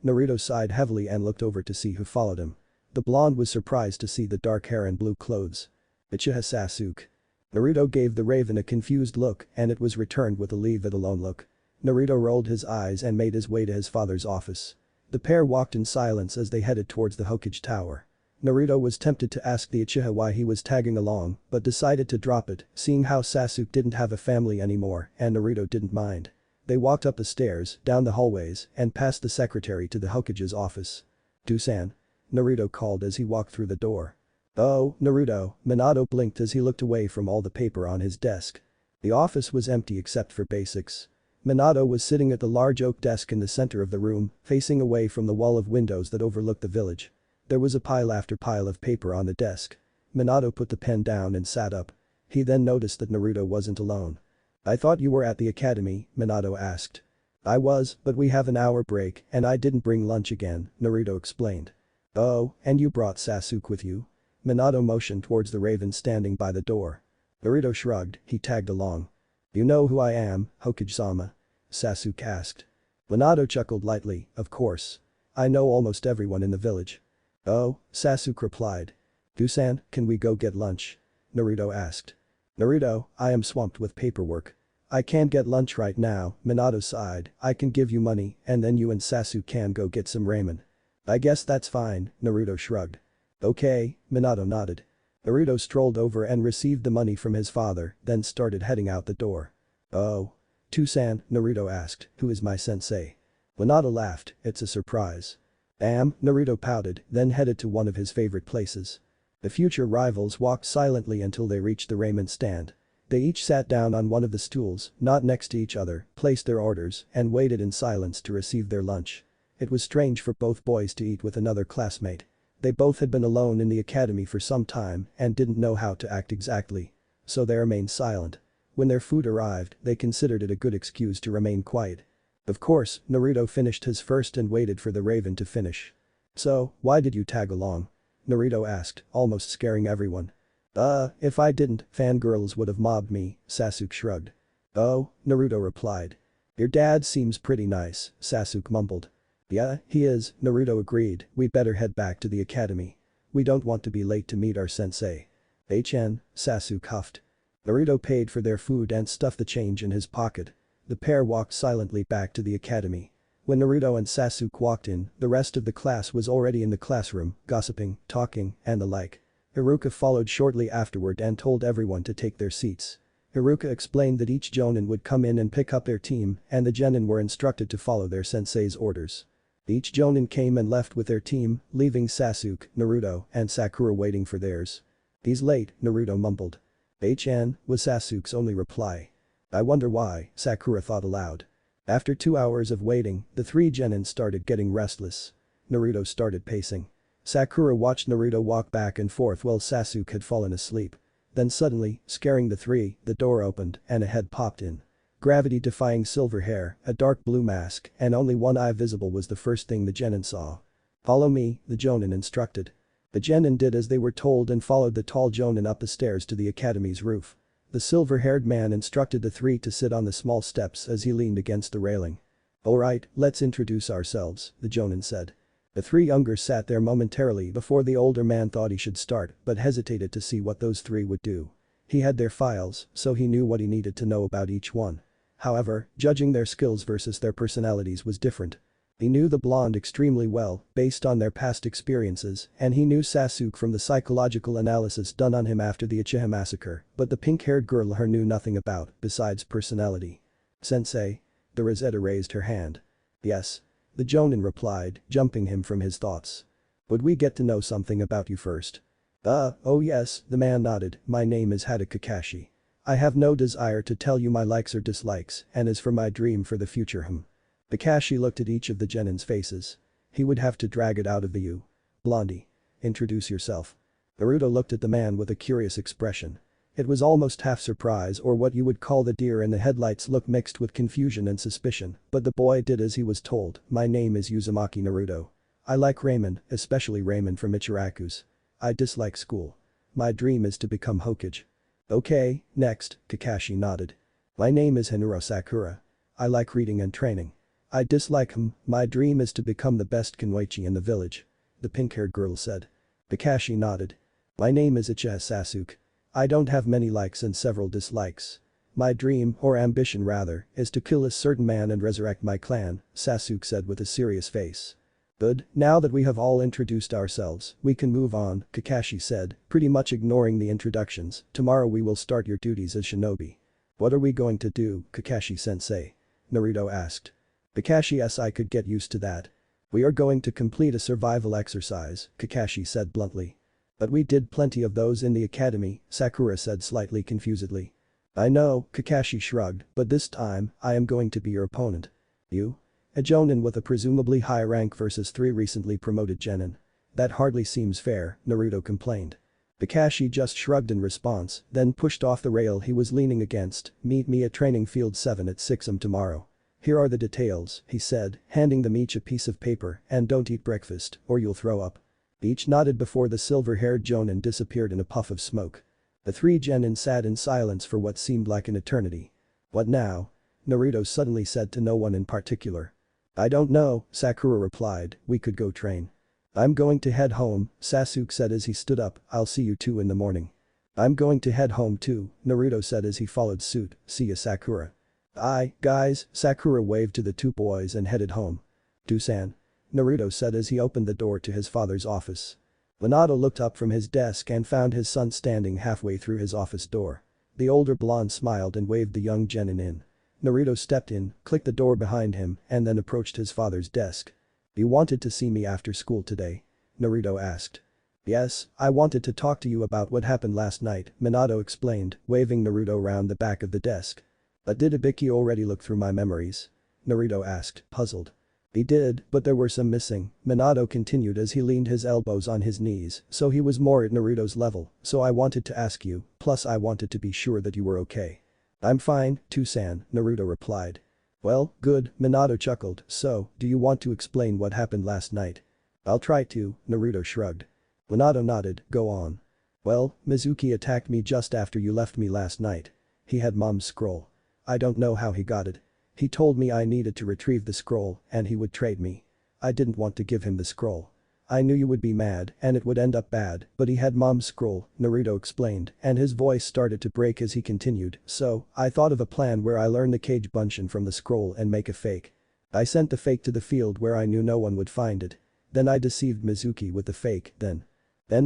Naruto sighed heavily and looked over to see who followed him. The blonde was surprised to see the dark hair and blue clothes. Uchiha Sasuke. Naruto gave the raven a confused look and it was returned with a leave it alone look. Naruto rolled his eyes and made his way to his father's office. The pair walked in silence as they headed towards the Hokage Tower. Naruto was tempted to ask the Uchiha why he was tagging along but decided to drop it, seeing how Sasuke didn't have a family anymore and Naruto didn't mind. They walked up the stairs, down the hallways, and past the secretary to the Hokage's office. Toussaint. Naruto called as he walked through the door. Oh, Naruto, Minato blinked as he looked away from all the paper on his desk. The office was empty except for basics. Minato was sitting at the large oak desk in the center of the room, facing away from the wall of windows that overlooked the village. There was a pile after pile of paper on the desk. Minato put the pen down and sat up. He then noticed that Naruto wasn't alone. I thought you were at the academy, Minato asked. I was, but we have an hour break and I didn't bring lunch again, Naruto explained. Oh, and you brought Sasuke with you? Minato motioned towards the raven standing by the door. Naruto shrugged, he tagged along. You know who I am, Hokage-sama? Sasuke asked. Minato chuckled lightly, of course. I know almost everyone in the village. Oh, Sasuke replied. Toussaint, can we go get lunch? Naruto asked. Naruto, I am swamped with paperwork. I can't get lunch right now, Minato sighed, I can give you money and then you and Sasuke can go get some ramen. I guess that's fine, Naruto shrugged. Okay, Minato nodded. Naruto strolled over and received the money from his father, then started heading out the door. Oh. Toussaint, Naruto asked, who is my sensei? Minato laughed, it's a surprise. Naruto pouted, then headed to one of his favorite places. The future rivals walked silently until they reached the ramen stand. They each sat down on one of the stools, not next to each other, placed their orders, and waited in silence to receive their lunch. It was strange for both boys to eat with another classmate. They both had been alone in the academy for some time and didn't know how to act exactly. So they remained silent. When their food arrived, they considered it a good excuse to remain quiet. Of course, Naruto finished his first and waited for the raven to finish. So, why did you tag along? Naruto asked, almost scaring everyone. If I didn't, fangirls would have mobbed me, Sasuke shrugged. Oh, Naruto replied. Your dad seems pretty nice, Sasuke mumbled. Yeah, he is, Naruto agreed, we'd better head back to the academy. We don't want to be late to meet our sensei. Sasuke huffed. Naruto paid for their food and stuffed the change in his pocket. The pair walked silently back to the academy. When Naruto and Sasuke walked in, the rest of the class was already in the classroom, gossiping, talking, and the like. Hiruka followed shortly afterward and told everyone to take their seats. Hiruka explained that each Jonin would come in and pick up their team and the genin were instructed to follow their sensei's orders. Each Jonin came and left with their team, leaving Sasuke, Naruto, and Sakura waiting for theirs. He's late, Naruto mumbled. Was Sasuke's only reply. I wonder why, Sakura thought aloud. After 2 hours of waiting, the 3 genin started getting restless. Naruto started pacing. Sakura watched Naruto walk back and forth while Sasuke had fallen asleep. Then suddenly, scaring the 3, the door opened and a head popped in. Gravity-defying silver hair, a dark blue mask, and only one eye visible was the first thing the genin saw. Follow me, the Jonin instructed. The genin did as they were told and followed the tall Jonin up the stairs to the academy's roof. The silver-haired man instructed the 3 to sit on the small steps as he leaned against the railing. Alright, let's introduce ourselves, the Jonin said. The three younger sat there momentarily before the older man thought he should start but hesitated to see what those three would do. He had their files, so he knew what he needed to know about each one. However, judging their skills versus their personalities was different. He knew the blonde extremely well, based on their past experiences, and he knew Sasuke from the psychological analysis done on him after the Uchiha massacre, but the pink-haired girl her knew nothing about, besides personality. "Sensei?" The Rosetta raised her hand. "Yes." The Jonin replied, jumping him from his thoughts. "Would we get to know something about you first?" Oh yes," the man nodded, "my name is Hada Kakashi. I have no desire to tell you my likes or dislikes, and as for my dream for the future Kakashi looked at each of the Genin's faces. He would have to drag it out of the you. "Blondie. Introduce yourself." Naruto looked at the man with a curious expression. It was almost half surprise or what you would call the deer in the headlights look mixed with confusion and suspicion, but the boy did as he was told. "My name is Uzumaki Naruto. I like ramen, especially ramen from Ichiraku's. I dislike school. My dream is to become Hokage." "Okay, next," Kakashi nodded. "My name is Hinuro Sakura. I like reading and training. I dislike my dream is to become the best Kenwaichi in the village." The pink-haired girl said. Kakashi nodded. "My name is Uchiha Sasuke. I don't have many likes and several dislikes. My dream, or ambition rather, is to kill a certain man and resurrect my clan," Sasuke said with a serious face. "Good, now that we have all introduced ourselves, we can move on," Kakashi said, pretty much ignoring the introductions. "Tomorrow we will start your duties as shinobi." "What are we going to do, Kakashi-sensei?" Naruto asked. Kakashi yes, I could get used to that. "We are going to complete a survival exercise," Kakashi said bluntly. "But we did plenty of those in the academy," Sakura said slightly confusedly. "I know," Kakashi shrugged, "but this time, I am going to be your opponent." "You? A Jonin with a presumably high rank versus 3 recently promoted genin. That hardly seems fair," Naruto complained. Kakashi just shrugged in response, then pushed off the rail he was leaning against. "Meet me at training field 7 at 6 am tomorrow. Here are the details," he said, handing them each a piece of paper, "and don't eat breakfast, or you'll throw up." Each nodded before the silver-haired Jonin disappeared in a puff of smoke. The 3 genin sat in silence for what seemed like an eternity. "What now?" Naruto suddenly said to no one in particular. "I don't know," Sakura replied, "we could go train." "I'm going to head home," Sasuke said as he stood up, "I'll see you 2 in the morning." "I'm going to head home too," Naruto said as he followed suit, "See ya Sakura." "Aye, guys," Sakura waved to the 2 boys and headed home. "Dusan," Naruto said as he opened the door to his father's office. Minato looked up from his desk and found his son standing halfway through his office door. The older blonde smiled and waved the young genin in. Naruto stepped in, clicked the door behind him, and then approached his father's desk. "You wanted to see me after school today?" Naruto asked. "Yes, I wanted to talk to you about what happened last night," Minato explained, waving Naruto round the back of the desk. "But did Ibiki already look through my memories?" Naruto asked, puzzled. "He did, but there were some missing," Minato continued as he leaned his elbows on his knees, "so he was more at Naruto's level, so I wanted to ask you, plus I wanted to be sure that you were okay." "I'm fine, Tusan," Naruto replied. "Well, good," Minato chuckled, "so, do you want to explain what happened last night?" "I'll try to," Naruto shrugged. Minato nodded, "Go on." "Well, Mizuki attacked me just after you left me last night. He had mom's scroll. I don't know how he got it. He told me I needed to retrieve the scroll and he would trade me. I didn't want to give him the scroll. I knew you would be mad and it would end up bad, but he had mom's scroll," Naruto explained, and his voice started to break as he continued, "So, I thought of a plan where I learn the Kage Bunshin from the scroll and make a fake. I sent the fake to the field where I knew no one would find it. Then I deceived Mizuki with the fake, then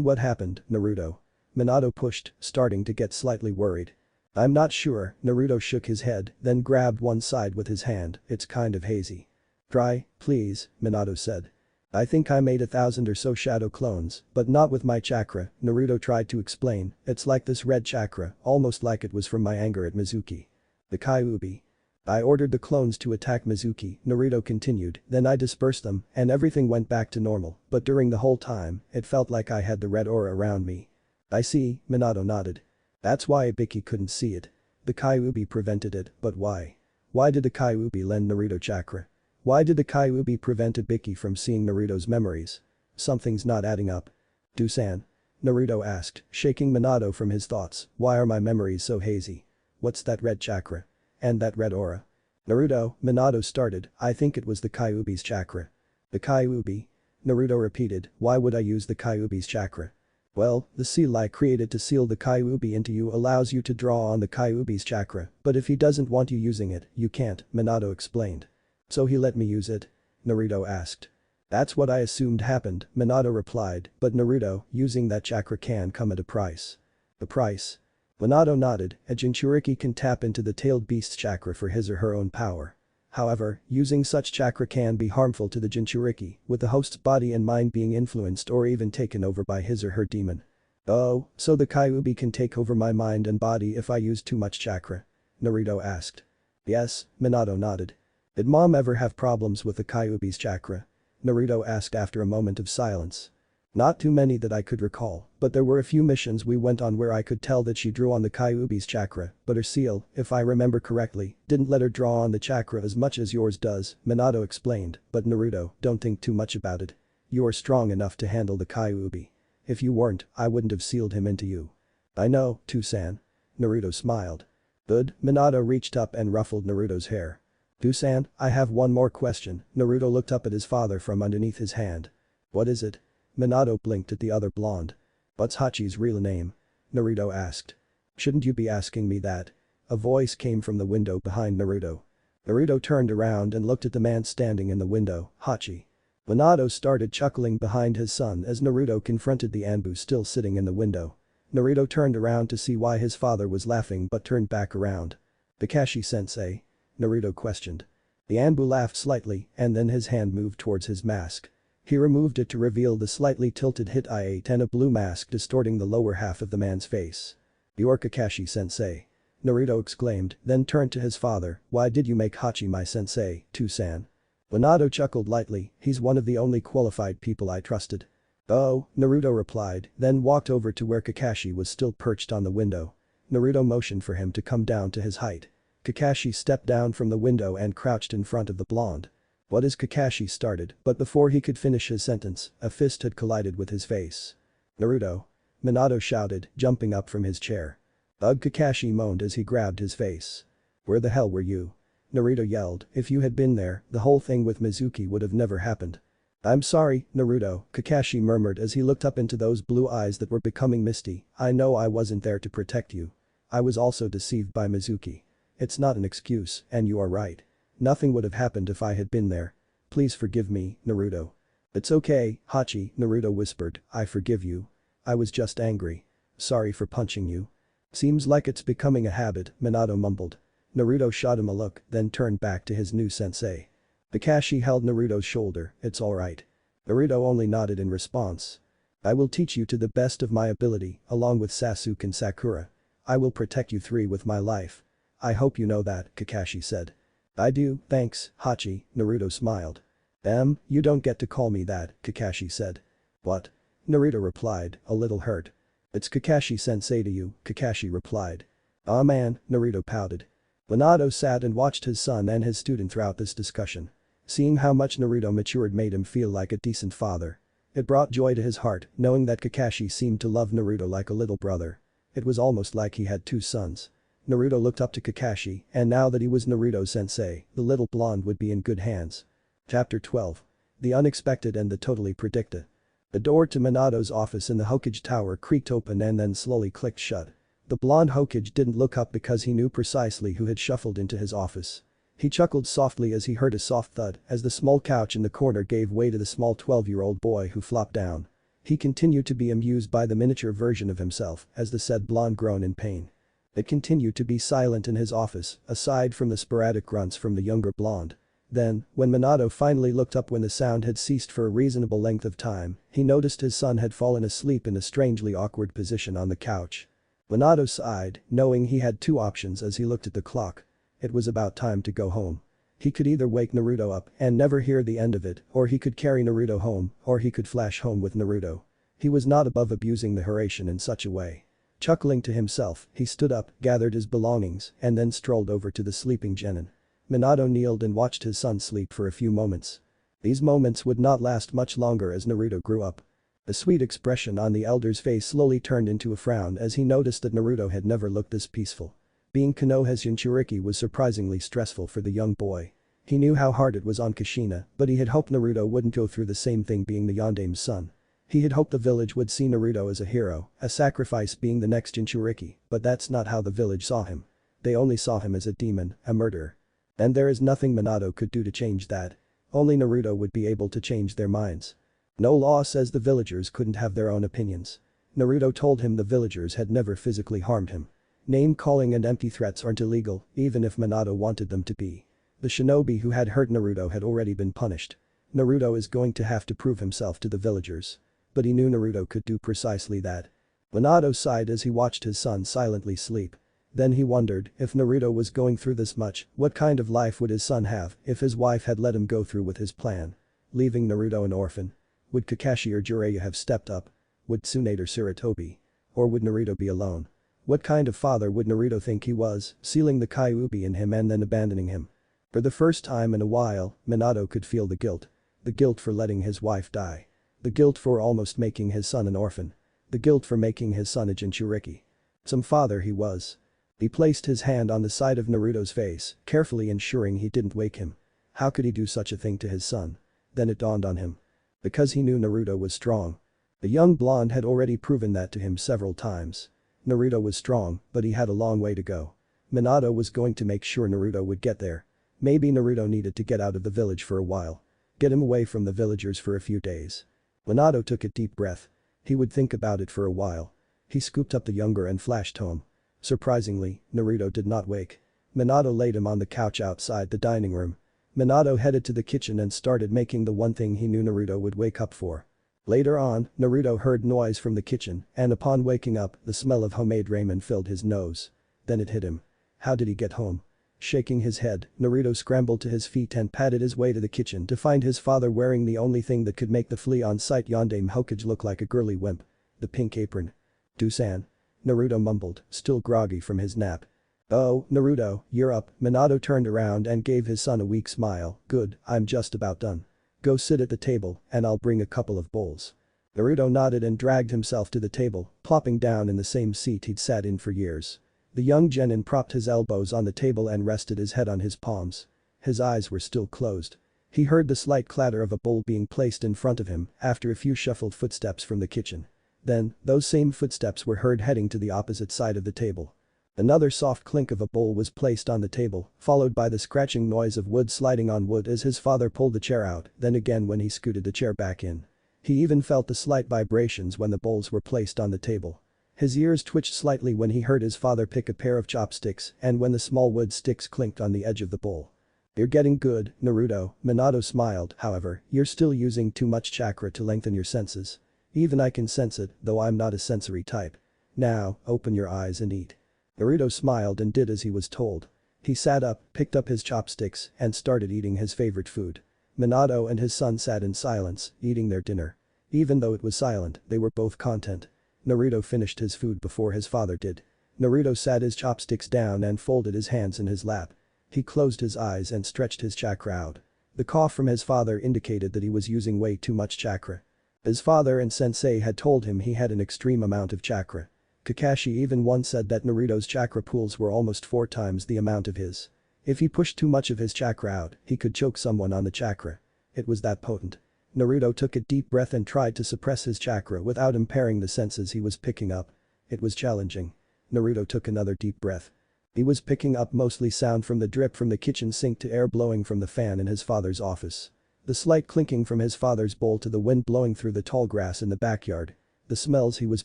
what happened, Naruto?" Minato pushed, starting to get slightly worried. "I'm not sure," Naruto shook his head, then grabbed one side with his hand, "It's kind of hazy." "Try, please," Minato said. "I think I made 1,000 or so shadow clones, but not with my chakra," Naruto tried to explain. "It's like this red chakra, almost like it was from my anger at Mizuki. The Kyuubi. I ordered the clones to attack Mizuki," Naruto continued, "then I dispersed them and everything went back to normal, but during the whole time, it felt like I had the red aura around me." "I see," Minato nodded. "That's why Ibiki couldn't see it. The Kyuubi prevented it, but why? Why did the Kyuubi lend Naruto chakra? Why did the Kyuubi prevent Ibiki from seeing Naruto's memories? Something's not adding up." "Dusan?" Naruto asked, shaking Minato from his thoughts, "Why are my memories so hazy? What's that red chakra? And that red aura?" "Naruto," Minato started, "I think it was the Kyuubi's chakra." "The Kyuubi?" Naruto repeated, why would I use the Kyuubi's chakra? Well, the seal I created to seal the Kyuubi into you allows you to draw on the Kyuubi's chakra, but if he doesn't want you using it, you can't, Minato explained. So he let me use it? Naruto asked. That's what I assumed happened, Minato replied, but Naruto, using that chakra can come at a price. The price? Minato nodded, a Jinchuriki can tap into the tailed beast's chakra for his or her own power. However, using such chakra can be harmful to the Jinchuriki, with the host's body and mind being influenced or even taken over by his or her demon. Oh, so the Kyuubi can take over my mind and body if I use too much chakra? Naruto asked. Yes, Minato nodded. Did mom ever have problems with the Kyuubi's chakra? Naruto asked after a moment of silence. Not too many that I could recall, but there were a few missions we went on where I could tell that she drew on the Kyuubi's chakra, but her seal, if I remember correctly, didn't let her draw on the chakra as much as yours does, Minato explained, but Naruto, don't think too much about it. You are strong enough to handle the Kyuubi. If you weren't, I wouldn't have sealed him into you. I know, Too-san. Naruto smiled. Good, Minato reached up and ruffled Naruto's hair. Too-san, I have one more question, Naruto looked up at his father from underneath his hand. What is it? Minato blinked at the other blonde. What's Hachi's real name? Naruto asked. Shouldn't you be asking me that? A voice came from the window behind Naruto. Naruto turned around and looked at the man standing in the window, Hachi. Minato started chuckling behind his son as Naruto confronted the Anbu still sitting in the window. Naruto turned around to see why his father was laughing but turned back around. Kakashi-sensei? Naruto questioned. The Anbu laughed slightly and then his hand moved towards his mask. He removed it to reveal the slightly tilted hit I-8 and a blue mask distorting the lower half of the man's face. You're Kakashi-sensei. Naruto exclaimed, then turned to his father, why did you make Hachi my sensei, Too-san? Minato chuckled lightly, he's one of the only qualified people I trusted. Oh, Naruto replied, then walked over to where Kakashi was still perched on the window. Naruto motioned for him to come down to his height. Kakashi stepped down from the window and crouched in front of the blonde. What is Kakashi started, but before he could finish his sentence, a fist had collided with his face. Naruto. Minato shouted, jumping up from his chair. Ugh, Kakashi moaned as he grabbed his face. Where the hell were you? Naruto yelled, if you had been there, the whole thing with Mizuki would have never happened. I'm sorry, Naruto, Kakashi murmured as he looked up into those blue eyes that were becoming misty, I know I wasn't there to protect you. I was also deceived by Mizuki. It's not an excuse, and you are right. Nothing would have happened if I had been there. Please forgive me, Naruto. It's okay, Hachi, Naruto whispered, I forgive you. I was just angry. Sorry for punching you. Seems like it's becoming a habit, Minato mumbled. Naruto shot him a look, then turned back to his new sensei. Kakashi held Naruto's shoulder, it's alright. Naruto only nodded in response. I will teach you to the best of my ability, along with Sasuke and Sakura. I will protect you three with my life. I hope you know that, Kakashi said. I do, thanks, Hachi, Naruto smiled. You don't get to call me that, Kakashi said. What? Naruto replied, a little hurt. It's Kakashi-sensei to you, Kakashi replied. Aw man, Naruto pouted. Minato sat and watched his son and his student throughout this discussion. Seeing how much Naruto matured made him feel like a decent father. It brought joy to his heart, knowing that Kakashi seemed to love Naruto like a little brother. It was almost like he had two sons. Naruto looked up to Kakashi, and now that he was Naruto's sensei, the little blonde would be in good hands. Chapter 12. The Unexpected and the Totally Predicted. The door to Minato's office in the Hokage Tower creaked open and then slowly clicked shut. The blonde Hokage didn't look up because he knew precisely who had shuffled into his office. He chuckled softly as he heard a soft thud as the small couch in the corner gave way to the small 12-year-old boy who flopped down. He continued to be amused by the miniature version of himself as the said blonde groaned in pain. It continued to be silent in his office, aside from the sporadic grunts from the younger blonde. Then, when Minato finally looked up when the sound had ceased for a reasonable length of time, he noticed his son had fallen asleep in a strangely awkward position on the couch. Minato sighed, knowing he had two options as he looked at the clock. It was about time to go home. He could either wake Naruto up and never hear the end of it, or he could carry Naruto home, or he could flash home with Naruto. He was not above abusing the Hiraishin in such a way. Chuckling to himself, he stood up, gathered his belongings, and then strolled over to the sleeping genin. Minato kneeled and watched his son sleep for a few moments. These moments would not last much longer as Naruto grew up. A sweet expression on the elder's face slowly turned into a frown as he noticed that Naruto had never looked this peaceful. Being Konoha's Jinchuriki was surprisingly stressful for the young boy. He knew how hard it was on Kushina, but he had hoped Naruto wouldn't go through the same thing being the Yandame's son. He had hoped the village would see Naruto as a hero, a sacrifice being the next Jinchuriki, but that's not how the village saw him. They only saw him as a demon, a murderer. And there is nothing Minato could do to change that. Only Naruto would be able to change their minds. No law says the villagers couldn't have their own opinions. Naruto told him the villagers had never physically harmed him. Name-calling and empty threats aren't illegal, even if Minato wanted them to be. The shinobi who had hurt Naruto had already been punished. Naruto is going to have to prove himself to the villagers. But he knew Naruto could do precisely that. Minato sighed as he watched his son silently sleep. Then he wondered, if Naruto was going through this much, what kind of life would his son have if his wife had let him go through with his plan? Leaving Naruto an orphan? Would Kakashi or Jiraiya have stepped up? Would Tsunade or Sarutobi? Or would Naruto be alone? What kind of father would Naruto think he was, sealing the Kyuubi in him and then abandoning him? For the first time in a while, Minato could feel the guilt. The guilt for letting his wife die. The guilt for almost making his son an orphan. The guilt for making his son a Jinchuriki. Some father he was. He placed his hand on the side of Naruto's face, carefully ensuring he didn't wake him. How could he do such a thing to his son? Then it dawned on him. Because he knew Naruto was strong. The young blonde had already proven that to him several times. Naruto was strong, but he had a long way to go. Minato was going to make sure Naruto would get there. Maybe Naruto needed to get out of the village for a while. Get him away from the villagers for a few days. Minato took a deep breath. He would think about it for a while. He scooped up the younger and flashed home. Surprisingly, Naruto did not wake. Minato laid him on the couch outside the dining room. Minato headed to the kitchen and started making the one thing he knew Naruto would wake up for. Later on, Naruto heard noise from the kitchen, and upon waking up, the smell of homemade ramen filled his nose. Then it hit him. How did he get home? Shaking his head, Naruto scrambled to his feet and padded his way to the kitchen to find his father wearing the only thing that could make the flea-on-sight Yandame Hokage look like a girly wimp. The pink apron. "Do-san." Naruto mumbled, still groggy from his nap. "Oh, Naruto, you're up." Minato turned around and gave his son a weak smile. "Good, I'm just about done. Go sit at the table, and I'll bring a couple of bowls." Naruto nodded and dragged himself to the table, plopping down in the same seat he'd sat in for years. The young genin propped his elbows on the table and rested his head on his palms. His eyes were still closed. He heard the slight clatter of a bowl being placed in front of him after a few shuffled footsteps from the kitchen. Then, those same footsteps were heard heading to the opposite side of the table. Another soft clink of a bowl was placed on the table, followed by the scratching noise of wood sliding on wood as his father pulled the chair out, then again when he scooted the chair back in. He even felt the slight vibrations when the bowls were placed on the table. His ears twitched slightly when he heard his father pick a pair of chopsticks and when the small wood sticks clinked on the edge of the bowl. "You're getting good, Naruto." Minato smiled. "However, you're still using too much chakra to lengthen your senses. Even I can sense it, though I'm not a sensory type. Now, open your eyes and eat." Naruto smiled and did as he was told. He sat up, picked up his chopsticks, and started eating his favorite food. Minato and his son sat in silence, eating their dinner. Even though it was silent, they were both content. Naruto finished his food before his father did. Naruto sat his chopsticks down and folded his hands in his lap. He closed his eyes and stretched his chakra out. The cough from his father indicated that he was using way too much chakra. His father and sensei had told him he had an extreme amount of chakra. Kakashi even once said that Naruto's chakra pools were almost 4 times the amount of his. If he pushed too much of his chakra out, he could choke someone on the chakra. It was that potent. Naruto took a deep breath and tried to suppress his chakra without impairing the senses he was picking up. It was challenging. Naruto took another deep breath. He was picking up mostly sound from the drip from the kitchen sink to air blowing from the fan in his father's office. The slight clinking from his father's bowl to the wind blowing through the tall grass in the backyard. The smells he was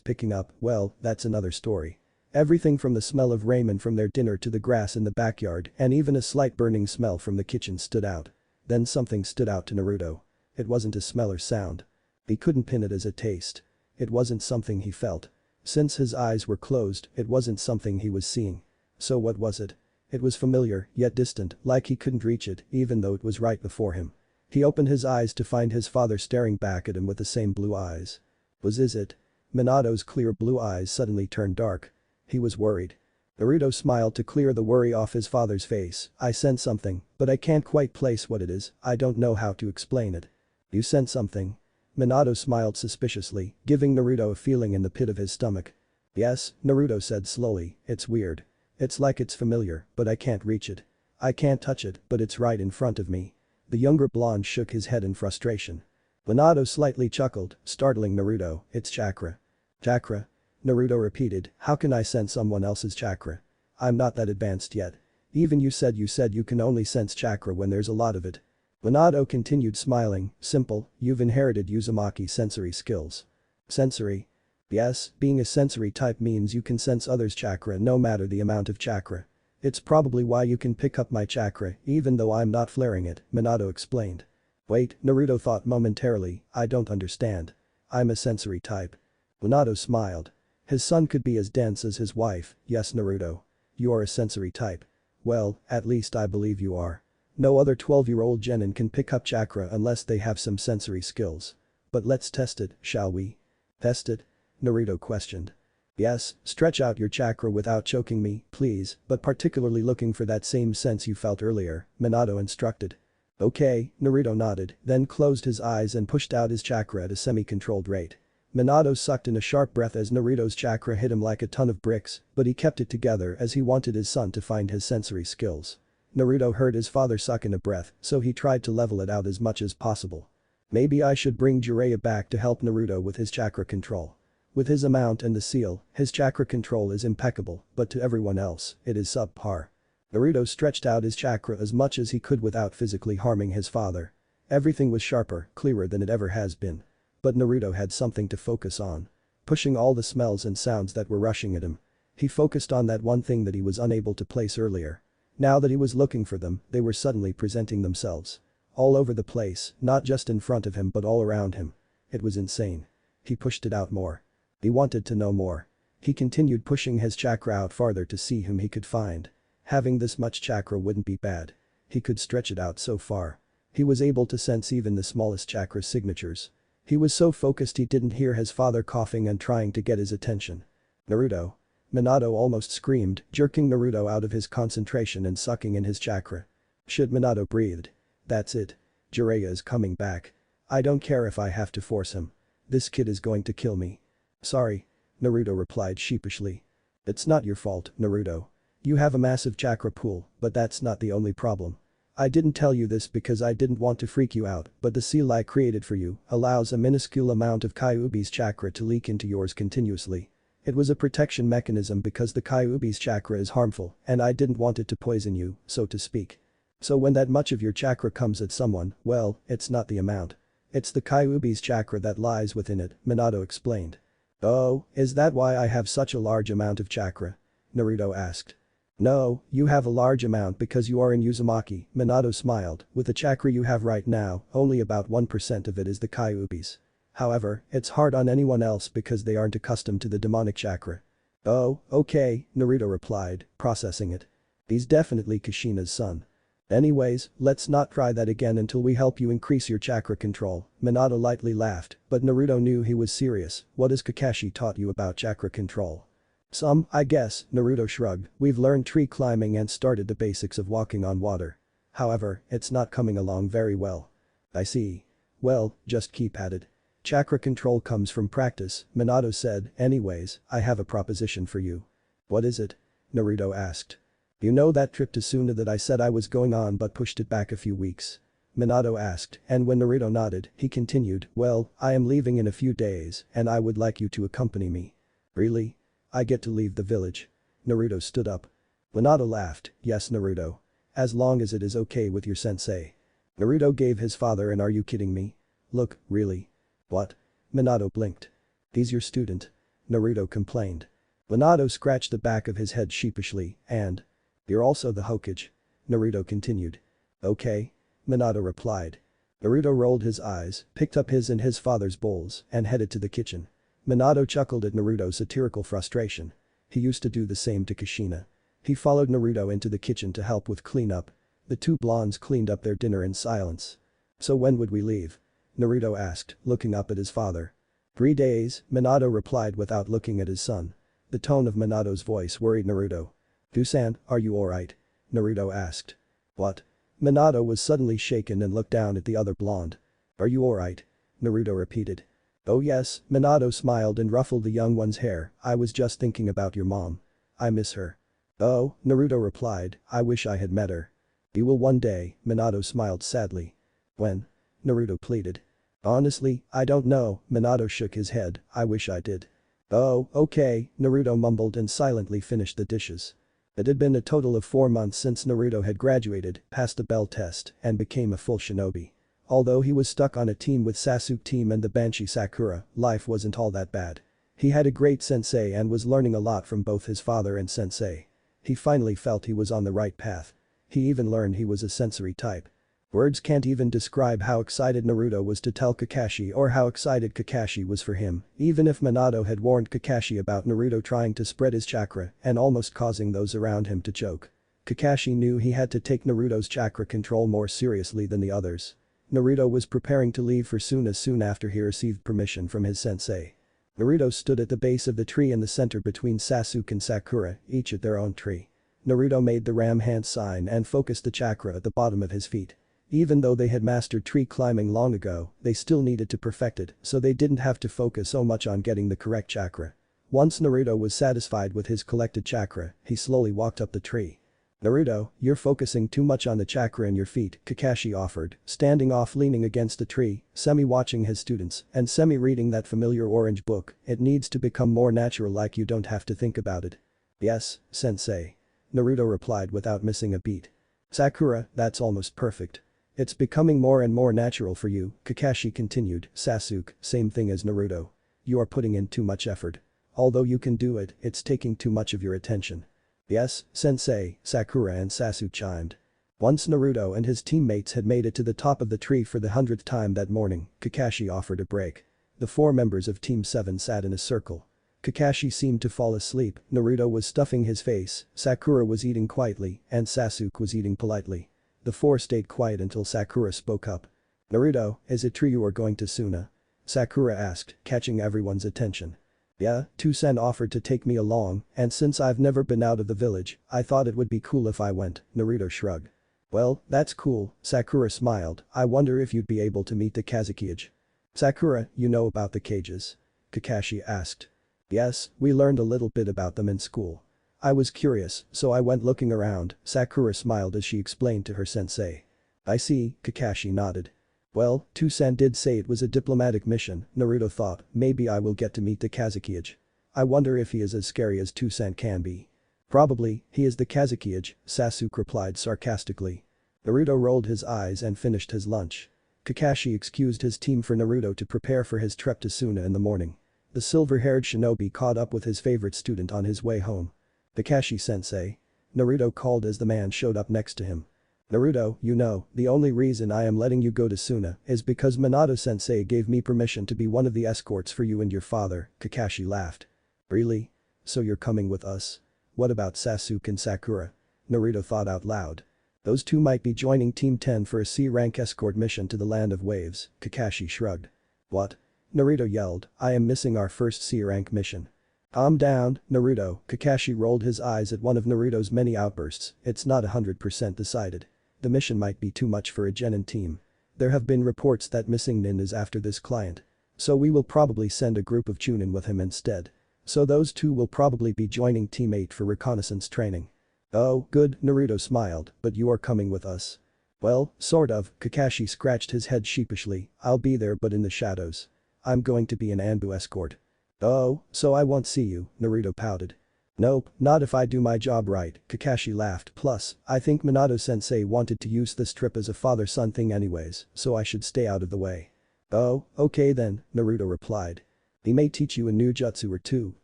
picking up, well, that's another story. Everything from the smell of ramen from their dinner to the grass in the backyard and even a slight burning smell from the kitchen stood out. Then something stood out to Naruto. It wasn't a smell or sound. He couldn't pin it as a taste. It wasn't something he felt. Since his eyes were closed, it wasn't something he was seeing. So what was it? It was familiar, yet distant, like he couldn't reach it, even though it was right before him. He opened his eyes to find his father staring back at him with the same blue eyes. Was it? Minato's clear blue eyes suddenly turned dark. He was worried. Naruto smiled to clear the worry off his father's face. "I sense something, but I can't quite place what it is. I don't know how to explain it." "You sense something?" Minato smiled suspiciously, giving Naruto a feeling in the pit of his stomach. "Yes," Naruto said slowly, "it's weird. It's like it's familiar, but I can't reach it." I can't touch it, but it's right in front of me. The younger blonde shook his head in frustration. Minato slightly chuckled, startling Naruto, it's chakra. Chakra? Naruto repeated, how can I sense someone else's chakra? I'm not that advanced yet. Even you said you can only sense chakra when there's a lot of it. Minato continued smiling, simple, you've inherited Uzumaki sensory skills. Sensory? Yes, being a sensory type means you can sense others' chakra no matter the amount of chakra. It's probably why you can pick up my chakra even though I'm not flaring it, Minato explained. Wait, Naruto thought momentarily, I don't understand. I'm a sensory type. Minato smiled. His son could be as dense as his wife, yes Naruto. You are a sensory type. Well, at least I believe you are. No other 12-year-old genin can pick up chakra unless they have some sensory skills. But let's test it, shall we? Test it? Naruto questioned. Yes, stretch out your chakra without choking me, please, but particularly looking for that same sense you felt earlier, Minato instructed. Okay, Naruto nodded, then closed his eyes and pushed out his chakra at a semi-controlled rate. Minato sucked in a sharp breath as Naruto's chakra hit him like a ton of bricks, but he kept it together as he wanted his son to find his sensory skills. Naruto heard his father suck in a breath, so he tried to level it out as much as possible. Maybe I should bring Jiraiya back to help Naruto with his chakra control. With his amount and the seal, his chakra control is impeccable, but to everyone else, it is subpar. Naruto stretched out his chakra as much as he could without physically harming his father. Everything was sharper, clearer than it ever has been. But Naruto had something to focus on. Pushing all the smells and sounds that were rushing at him. He focused on that one thing that he was unable to place earlier. Now that he was looking for them, they were suddenly presenting themselves. All over the place, not just in front of him but all around him. It was insane. He pushed it out more. He wanted to know more. He continued pushing his chakra out farther to see whom he could find. Having this much chakra wouldn't be bad. He could stretch it out so far. He was able to sense even the smallest chakra signatures. He was so focused he didn't hear his father coughing and trying to get his attention. Naruto. Minato almost screamed, jerking Naruto out of his concentration and sucking in his chakra. Shit, Minato breathed. That's it. Jiraiya is coming back. I don't care if I have to force him. This kid is going to kill me. Sorry. Naruto replied sheepishly. It's not your fault, Naruto. You have a massive chakra pool, but that's not the only problem. I didn't tell you this because I didn't want to freak you out, but the seal I created for you allows a minuscule amount of Kyuubi's chakra to leak into yours continuously. It was a protection mechanism because the Kyuubi's chakra is harmful and I didn't want it to poison you, so to speak. So when that much of your chakra comes at someone, well, it's not the amount. It's the Kyuubi's chakra that lies within it, Minato explained. Oh, is that why I have such a large amount of chakra? Naruto asked. No, you have a large amount because you are in Uzumaki, Minato smiled, with the chakra you have right now, only about 1% of it is the Kyuubi's. However, it's hard on anyone else because they aren't accustomed to the demonic chakra. Oh, okay, Naruto replied, processing it. He's definitely Kushina's son. Anyways, let's not try that again until we help you increase your chakra control, Minato lightly laughed, but Naruto knew he was serious. What has Kakashi taught you about chakra control? Some, I guess, Naruto shrugged, we've learned tree climbing and started the basics of walking on water. However, it's not coming along very well. I see. Well, just keep at it. Chakra control comes from practice, Minato said, anyways, I have a proposition for you. What is it? Naruto asked. You know that trip to Suna that I said I was going on but pushed it back a few weeks? Minato asked, and when Naruto nodded, he continued, well, I am leaving in a few days and I would like you to accompany me. Really? I get to leave the village. Naruto stood up. Minato laughed, yes Naruto. As long as it is okay with your sensei. Naruto gave his father an are you kidding me? Look, really? What? Minato blinked. He's your student. Naruto complained. Minato scratched the back of his head sheepishly, and you're also the Hokage. Naruto continued. Okay. Minato replied. Naruto rolled his eyes, picked up his and his father's bowls, and headed to the kitchen. Minato chuckled at Naruto's satirical frustration. He used to do the same to Kushina. He followed Naruto into the kitchen to help with cleanup. The two blondes cleaned up their dinner in silence. So when would we leave? Naruto asked, looking up at his father. 3 days, Minato replied without looking at his son. The tone of Minato's voice worried Naruto. "Dusan, are you alright?" Naruto asked. What? Minato was suddenly shaken and looked down at the other blonde. Are you alright? Naruto repeated. Oh yes, Minato smiled and ruffled the young one's hair, I was just thinking about your mom. I miss her. Oh, Naruto replied, I wish I had met her. You will one day, Minato smiled sadly. When? Naruto pleaded. Honestly, I don't know, Minato shook his head, I wish I did. Oh, okay, Naruto mumbled and silently finished the dishes. It had been a total of 4 months since Naruto had graduated, passed the bell test, and became a full shinobi. Although he was stuck on a team with Sasuke team and the Banshee Sakura, life wasn't all that bad. He had a great sensei and was learning a lot from both his father and sensei. He finally felt he was on the right path. He even learned he was a sensory type. Words can't even describe how excited Naruto was to tell Kakashi or how excited Kakashi was for him, even if Minato had warned Kakashi about Naruto trying to spread his chakra and almost causing those around him to choke. Kakashi knew he had to take Naruto's chakra control more seriously than the others. Naruto was preparing to leave for Suna soon after he received permission from his sensei. Naruto stood at the base of the tree in the center between Sasuke and Sakura, each at their own tree. Naruto made the ram hand sign and focused the chakra at the bottom of his feet. Even though they had mastered tree climbing long ago, they still needed to perfect it, so they didn't have to focus so much on getting the correct chakra. Once Naruto was satisfied with his collected chakra, he slowly walked up the tree. Naruto, you're focusing too much on the chakra in your feet, Kakashi offered, standing off leaning against the tree, semi-watching his students, and semi-reading that familiar orange book. It needs to become more natural, like you don't have to think about it. Yes, sensei. Naruto replied without missing a beat. Sakura, that's almost perfect. It's becoming more and more natural for you, Kakashi continued. Sasuke, same thing as Naruto. You are putting in too much effort. Although you can do it, it's taking too much of your attention. Yes, sensei, Sakura and Sasuke chimed. Once Naruto and his teammates had made it to the top of the tree for the 100th time that morning, Kakashi offered a break. The 4 members of Team 7 sat in a circle. Kakashi seemed to fall asleep, Naruto was stuffing his face, Sakura was eating quietly, and Sasuke was eating politely. The 4 stayed quiet until Sakura spoke up. Naruto, is it true you are going to Suna? Sakura asked, catching everyone's attention. Yeah, Tsusen offered to take me along, and since I've never been out of the village, I thought it would be cool if I went, Naruto shrugged. Well, that's cool, Sakura smiled, I wonder if you'd be able to meet the Kazekage. Sakura, you know about the cages? Kakashi asked. Yes, we learned a little bit about them in school. I was curious, so I went looking around, Sakura smiled as she explained to her sensei. I see, Kakashi nodded. Well, Tsusen did say it was a diplomatic mission, Naruto thought, maybe I will get to meet the Kazekage. I wonder if he is as scary as Tsusen can be. Probably, he is the Kazekage, Sasuke replied sarcastically. Naruto rolled his eyes and finished his lunch. Kakashi excused his team for Naruto to prepare for his trip to Suna in the morning. The silver-haired shinobi caught up with his favorite student on his way home. Kakashi-sensei. Naruto called as the man showed up next to him. Naruto, you know, the only reason I am letting you go to Suna is because Minato-sensei gave me permission to be one of the escorts for you and your father, Kakashi laughed. Really? So you're coming with us? What about Sasuke and Sakura? Naruto thought out loud. Those 2 might be joining Team 10 for a C-rank escort mission to the Land of Waves, Kakashi shrugged. What? Naruto yelled, I am missing our first C-rank mission. Calm down, Naruto, Kakashi rolled his eyes at one of Naruto's many outbursts, it's not 100% decided. The mission might be too much for a Jonin team. There have been reports that missing Nin is after this client. So we will probably send a group of Chunin with him instead. So those 2 will probably be joining Team 8 for reconnaissance training. Oh, good, Naruto smiled, but you are coming with us. Well, sort of, Kakashi scratched his head sheepishly, I'll be there but in the shadows. I'm going to be an Anbu escort. Oh, so I won't see you, Naruto pouted. Nope, not if I do my job right, Kakashi laughed. Plus, I think Minato-sensei wanted to use this trip as a father-son thing anyways, so I should stay out of the way. Oh, okay then, Naruto replied. He may teach you a new jutsu or 2,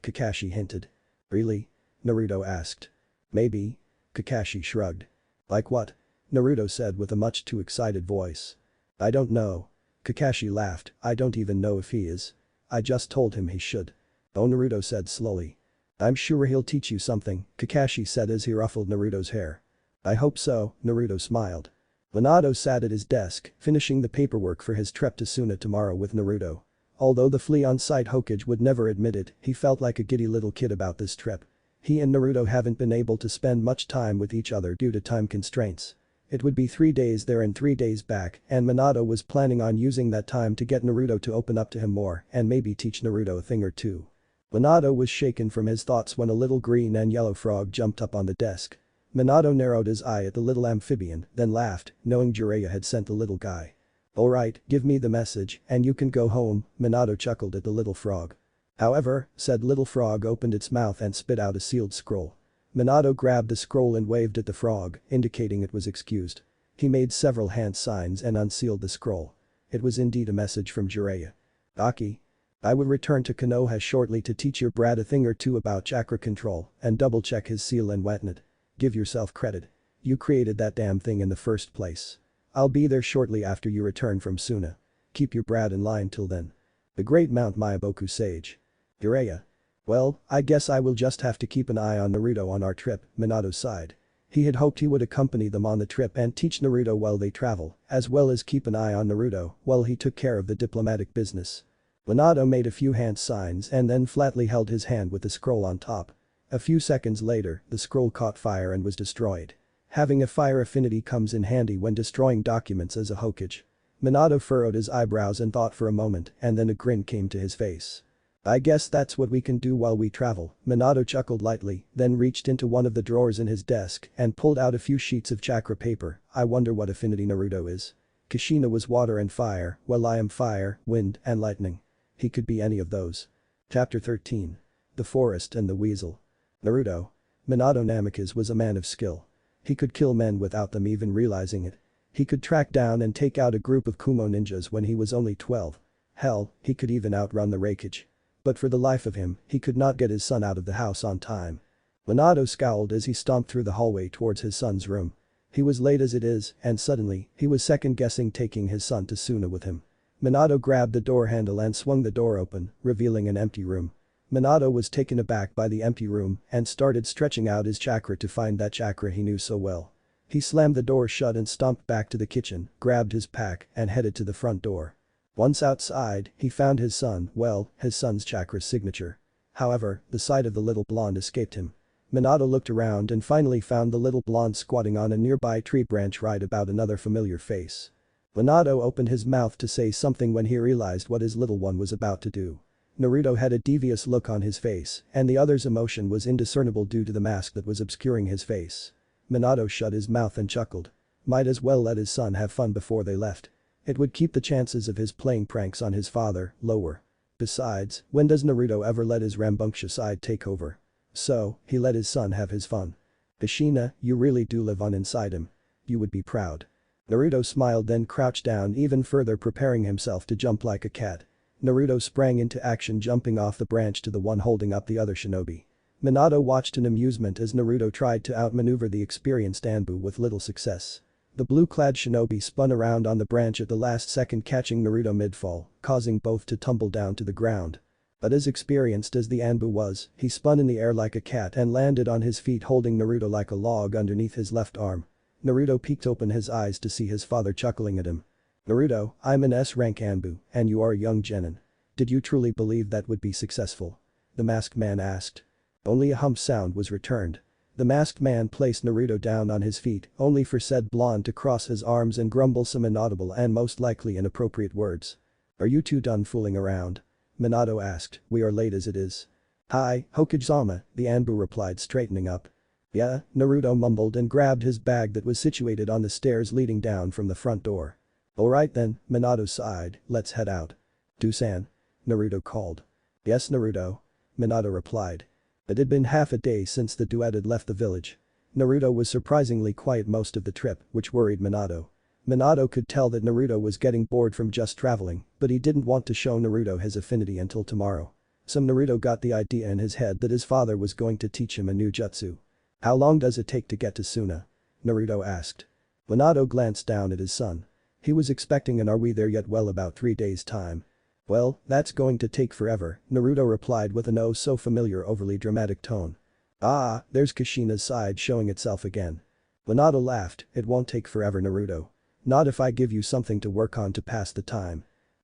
Kakashi hinted. Really? Naruto asked. Maybe. Kakashi shrugged. Like what? Naruto said with a much too excited voice. I don't know. Kakashi laughed, I don't even know if he is. I just told him he should. Oh, Naruto said slowly. I'm sure he'll teach you something, Kakashi said as he ruffled Naruto's hair. I hope so, Naruto smiled. Minato sat at his desk, finishing the paperwork for his trip to Suna tomorrow with Naruto. Although the flea on-site Hokage would never admit it, he felt like a giddy little kid about this trip. He and Naruto haven't been able to spend much time with each other due to time constraints. It would be 3 days there and 3 days back, and Minato was planning on using that time to get Naruto to open up to him more and maybe teach Naruto a thing or 2. Minato was shaken from his thoughts when a little green and yellow frog jumped up on the desk. Minato narrowed his eye at the little amphibian, then laughed, knowing Jiraiya had sent the little guy. Alright, give me the message, and you can go home, Minato chuckled at the little frog. However, said little frog opened its mouth and spit out a sealed scroll. Minato grabbed the scroll and waved at the frog, indicating it was excused. He made several hand signs and unsealed the scroll. It was indeed a message from Jiraiya. Aki. I will return to Konoha shortly to teach your brat a thing or two about chakra control and double-check his seal and wetn it. Give yourself credit. You created that damn thing in the first place. I'll be there shortly after you return from Suna. Keep your brat in line till then. The great Mount Myaboku sage. Jiraiya. Well, I guess I will just have to keep an eye on Naruto on our trip, Minato sighed. He had hoped he would accompany them on the trip and teach Naruto while they travel, as well as keep an eye on Naruto while he took care of the diplomatic business. Minato made a few hand signs and then flatly held his hand with the scroll on top. A few seconds later, the scroll caught fire and was destroyed. Having a fire affinity comes in handy when destroying documents as a Hokage. Minato furrowed his eyebrows and thought for a moment and then a grin came to his face. I guess that's what we can do while we travel, Minato chuckled lightly, then reached into one of the drawers in his desk and pulled out a few sheets of chakra paper. I wonder what affinity Naruto is. Kushina was water and fire, while I am fire, wind, and lightning. He could be any of those. Chapter 13. The Forest and the Weasel. Naruto. Minato Namikaze was a man of skill. He could kill men without them even realizing it. He could track down and take out a group of Kumo ninjas when he was only 12. Hell, he could even outrun the Raikage. But for the life of him, he could not get his son out of the house on time. Minato scowled as he stomped through the hallway towards his son's room. He was late as it is, and suddenly, he was second-guessing taking his son to Suna with him. Minato grabbed the door handle and swung the door open, revealing an empty room. Minato was taken aback by the empty room and started stretching out his chakra to find that chakra he knew so well. He slammed the door shut and stomped back to the kitchen, grabbed his pack, and headed to the front door. Once outside, he found his son, his son's chakra signature. However, the sight of the little blonde escaped him. Minato looked around and finally found the little blonde squatting on a nearby tree branch right about another familiar face. Minato opened his mouth to say something when he realized what his little one was about to do. Naruto had a devious look on his face, and the other's emotion was indiscernible due to the mask that was obscuring his face. Minato shut his mouth and chuckled. Might as well let his son have fun before they left. It would keep the chances of his playing pranks on his father lower. Besides, when does Naruto ever let his rambunctious side take over? So, he let his son have his fun. Kushina, you really do live on inside him. You would be proud. Naruto smiled then crouched down even further preparing himself to jump like a cat. Naruto sprang into action jumping off the branch to the one holding up the other shinobi. Minato watched in amusement as Naruto tried to outmaneuver the experienced Anbu with little success. The blue-clad shinobi spun around on the branch at the last second catching Naruto mid-fall, causing both to tumble down to the ground. But as experienced as the Anbu was, he spun in the air like a cat and landed on his feet holding Naruto like a log underneath his left arm. Naruto peeked open his eyes to see his father chuckling at him. Naruto, I'm an S-rank Anbu, and you are a young genin. Did you truly believe that would be successful? The masked man asked. Only a hum sound was returned. The masked man placed Naruto down on his feet, only for said blonde to cross his arms and grumble some inaudible and most likely inappropriate words. Are you two done fooling around? Minato asked, we are late as it is. Hi, Hokage-sama, the Anbu replied straightening up. Yeah, Naruto mumbled and grabbed his bag that was situated on the stairs leading down from the front door. Alright then, Minato sighed, let's head out. Do-san. Naruto called. Yes Naruto. Minato replied. It had been half a day since the duet had left the village. Naruto was surprisingly quiet most of the trip, which worried Minato. Minato could tell that Naruto was getting bored from just traveling, but he didn't want to show Naruto his affinity until tomorrow. So Naruto got the idea in his head that his father was going to teach him a new jutsu. How long does it take to get to Suna? Naruto asked. Minato glanced down at his son. He was expecting an "Are we there yet?" well about 3 days' time. Well, that's going to take forever, Naruto replied with an oh so familiar overly dramatic tone. Ah, there's Kushina's side showing itself again. Minato laughed, it won't take forever Naruto. Not if I give you something to work on to pass the time.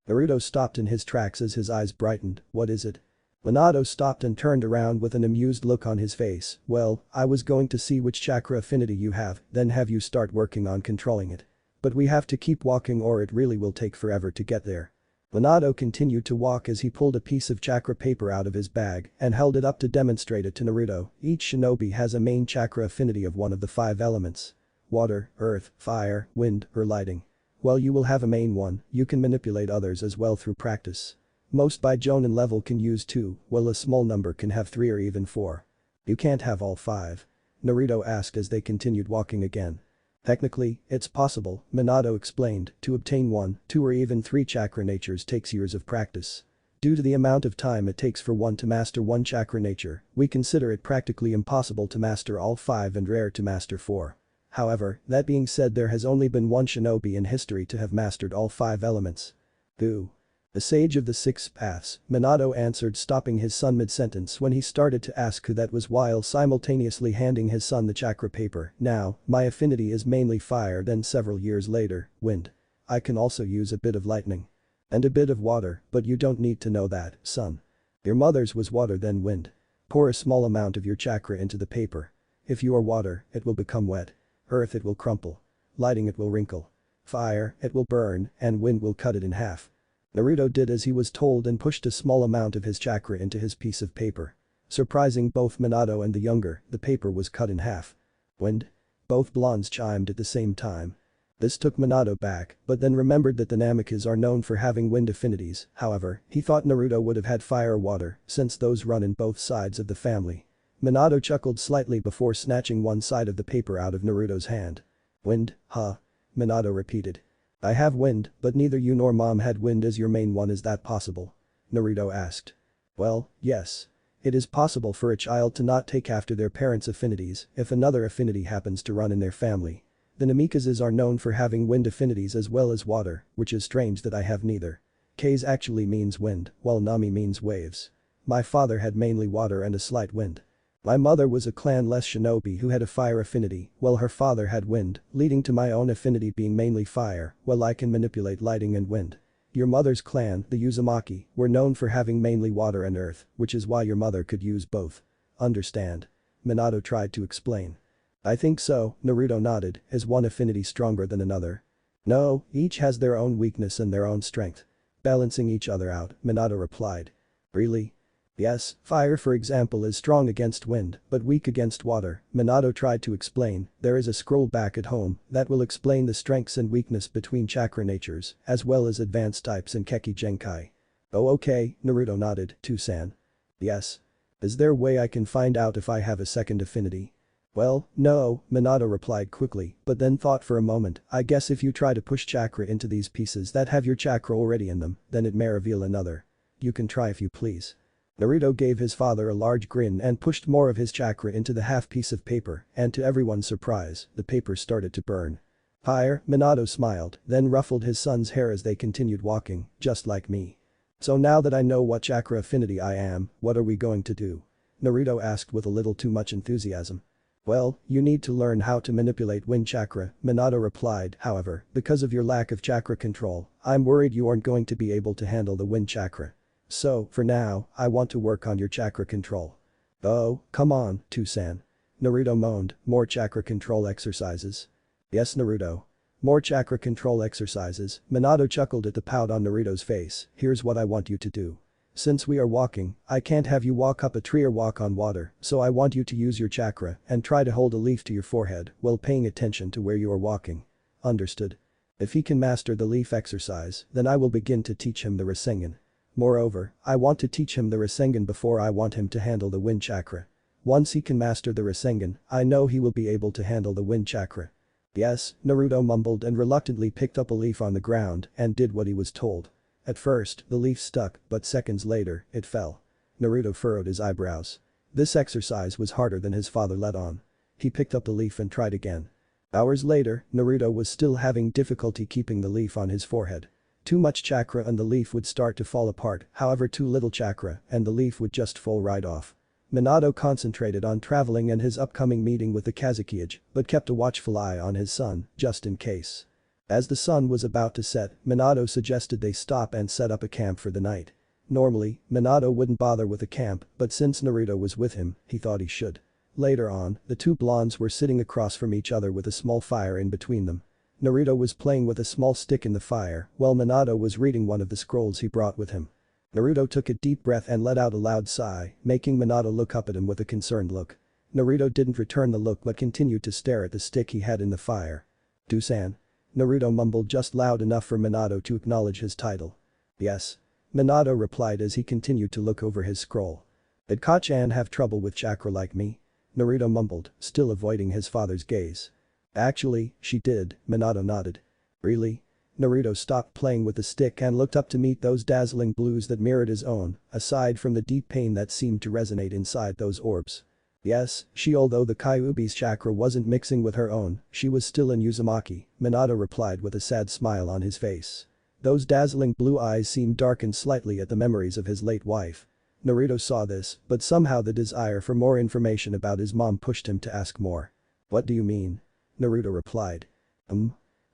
Naruto stopped in his tracks as his eyes brightened, what is it? Minato stopped and turned around with an amused look on his face, well, I was going to see which chakra affinity you have, then have you start working on controlling it. But we have to keep walking or it really will take forever to get there. Minato continued to walk as he pulled a piece of chakra paper out of his bag and held it up to demonstrate it to Naruto. Each shinobi has a main chakra affinity of one of the 5 elements. Water, earth, fire, wind, or lighting. While you will have a main one, you can manipulate others as well through practice. Most by Jonin level can use 2, while a small number can have 3 or even 4. You can't have all 5. Naruto asked as they continued walking again. Technically, it's possible, Minato explained, to obtain 1, 2 or even 3 chakra natures takes years of practice. Due to the amount of time it takes for one to master 1 chakra nature, we consider it practically impossible to master all 5 and rare to master 4. However, that being said, there has only been one shinobi in history to have mastered all 5 elements. Who? The sage of the 6 paths, Minato answered, stopping his son mid-sentence when he started to ask who that was while simultaneously handing his son the chakra paper. Now, my affinity is mainly fire, then several years later, wind. I can also use a bit of lightning. And a bit of water, but you don't need to know that, son. Your mother's was water then wind. Pour a small amount of your chakra into the paper. If you are water, it will become wet. Earth, it will crumple. Lighting, it will wrinkle. Fire, it will burn, and wind will cut it in half. Naruto did as he was told and pushed a small amount of his chakra into his piece of paper. Surprising both Minato and the younger, the paper was cut in half. Wind? Both blondes chimed at the same time. This took Minato back, but then remembered that the Namikas are known for having wind affinities. However, he thought Naruto would have had fire or water, since those run in both sides of the family. Minato chuckled slightly before snatching one side of the paper out of Naruto's hand. Wind, huh? Minato repeated. I have wind, but neither you nor mom had wind as your main one, is that possible? Naruto asked. Well, yes. It is possible for a child to not take after their parents' affinities if another affinity happens to run in their family. The Namikazes are known for having wind affinities as well as water, which is strange that I have neither. K's actually means wind, while Nami means waves. My father had mainly water and a slight wind. My mother was a clan-less shinobi who had a fire affinity, while her father had wind, leading to my own affinity being mainly fire, while I can manipulate lighting and wind. Your mother's clan, the Uzumaki, were known for having mainly water and earth, which is why your mother could use both. Understand? Minato tried to explain. I think so, Naruto nodded. Is one affinity stronger than another? No, each has their own weakness and their own strength. Balancing each other out, Minato replied. Really? Yes, fire for example is strong against wind, but weak against water, Minato tried to explain. There is a scroll back at home that will explain the strengths and weakness between chakra natures, as well as advanced types in Keki Genkai. Oh okay, Naruto nodded. Tusan. Yes. Is there a way I can find out if I have a second affinity? Well, no, Minato replied quickly, but then thought for a moment. I guess if you try to push chakra into these pieces that have your chakra already in them, then it may reveal another. You can try if you please. Naruto gave his father a large grin and pushed more of his chakra into the half piece of paper, and to everyone's surprise, the paper started to burn. Fire, Minato smiled, then ruffled his son's hair as they continued walking, just like me. So now that I know what chakra affinity I am, what are we going to do? Naruto asked with a little too much enthusiasm. Well, you need to learn how to manipulate wind chakra, Minato replied. However, because of your lack of chakra control, I'm worried you aren't going to be able to handle the wind chakra. So, for now, I want to work on your chakra control. Oh, come on, Tusan. Naruto moaned. More chakra control exercises? Yes, Naruto. More chakra control exercises. Minato chuckled at the pout on Naruto's face. Here's what I want you to do. Since we are walking, I can't have you walk up a tree or walk on water, so I want you to use your chakra and try to hold a leaf to your forehead while paying attention to where you are walking. Understood? If he can master the leaf exercise, then I will begin to teach him the Rasengan. Moreover, I want to teach him the Rasengan before I want him to handle the wind chakra. Once he can master the Rasengan, I know he will be able to handle the wind chakra. Yes, Naruto mumbled and reluctantly picked up a leaf on the ground and did what he was told. At first, the leaf stuck, but seconds later, it fell. Naruto furrowed his eyebrows. This exercise was harder than his father let on. He picked up the leaf and tried again. Hours later, Naruto was still having difficulty keeping the leaf on his forehead. Too much chakra and the leaf would start to fall apart, however too little chakra and the leaf would just fall right off. Minato concentrated on traveling and his upcoming meeting with the Kazekage, but kept a watchful eye on his son, just in case. As the sun was about to set, Minato suggested they stop and set up a camp for the night. Normally, Minato wouldn't bother with a camp, but since Naruto was with him, he thought he should. Later on, the two blondes were sitting across from each other with a small fire in between them. Naruto was playing with a small stick in the fire while Minato was reading one of the scrolls he brought with him. Naruto took a deep breath and let out a loud sigh, making Minato look up at him with a concerned look. Naruto didn't return the look but continued to stare at the stick he had in the fire. "Do-san." Naruto mumbled just loud enough for Minato to acknowledge his title. "Yes." Minato replied as he continued to look over his scroll. "Did Ka-chan have trouble with chakra like me?" Naruto mumbled, still avoiding his father's gaze. "Actually, she did," Minato nodded. "Really?" Naruto stopped playing with the stick and looked up to meet those dazzling blues that mirrored his own, aside from the deep pain that seemed to resonate inside those orbs. "Yes, although the Kyuubi's chakra wasn't mixing with her own, she was still in Uzumaki," Minato replied with a sad smile on his face. Those dazzling blue eyes seemed darkened slightly at the memories of his late wife. Naruto saw this, but somehow the desire for more information about his mom pushed him to ask more. "What do you mean?" Naruto replied.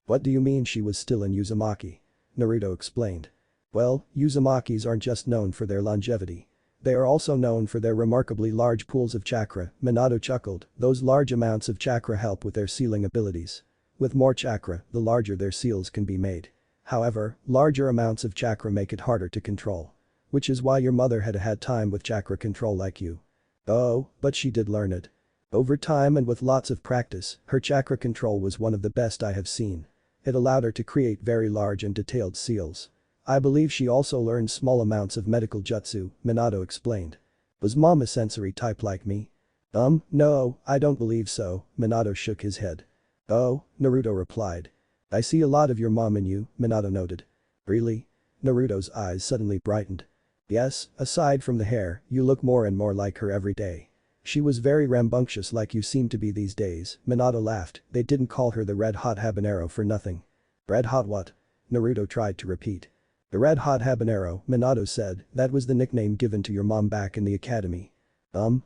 What do you mean she was still in Uzumaki?" Naruto explained. "Well, Uzumakis aren't just known for their longevity. They are also known for their remarkably large pools of chakra." Minato chuckled, "those large amounts of chakra help with their sealing abilities. With more chakra, the larger their seals can be made. However, larger amounts of chakra make it harder to control. Which is why your mother had had time with chakra control like you." "Oh, but she did learn it. Over time and with lots of practice, her chakra control was one of the best I have seen. It allowed her to create very large and detailed seals. I believe she also learned small amounts of medical jutsu," Minato explained. "Was mom a sensory type like me?" No, I don't believe so," Minato shook his head. "Oh," Naruto replied. "I see a lot of your mom in you," Minato noted. "Really?" Naruto's eyes suddenly brightened. "Yes, aside from the hair, you look more and more like her every day. She was very rambunctious like you seem to be these days." Minato laughed, "They didn't call her the red hot habanero for nothing." "Red hot what?" Naruto tried to repeat. "The red hot habanero," Minato said, "that was the nickname given to your mom back in the academy."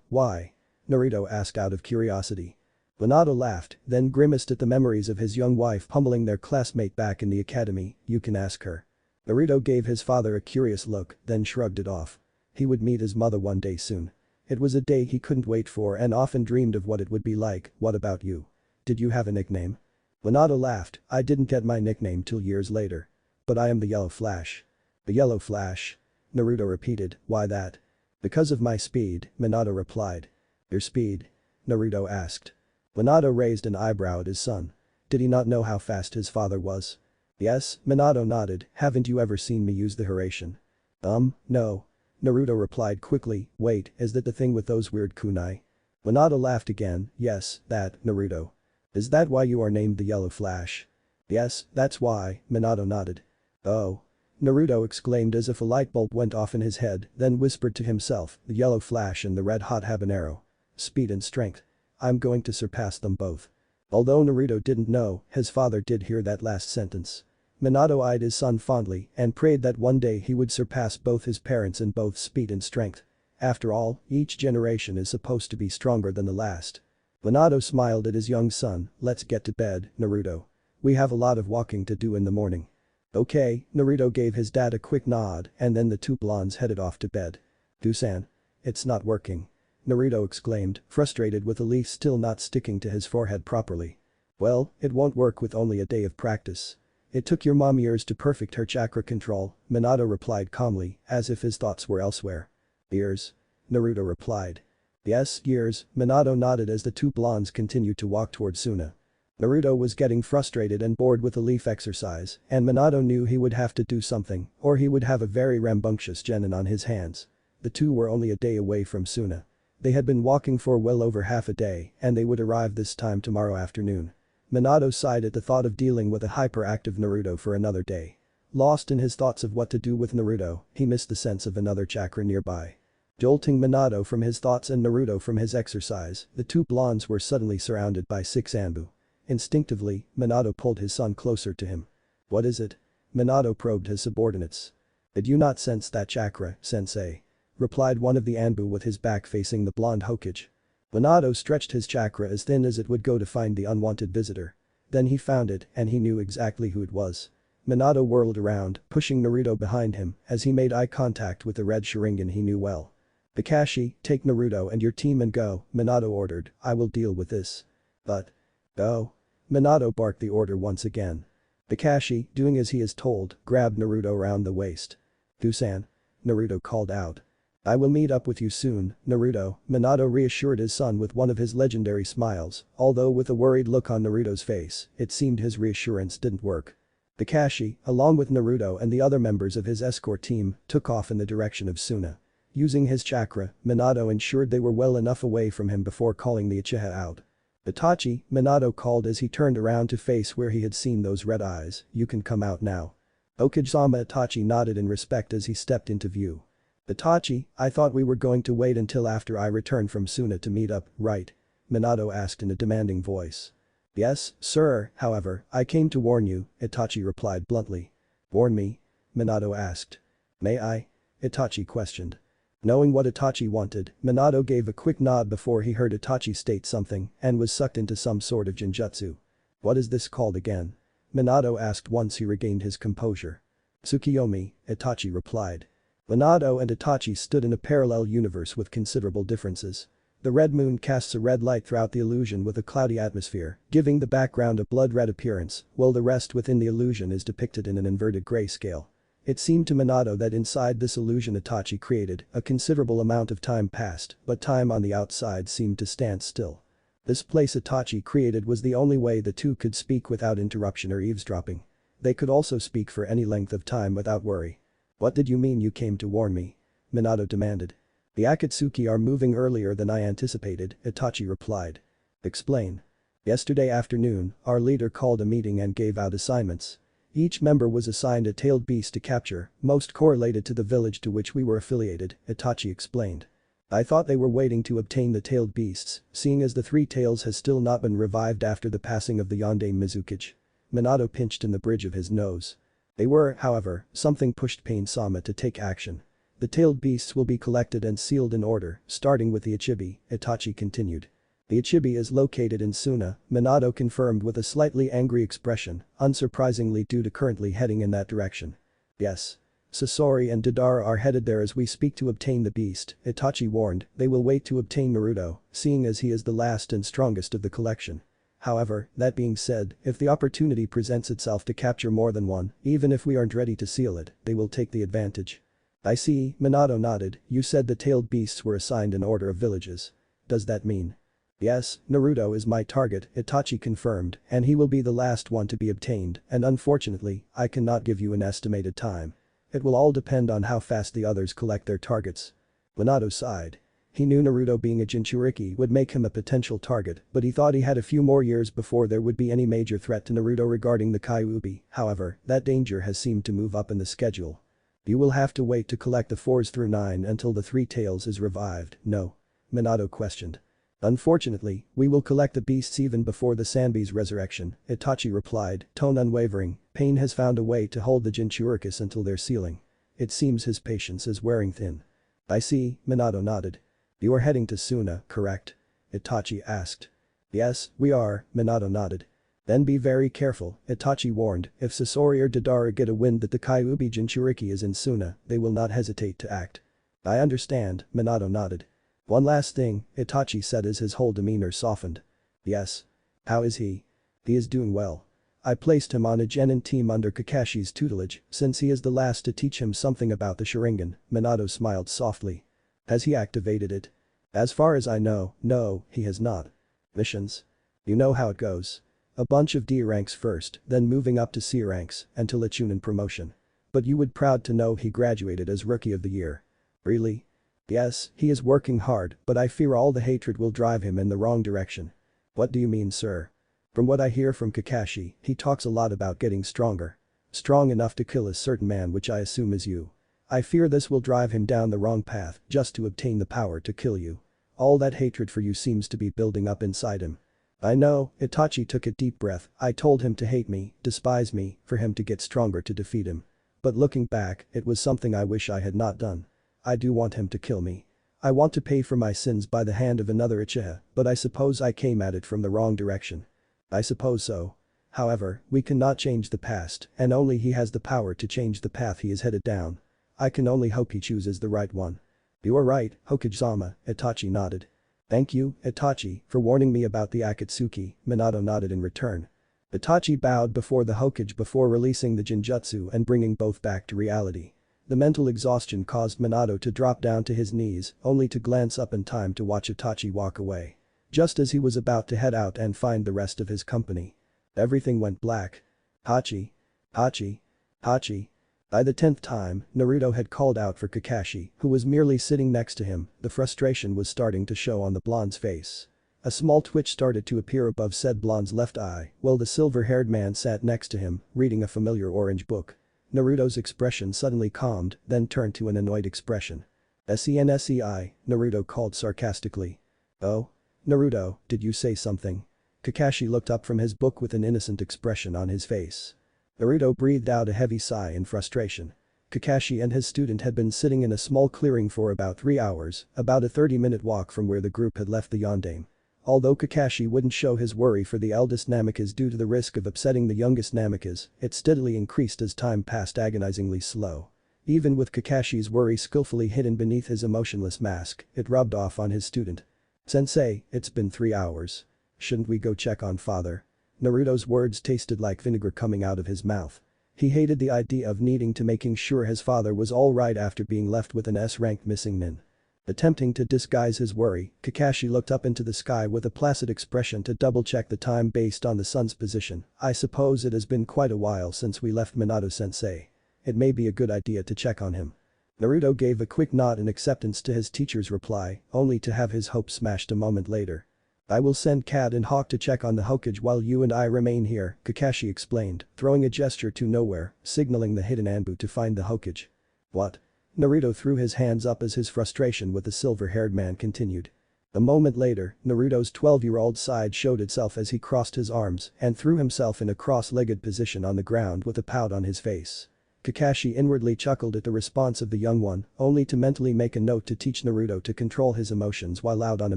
Why?" Naruto asked out of curiosity. Minato laughed, then grimaced at the memories of his young wife pummeling their classmate back in the academy. "You can ask her." Naruto gave his father a curious look, then shrugged it off. He would meet his mother one day soon. It was a day he couldn't wait for and often dreamed of what it would be like. "What about you? Did you have a nickname?" Minato laughed, "I didn't get my nickname till years later. But I am the Yellow Flash." "The Yellow Flash?" Naruto repeated, "Why that?" "Because of my speed," Minato replied. "Your speed?" Naruto asked. Minato raised an eyebrow at his son. Did he not know how fast his father was? "Yes," Minato nodded, "haven't you ever seen me use the Hiraishin?" No." Naruto replied quickly, "Wait, is that the thing with those weird kunai?" Minato laughed again, "Yes, that, Naruto." "Is that why you are named the Yellow Flash?" "Yes, that's why," Minato nodded. "Oh." Naruto exclaimed as if a light bulb went off in his head, then whispered to himself, "The Yellow Flash and the Red Hot Habanero. Speed and strength. I'm going to surpass them both." Although Naruto didn't know, his father did hear that last sentence. Minato eyed his son fondly and prayed that one day he would surpass both his parents in both speed and strength. After all, each generation is supposed to be stronger than the last. Minato smiled at his young son, "Let's get to bed, Naruto. We have a lot of walking to do in the morning." "Okay," Naruto gave his dad a quick nod and then the two blondes headed off to bed. "Dusan. It's not working." Naruto exclaimed, frustrated with the leaf still not sticking to his forehead properly. "Well, it won't work with only a day of practice. It took your mom years to perfect her chakra control," Minato replied calmly, as if his thoughts were elsewhere. "Years?" Naruto replied. "Yes, years," Minato nodded as the two blondes continued to walk toward Suna. Naruto was getting frustrated and bored with the leaf exercise, and Minato knew he would have to do something, or he would have a very rambunctious genin on his hands. The two were only a day away from Suna. They had been walking for well over half a day, and they would arrive this time tomorrow afternoon. Minato sighed at the thought of dealing with a hyperactive Naruto for another day. Lost in his thoughts of what to do with Naruto, he missed the sense of another chakra nearby. Jolting Minato from his thoughts and Naruto from his exercise, the two blondes were suddenly surrounded by 6 Anbu. Instinctively, Minato pulled his son closer to him. "What is it?" Minato probed his subordinates. "Did you not sense that chakra, sensei?" replied one of the Anbu with his back facing the blonde Hokage. Minato stretched his chakra as thin as it would go to find the unwanted visitor. Then he found it and he knew exactly who it was. Minato whirled around, pushing Naruto behind him as he made eye contact with the red Sharingan he knew well. "Kakashi, take Naruto and your team and go," Minato ordered, "I will deal with this." "But..." "Oh." Minato barked the order once again. Kakashi, doing as he is told, grabbed Naruto around the waist. "Kusan," Naruto called out. "I will meet up with you soon, Naruto," Minato reassured his son with one of his legendary smiles, although with a worried look on Naruto's face, it seemed his reassurance didn't work. Kakashi, along with Naruto and the other members of his escort team, took off in the direction of Suna. Using his chakra, Minato ensured they were well enough away from him before calling the Uchiha out. "Itachi," Minato called as he turned around to face where he had seen those red eyes, "you can come out now." Okage-sama. Itachi nodded in respect as he stepped into view. "Itachi, I thought we were going to wait until after I returned from Suna to meet up, right?" Minato asked in a demanding voice. "Yes, sir, however, I came to warn you," Itachi replied bluntly. "Warn me?" Minato asked. "May I?" Itachi questioned. Knowing what Itachi wanted, Minato gave a quick nod before he heard Itachi state something and was sucked into some sort of genjutsu. "What is this called again?" Minato asked once he regained his composure. "Tsukiyomi," Itachi replied. Minato and Itachi stood in a parallel universe with considerable differences. The red moon casts a red light throughout the illusion with a cloudy atmosphere, giving the background a blood-red appearance, while the rest within the illusion is depicted in an inverted grayscale. It seemed to Minato that inside this illusion Itachi created, a considerable amount of time passed, but time on the outside seemed to stand still. This place Itachi created was the only way the two could speak without interruption or eavesdropping. They could also speak for any length of time without worry. "What did you mean you came to warn me?" Minato demanded. "The Akatsuki are moving earlier than I anticipated," Itachi replied. "Explain." "Yesterday afternoon, our leader called a meeting and gave out assignments. Each member was assigned a tailed beast to capture, most correlated to the village to which we were affiliated," Itachi explained. "I thought they were waiting to obtain the tailed beasts, seeing as the three tails has still not been revived after the passing of the Yonde Mizukage." Minato pinched in the bridge of his nose. "They were, however, something pushed Pain-sama to take action. The tailed beasts will be collected and sealed in order, starting with the Ichibi," Itachi continued. "The Ichibi is located in Suna," Minato confirmed with a slightly angry expression, unsurprisingly due to currently heading in that direction. "Yes. Sasori and Deidara are headed there as we speak to obtain the beast," Itachi warned. "They will wait to obtain Naruto, seeing as he is the last and strongest of the collection. However, that being said, if the opportunity presents itself to capture more than one, even if we aren't ready to seal it, they will take the advantage." "I see," Minato nodded. "You said the tailed beasts were assigned in order of villages. Does that mean?" "Yes, Naruto is my target," Itachi confirmed, "and he will be the last one to be obtained, and unfortunately, I cannot give you an estimated time. It will all depend on how fast the others collect their targets." Minato sighed. He knew Naruto being a Jinchuriki would make him a potential target, but he thought he had a few more years before there would be any major threat to Naruto regarding the Kyuubi. However, that danger has seemed to move up in the schedule. "You will have to wait to collect the 4s through 9 until the 3 tails is revived, no?" Minato questioned. "Unfortunately, we will collect the beasts even before the Sanbi's resurrection," Itachi replied, tone unwavering. "Pain has found a way to hold the Jinchurikis until their sealing. It seems his patience is wearing thin." "I see," Minato nodded. "You are heading to Suna, correct?" Itachi asked. "Yes, we are," Minato nodded. "Then be very careful," Itachi warned. "If Sasori or Deidara get a wind that the Kyuubi Jinchuriki is in Suna, they will not hesitate to act." "I understand," Minato nodded. "One last thing," Itachi said as his whole demeanor softened. "Yes. How is he?" "He is doing well. I placed him on a genin team under Kakashi's tutelage, since he is the last to teach him something about the Sharingan," Minato smiled softly. "Has he activated it?" "As far as I know, no, he has not." "Missions? You know how it goes. A bunch of D ranks first, then moving up to C ranks, until a Chunin promotion. But you would proud to know he graduated as Rookie of the Year." "Really?" "Yes, he is working hard, but I fear all the hatred will drive him in the wrong direction." "What do you mean, sir?" "From what I hear from Kakashi, he talks a lot about getting stronger. Strong enough to kill a certain man, which I assume is you. I fear this will drive him down the wrong path just to obtain the power to kill you. All that hatred for you seems to be building up inside him." "I know," Itachi took a deep breath. "I told him to hate me, despise me, for him to get stronger to defeat him. But looking back, it was something I wish I had not done. I do want him to kill me. I want to pay for my sins by the hand of another Uchiha, but I suppose I came at it from the wrong direction." "I suppose so. However, we cannot change the past, and only he has the power to change the path he is headed down. I can only hope he chooses the right one." "You are right, Hokage-sama," Itachi nodded. "Thank you, Itachi, for warning me about the Akatsuki," Minato nodded in return. Itachi bowed before the Hokage before releasing the Jinjutsu and bringing both back to reality. The mental exhaustion caused Minato to drop down to his knees, only to glance up in time to watch Itachi walk away. Just as he was about to head out and find the rest of his company. Everything went black. Hachi. Hachi. Hachi. By the 10th time, Naruto had called out for Kakashi, who was merely sitting next to him. The frustration was starting to show on the blonde's face. A small twitch started to appear above said blonde's left eye, while the silver-haired man sat next to him, reading a familiar orange book. Naruto's expression suddenly calmed, then turned to an annoyed expression. "Sensei," Naruto called sarcastically. "Oh? Naruto, did you say something?" Kakashi looked up from his book with an innocent expression on his face. Naruto breathed out a heavy sigh in frustration. Kakashi and his student had been sitting in a small clearing for about 3 hours, about a 30-minute walk from where the group had left the Yondaime. Although Kakashi wouldn't show his worry for the eldest Namikaze due to the risk of upsetting the youngest Namikaze, it steadily increased as time passed, agonizingly slow. Even with Kakashi's worry skillfully hidden beneath his emotionless mask, it rubbed off on his student. "Sensei, it's been 3 hours. Shouldn't we go check on father?" Naruto's words tasted like vinegar coming out of his mouth. He hated the idea of needing to making sure his father was alright after being left with an S-ranked missing nin. Attempting to disguise his worry, Kakashi looked up into the sky with a placid expression to double-check the time based on the sun's position. "I suppose it has been quite a while since we left Minato-sensei. It may be a good idea to check on him." Naruto gave a quick nod in acceptance to his teacher's reply, only to have his hopes smashed a moment later. "I will send Cat and Hawk to check on the Hokage while you and I remain here," Kakashi explained, throwing a gesture to nowhere, signaling the hidden Anbu to find the Hokage. "What?" Naruto threw his hands up as his frustration with the silver-haired man continued. A moment later, Naruto's 12-year-old side showed itself as he crossed his arms and threw himself in a cross-legged position on the ground with a pout on his face. Kakashi inwardly chuckled at the response of the young one, only to mentally make a note to teach Naruto to control his emotions while out on a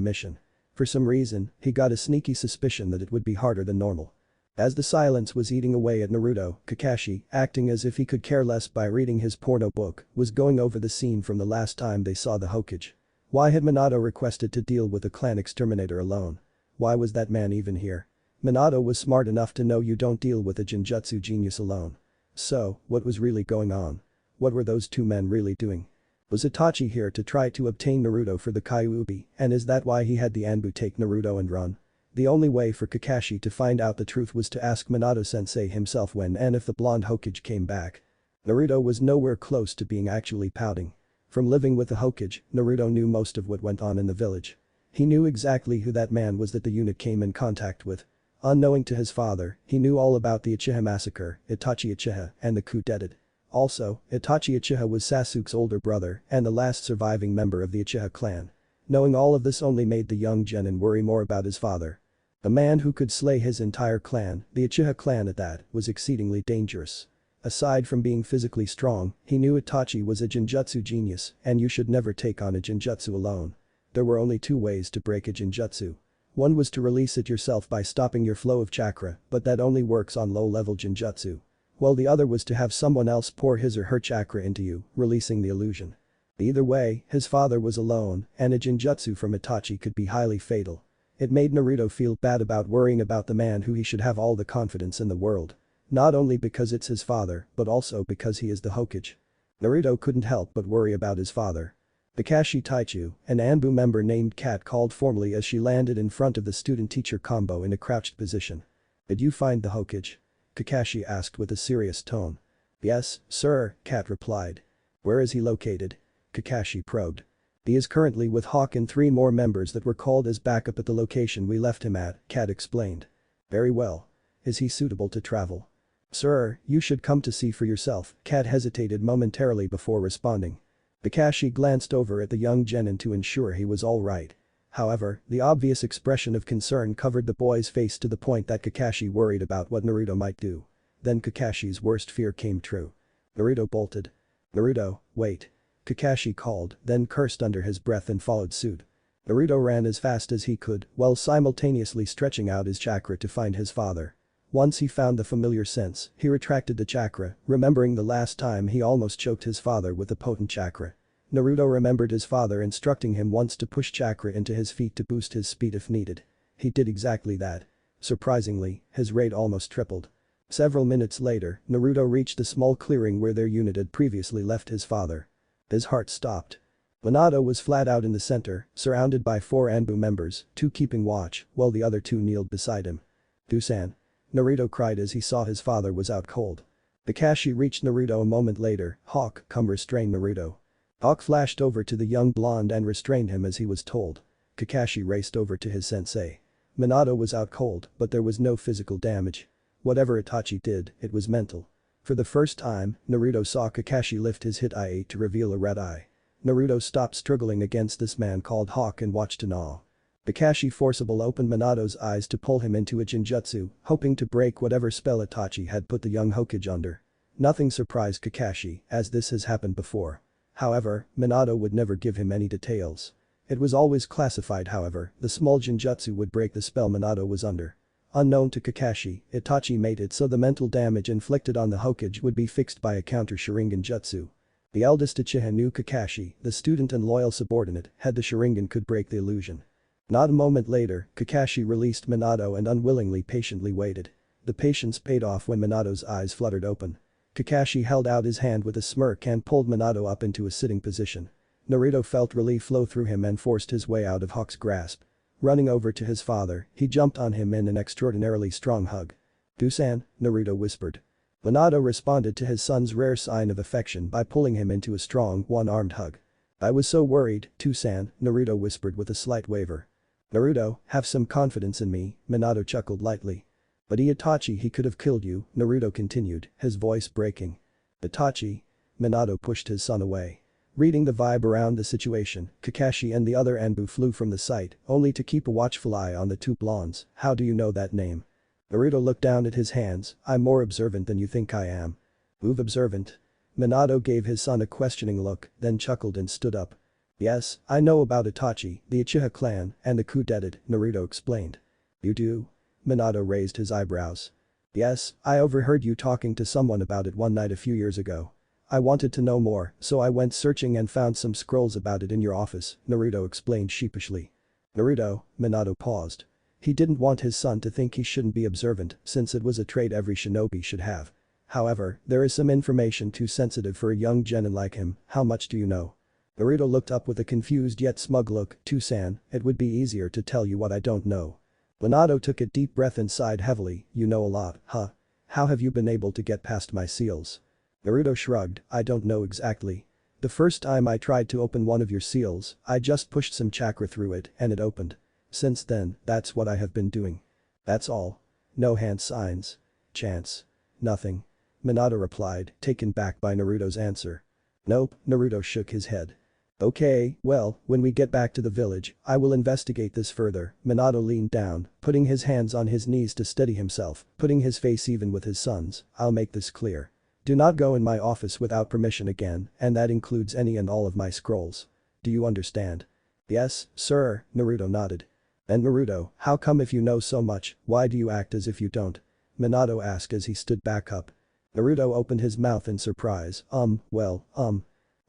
mission. For some reason, he got a sneaky suspicion that it would be harder than normal. As the silence was eating away at Naruto, Kakashi, acting as if he could care less by reading his porno book, was going over the scene from the last time they saw the Hokage. Why had Minato requested to deal with the clan exterminator alone? Why was that man even here? Minato was smart enough to know you don't deal with a Jinjutsu genius alone. So, what was really going on? What were those two men really doing? Was Itachi here to try to obtain Naruto for the Kyuubi, and is that why he had the Anbu take Naruto and run? The only way for Kakashi to find out the truth was to ask Minato-sensei himself when and if the blonde Hokage came back. Naruto was nowhere close to being actually pouting. From living with the Hokage, Naruto knew most of what went on in the village. He knew exactly who that man was that the unit came in contact with. Unknowing to his father, he knew all about the Uchiha massacre, Itachi Uchiha, and the coup d'etat. Also, Itachi Uchiha was Sasuke's older brother and the last surviving member of the Uchiha clan. Knowing all of this only made the young Jonin worry more about his father. A man who could slay his entire clan, the Uchiha clan at that, was exceedingly dangerous. Aside from being physically strong, he knew Itachi was a Jinjutsu genius and you should never take on a Jinjutsu alone. There were only 2 ways to break a Jinjutsu. One was to release it yourself by stopping your flow of chakra, but that only works on low-level Jinjutsu. While the other was to have someone else pour his or her chakra into you, releasing the illusion. Either way, his father was alone, and a Jinjutsu from Itachi could be highly fatal. It made Naruto feel bad about worrying about the man who he should have all the confidence in the world. Not only because it's his father, but also because he is the Hokage. Naruto couldn't help but worry about his father. Kakashi Taichu, an Anbu member named Kat, called formally as she landed in front of the student-teacher combo in a crouched position. "Did you find the Hokage?" Kakashi asked with a serious tone. "Yes, sir," Kat replied. "Where is he located?" Kakashi probed. "He is currently with Hawk and 3 more members that were called as backup at the location we left him at," Kat explained. "Very well. Is he suitable to travel?" "Sir, you should come to see for yourself," Kat hesitated momentarily before responding. Kakashi glanced over at the young Jonin to ensure he was alright. However, the obvious expression of concern covered the boy's face to the point that Kakashi worried about what Naruto might do. Then Kakashi's worst fear came true. Naruto bolted. "Naruto, wait." Kakashi called, then cursed under his breath and followed suit. Naruto ran as fast as he could, while simultaneously stretching out his chakra to find his father. Once he found the familiar sense, he retracted the chakra, remembering the last time he almost choked his father with a potent chakra. Naruto remembered his father instructing him once to push chakra into his feet to boost his speed if needed. He did exactly that. Surprisingly, his rate almost tripled. Several minutes later, Naruto reached the small clearing where their unit had previously left his father. His heart stopped. Minato was flat out in the center, surrounded by 4 Anbu members, 2 keeping watch, while the other 2 kneeled beside him. "Dusan." Naruto cried as he saw his father was out cold. Kakashi reached Naruto a moment later. "Hawk, come restrain Naruto." Hawk flashed over to the young blonde and restrained him as he was told. Kakashi raced over to his sensei. Minato was out cold, but there was no physical damage. Whatever Itachi did, it was mental. For the first time, Naruto saw Kakashi lift his hit eye to reveal a red eye. Naruto stopped struggling against this man called Hawk and watched in awe. Kakashi forcibly opened Minato's eyes to pull him into a genjutsu, hoping to break whatever spell Itachi had put the young Hokage under. Nothing surprised Kakashi, as this has happened before. However, Minato would never give him any details. It was always classified however, the small genjutsu would break the spell Minato was under. Unknown to Kakashi, Itachi made it so the mental damage inflicted on the Hokage would be fixed by a counter Sharingan jutsu. The eldest Uchiha knew Kakashi, the student and loyal subordinate, had the Sharingan could break the illusion. Not a moment later, Kakashi released Minato and unwillingly patiently waited. The patience paid off when Minato's eyes fluttered open. Kakashi held out his hand with a smirk and pulled Minato up into a sitting position. Naruto felt relief flow through him and forced his way out of Hawk's grasp. Running over to his father, he jumped on him in an extraordinarily strong hug. "Dusan," Naruto whispered. Minato responded to his son's rare sign of affection by pulling him into a strong, one-armed hug. "I was so worried, Dusan," Naruto whispered with a slight waver. "Naruto, have some confidence in me," Minato chuckled lightly. "But Itachi he could have killed you," Naruto continued, his voice breaking. "Itachi?" Minato pushed his son away. Reading the vibe around the situation, Kakashi and the other Anbu flew from the site, only to keep a watchful eye on the 2 blondes. "How do you know that name?" Naruto looked down at his hands. "I'm more observant than you think I am." "Ooh, observant?" Minato gave his son a questioning look, then chuckled and stood up. "Yes, I know about Itachi, the Uchiha clan, and the coup d'etat," Naruto explained. "You do?" Minato raised his eyebrows. "Yes, I overheard you talking to someone about it one night a few years ago. I wanted to know more, so I went searching and found some scrolls about it in your office," Naruto explained sheepishly. "Naruto," Minato paused. He didn't want his son to think he shouldn't be observant, since it was a trait every shinobi should have. However, there is some information too sensitive for a young genin like him. "How much do you know?" Naruto looked up with a confused yet smug look. "Dusan, it would be easier to tell you what I don't know." Minato took a deep breath and sighed heavily. "You know a lot, huh? How have you been able to get past my seals?" Naruto shrugged. "I don't know exactly. The first time I tried to open one of your seals, I just pushed some chakra through it and it opened. Since then, that's what I have been doing." "That's all? No hand signs? Chants? Nothing?" Minato replied, taken back by Naruto's answer. "Nope," Naruto shook his head. "Okay, well, when we get back to the village, I will investigate this further." Minato leaned down, putting his hands on his knees to steady himself, putting his face even with his son's. "I'll make this clear. Do not go in my office without permission again, and that includes any and all of my scrolls. Do you understand?" "Yes, sir," Naruto nodded. "And Naruto, how come if you know so much, why do you act as if you don't?" Minato asked as he stood back up. Naruto opened his mouth in surprise. Naruto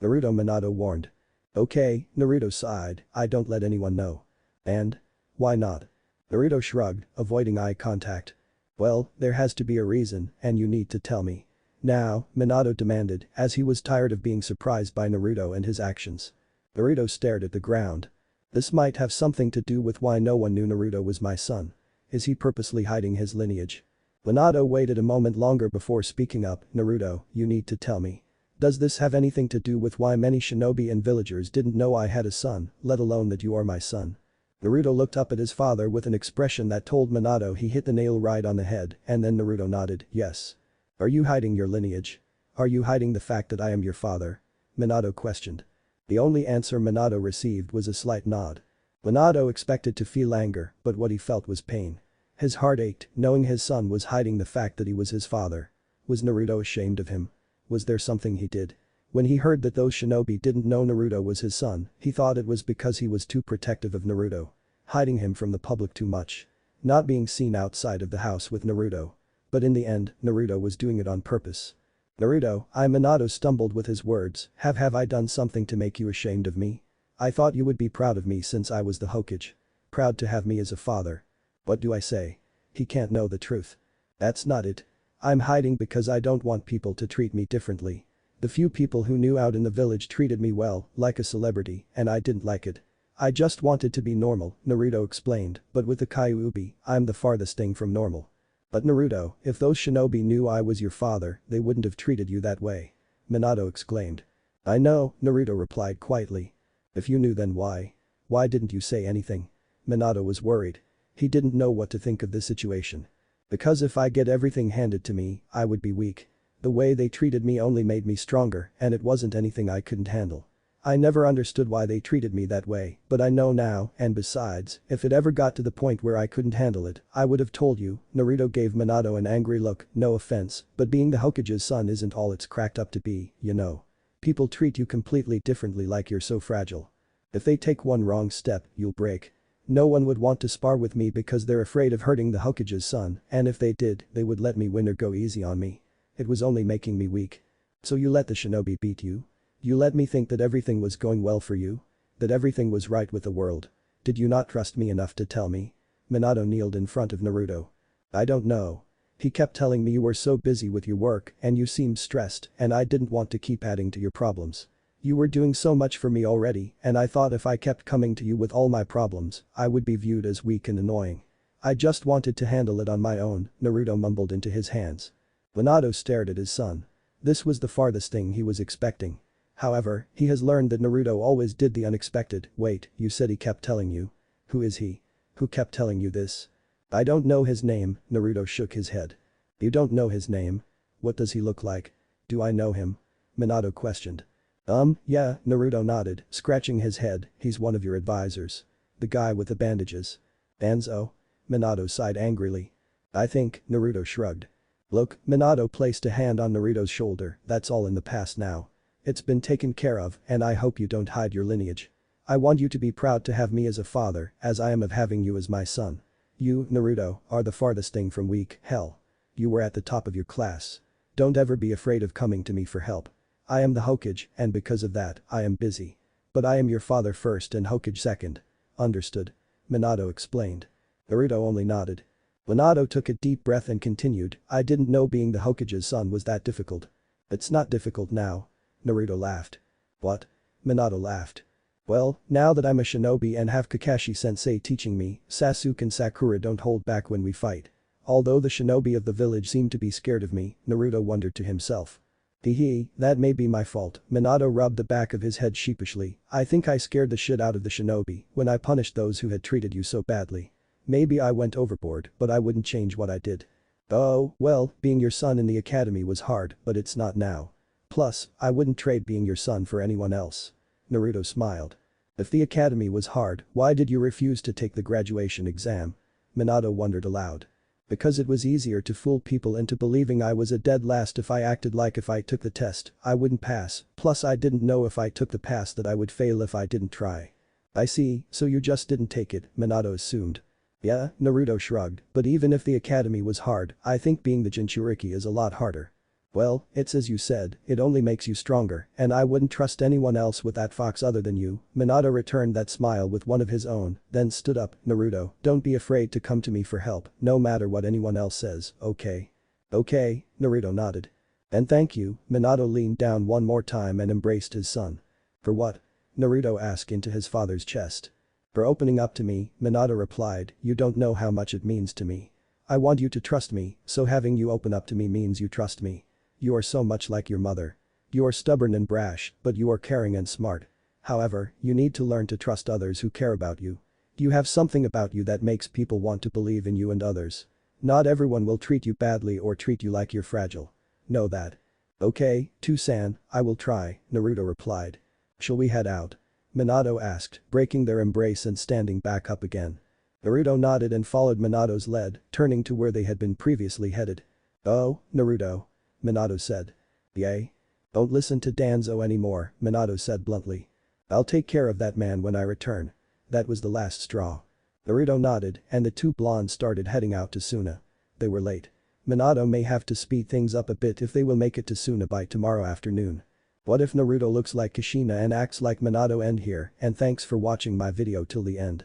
Minato warned. "Okay," Naruto sighed, "I don't let anyone know." "And? Why not?" Naruto shrugged, avoiding eye contact. "Well, there has to be a reason, and you need to tell me." "Now," Minato demanded, as he was tired of being surprised by Naruto and his actions. Naruto stared at the ground. "This might have something to do with why no one knew Naruto was my son. Is he purposely hiding his lineage?" Minato waited a moment longer before speaking up. "Naruto, you need to tell me. Does this have anything to do with why many shinobi and villagers didn't know I had a son, let alone that you are my son?" Naruto looked up at his father with an expression that told Minato he hit the nail right on the head, and then Naruto nodded, "Yes." "Are you hiding your lineage? Are you hiding the fact that I am your father?" Minato questioned. The only answer Minato received was a slight nod. Minato expected to feel anger, but what he felt was pain. His heart ached, knowing his son was hiding the fact that he was his father. Was Naruto ashamed of him? Was there something he did? When he heard that those shinobi didn't know Naruto was his son, he thought it was because he was too protective of Naruto. Hiding him from the public too much. Not being seen outside of the house with Naruto. But in the end, Naruto was doing it on purpose. "Naruto, Minato stumbled with his words. Have I done something to make you ashamed of me? I thought you would be proud of me since I was the Hokage. Proud to have me as a father. What do I say? He can't know the truth. That's not it. I'm hiding because I don't want people to treat me differently. The few people who knew out in the village treated me well, like a celebrity, and I didn't like it. I just wanted to be normal, Naruto explained, but with the Kyuubi, I'm the farthest thing from normal. But Naruto, if those shinobi knew I was your father, they wouldn't have treated you that way. Minato exclaimed. I know, Naruto replied quietly. If you knew then why? Why didn't you say anything? Minato was worried. He didn't know what to think of this situation. Because if I get everything handed to me, I would be weak. The way they treated me only made me stronger and it wasn't anything I couldn't handle. I never understood why they treated me that way, but I know now, and besides, if it ever got to the point where I couldn't handle it, I would have told you. Naruto gave Minato an angry look, no offense, but being the Hokage's son isn't all it's cracked up to be, you know. People treat you completely differently like you're so fragile. If they take one wrong step, you'll break. No one would want to spar with me because they're afraid of hurting the Hokage's son, and if they did, they would let me win or go easy on me. It was only making me weak. So you let the shinobi beat you? You let me think that everything was going well for you? That everything was right with the world? Did you not trust me enough to tell me? Minato kneeled in front of Naruto. I don't know. He kept telling me you were so busy with your work and you seemed stressed and I didn't want to keep adding to your problems. You were doing so much for me already and I thought if I kept coming to you with all my problems, I would be viewed as weak and annoying. I just wanted to handle it on my own, Naruto mumbled into his hands. Minato stared at his son. This was the farthest thing he was expecting. However, he has learned that Naruto always did the unexpected. Wait, you said he kept telling you? Who is he? Who kept telling you this? I don't know his name, Naruto shook his head. You don't know his name? What does he look like? Do I know him? Minato questioned. Yeah, Naruto nodded, scratching his head, he's one of your advisors. The guy with the bandages. Danzo? Minato sighed angrily. I think, Naruto shrugged. Look, Minato placed a hand on Naruto's shoulder, that's all in the past now. It's been taken care of and I hope you don't hide your lineage. I want you to be proud to have me as a father as I am of having you as my son. You, Naruto, are the farthest thing from weak, hell. You were at the top of your class. Don't ever be afraid of coming to me for help. I am the Hokage and because of that, I am busy. But I am your father first and Hokage second. Understood. Minato explained. Naruto only nodded. Minato took a deep breath and continued, I didn't know being the Hokage's son was that difficult. It's not difficult now. Naruto laughed. What? Minato laughed. Well, now that I'm a shinobi and have Kakashi-sensei teaching me, Sasuke and Sakura don't hold back when we fight. Although the shinobi of the village seem to be scared of me, Naruto wondered to himself. That may be my fault, Minato rubbed the back of his head sheepishly, I think I scared the shit out of the shinobi when I punished those who had treated you so badly. Maybe I went overboard, but I wouldn't change what I did. Oh, well, being your son in the academy was hard, but it's not now. Plus, I wouldn't trade being your son for anyone else. Naruto smiled. If the academy was hard, why did you refuse to take the graduation exam? Minato wondered aloud. Because it was easier to fool people into believing I was a dead last if I acted like if I took the test, I wouldn't pass, plus I didn't know if I took the pass that I would fail if I didn't try. I see, so you just didn't take it, Minato assumed. Yeah, Naruto shrugged, but even if the academy was hard, I think being the Jinchuriki is a lot harder. Well, it's as you said, it only makes you stronger, and I wouldn't trust anyone else with that fox other than you. Minato returned that smile with one of his own, then stood up, Naruto, don't be afraid to come to me for help, no matter what anyone else says, okay? Okay, Naruto nodded. And thank you, Minato leaned down one more time and embraced his son. For what? Naruto asked into his father's chest. For opening up to me, Minato replied, you don't know how much it means to me. I want you to trust me, so having you open up to me means you trust me. You are so much like your mother. You are stubborn and brash, but you are caring and smart. However, you need to learn to trust others who care about you. You have something about you that makes people want to believe in you and others. Not everyone will treat you badly or treat you like you're fragile. Know that. Okay, Tsu-san, I will try, Naruto replied. Shall we head out? Minato asked, breaking their embrace and standing back up again. Naruto nodded and followed Minato's lead, turning to where they had been previously headed. Oh, Naruto. Minato said. Yay? Don't listen to Danzo anymore, Minato said bluntly. I'll take care of that man when I return. That was the last straw. Naruto nodded and the two blondes started heading out to Suna. They were late. Minato may have to speed things up a bit if they will make it to Suna by tomorrow afternoon. What if Naruto looks like Kushina and acts like Minato? End here and thanks for watching my video till the end.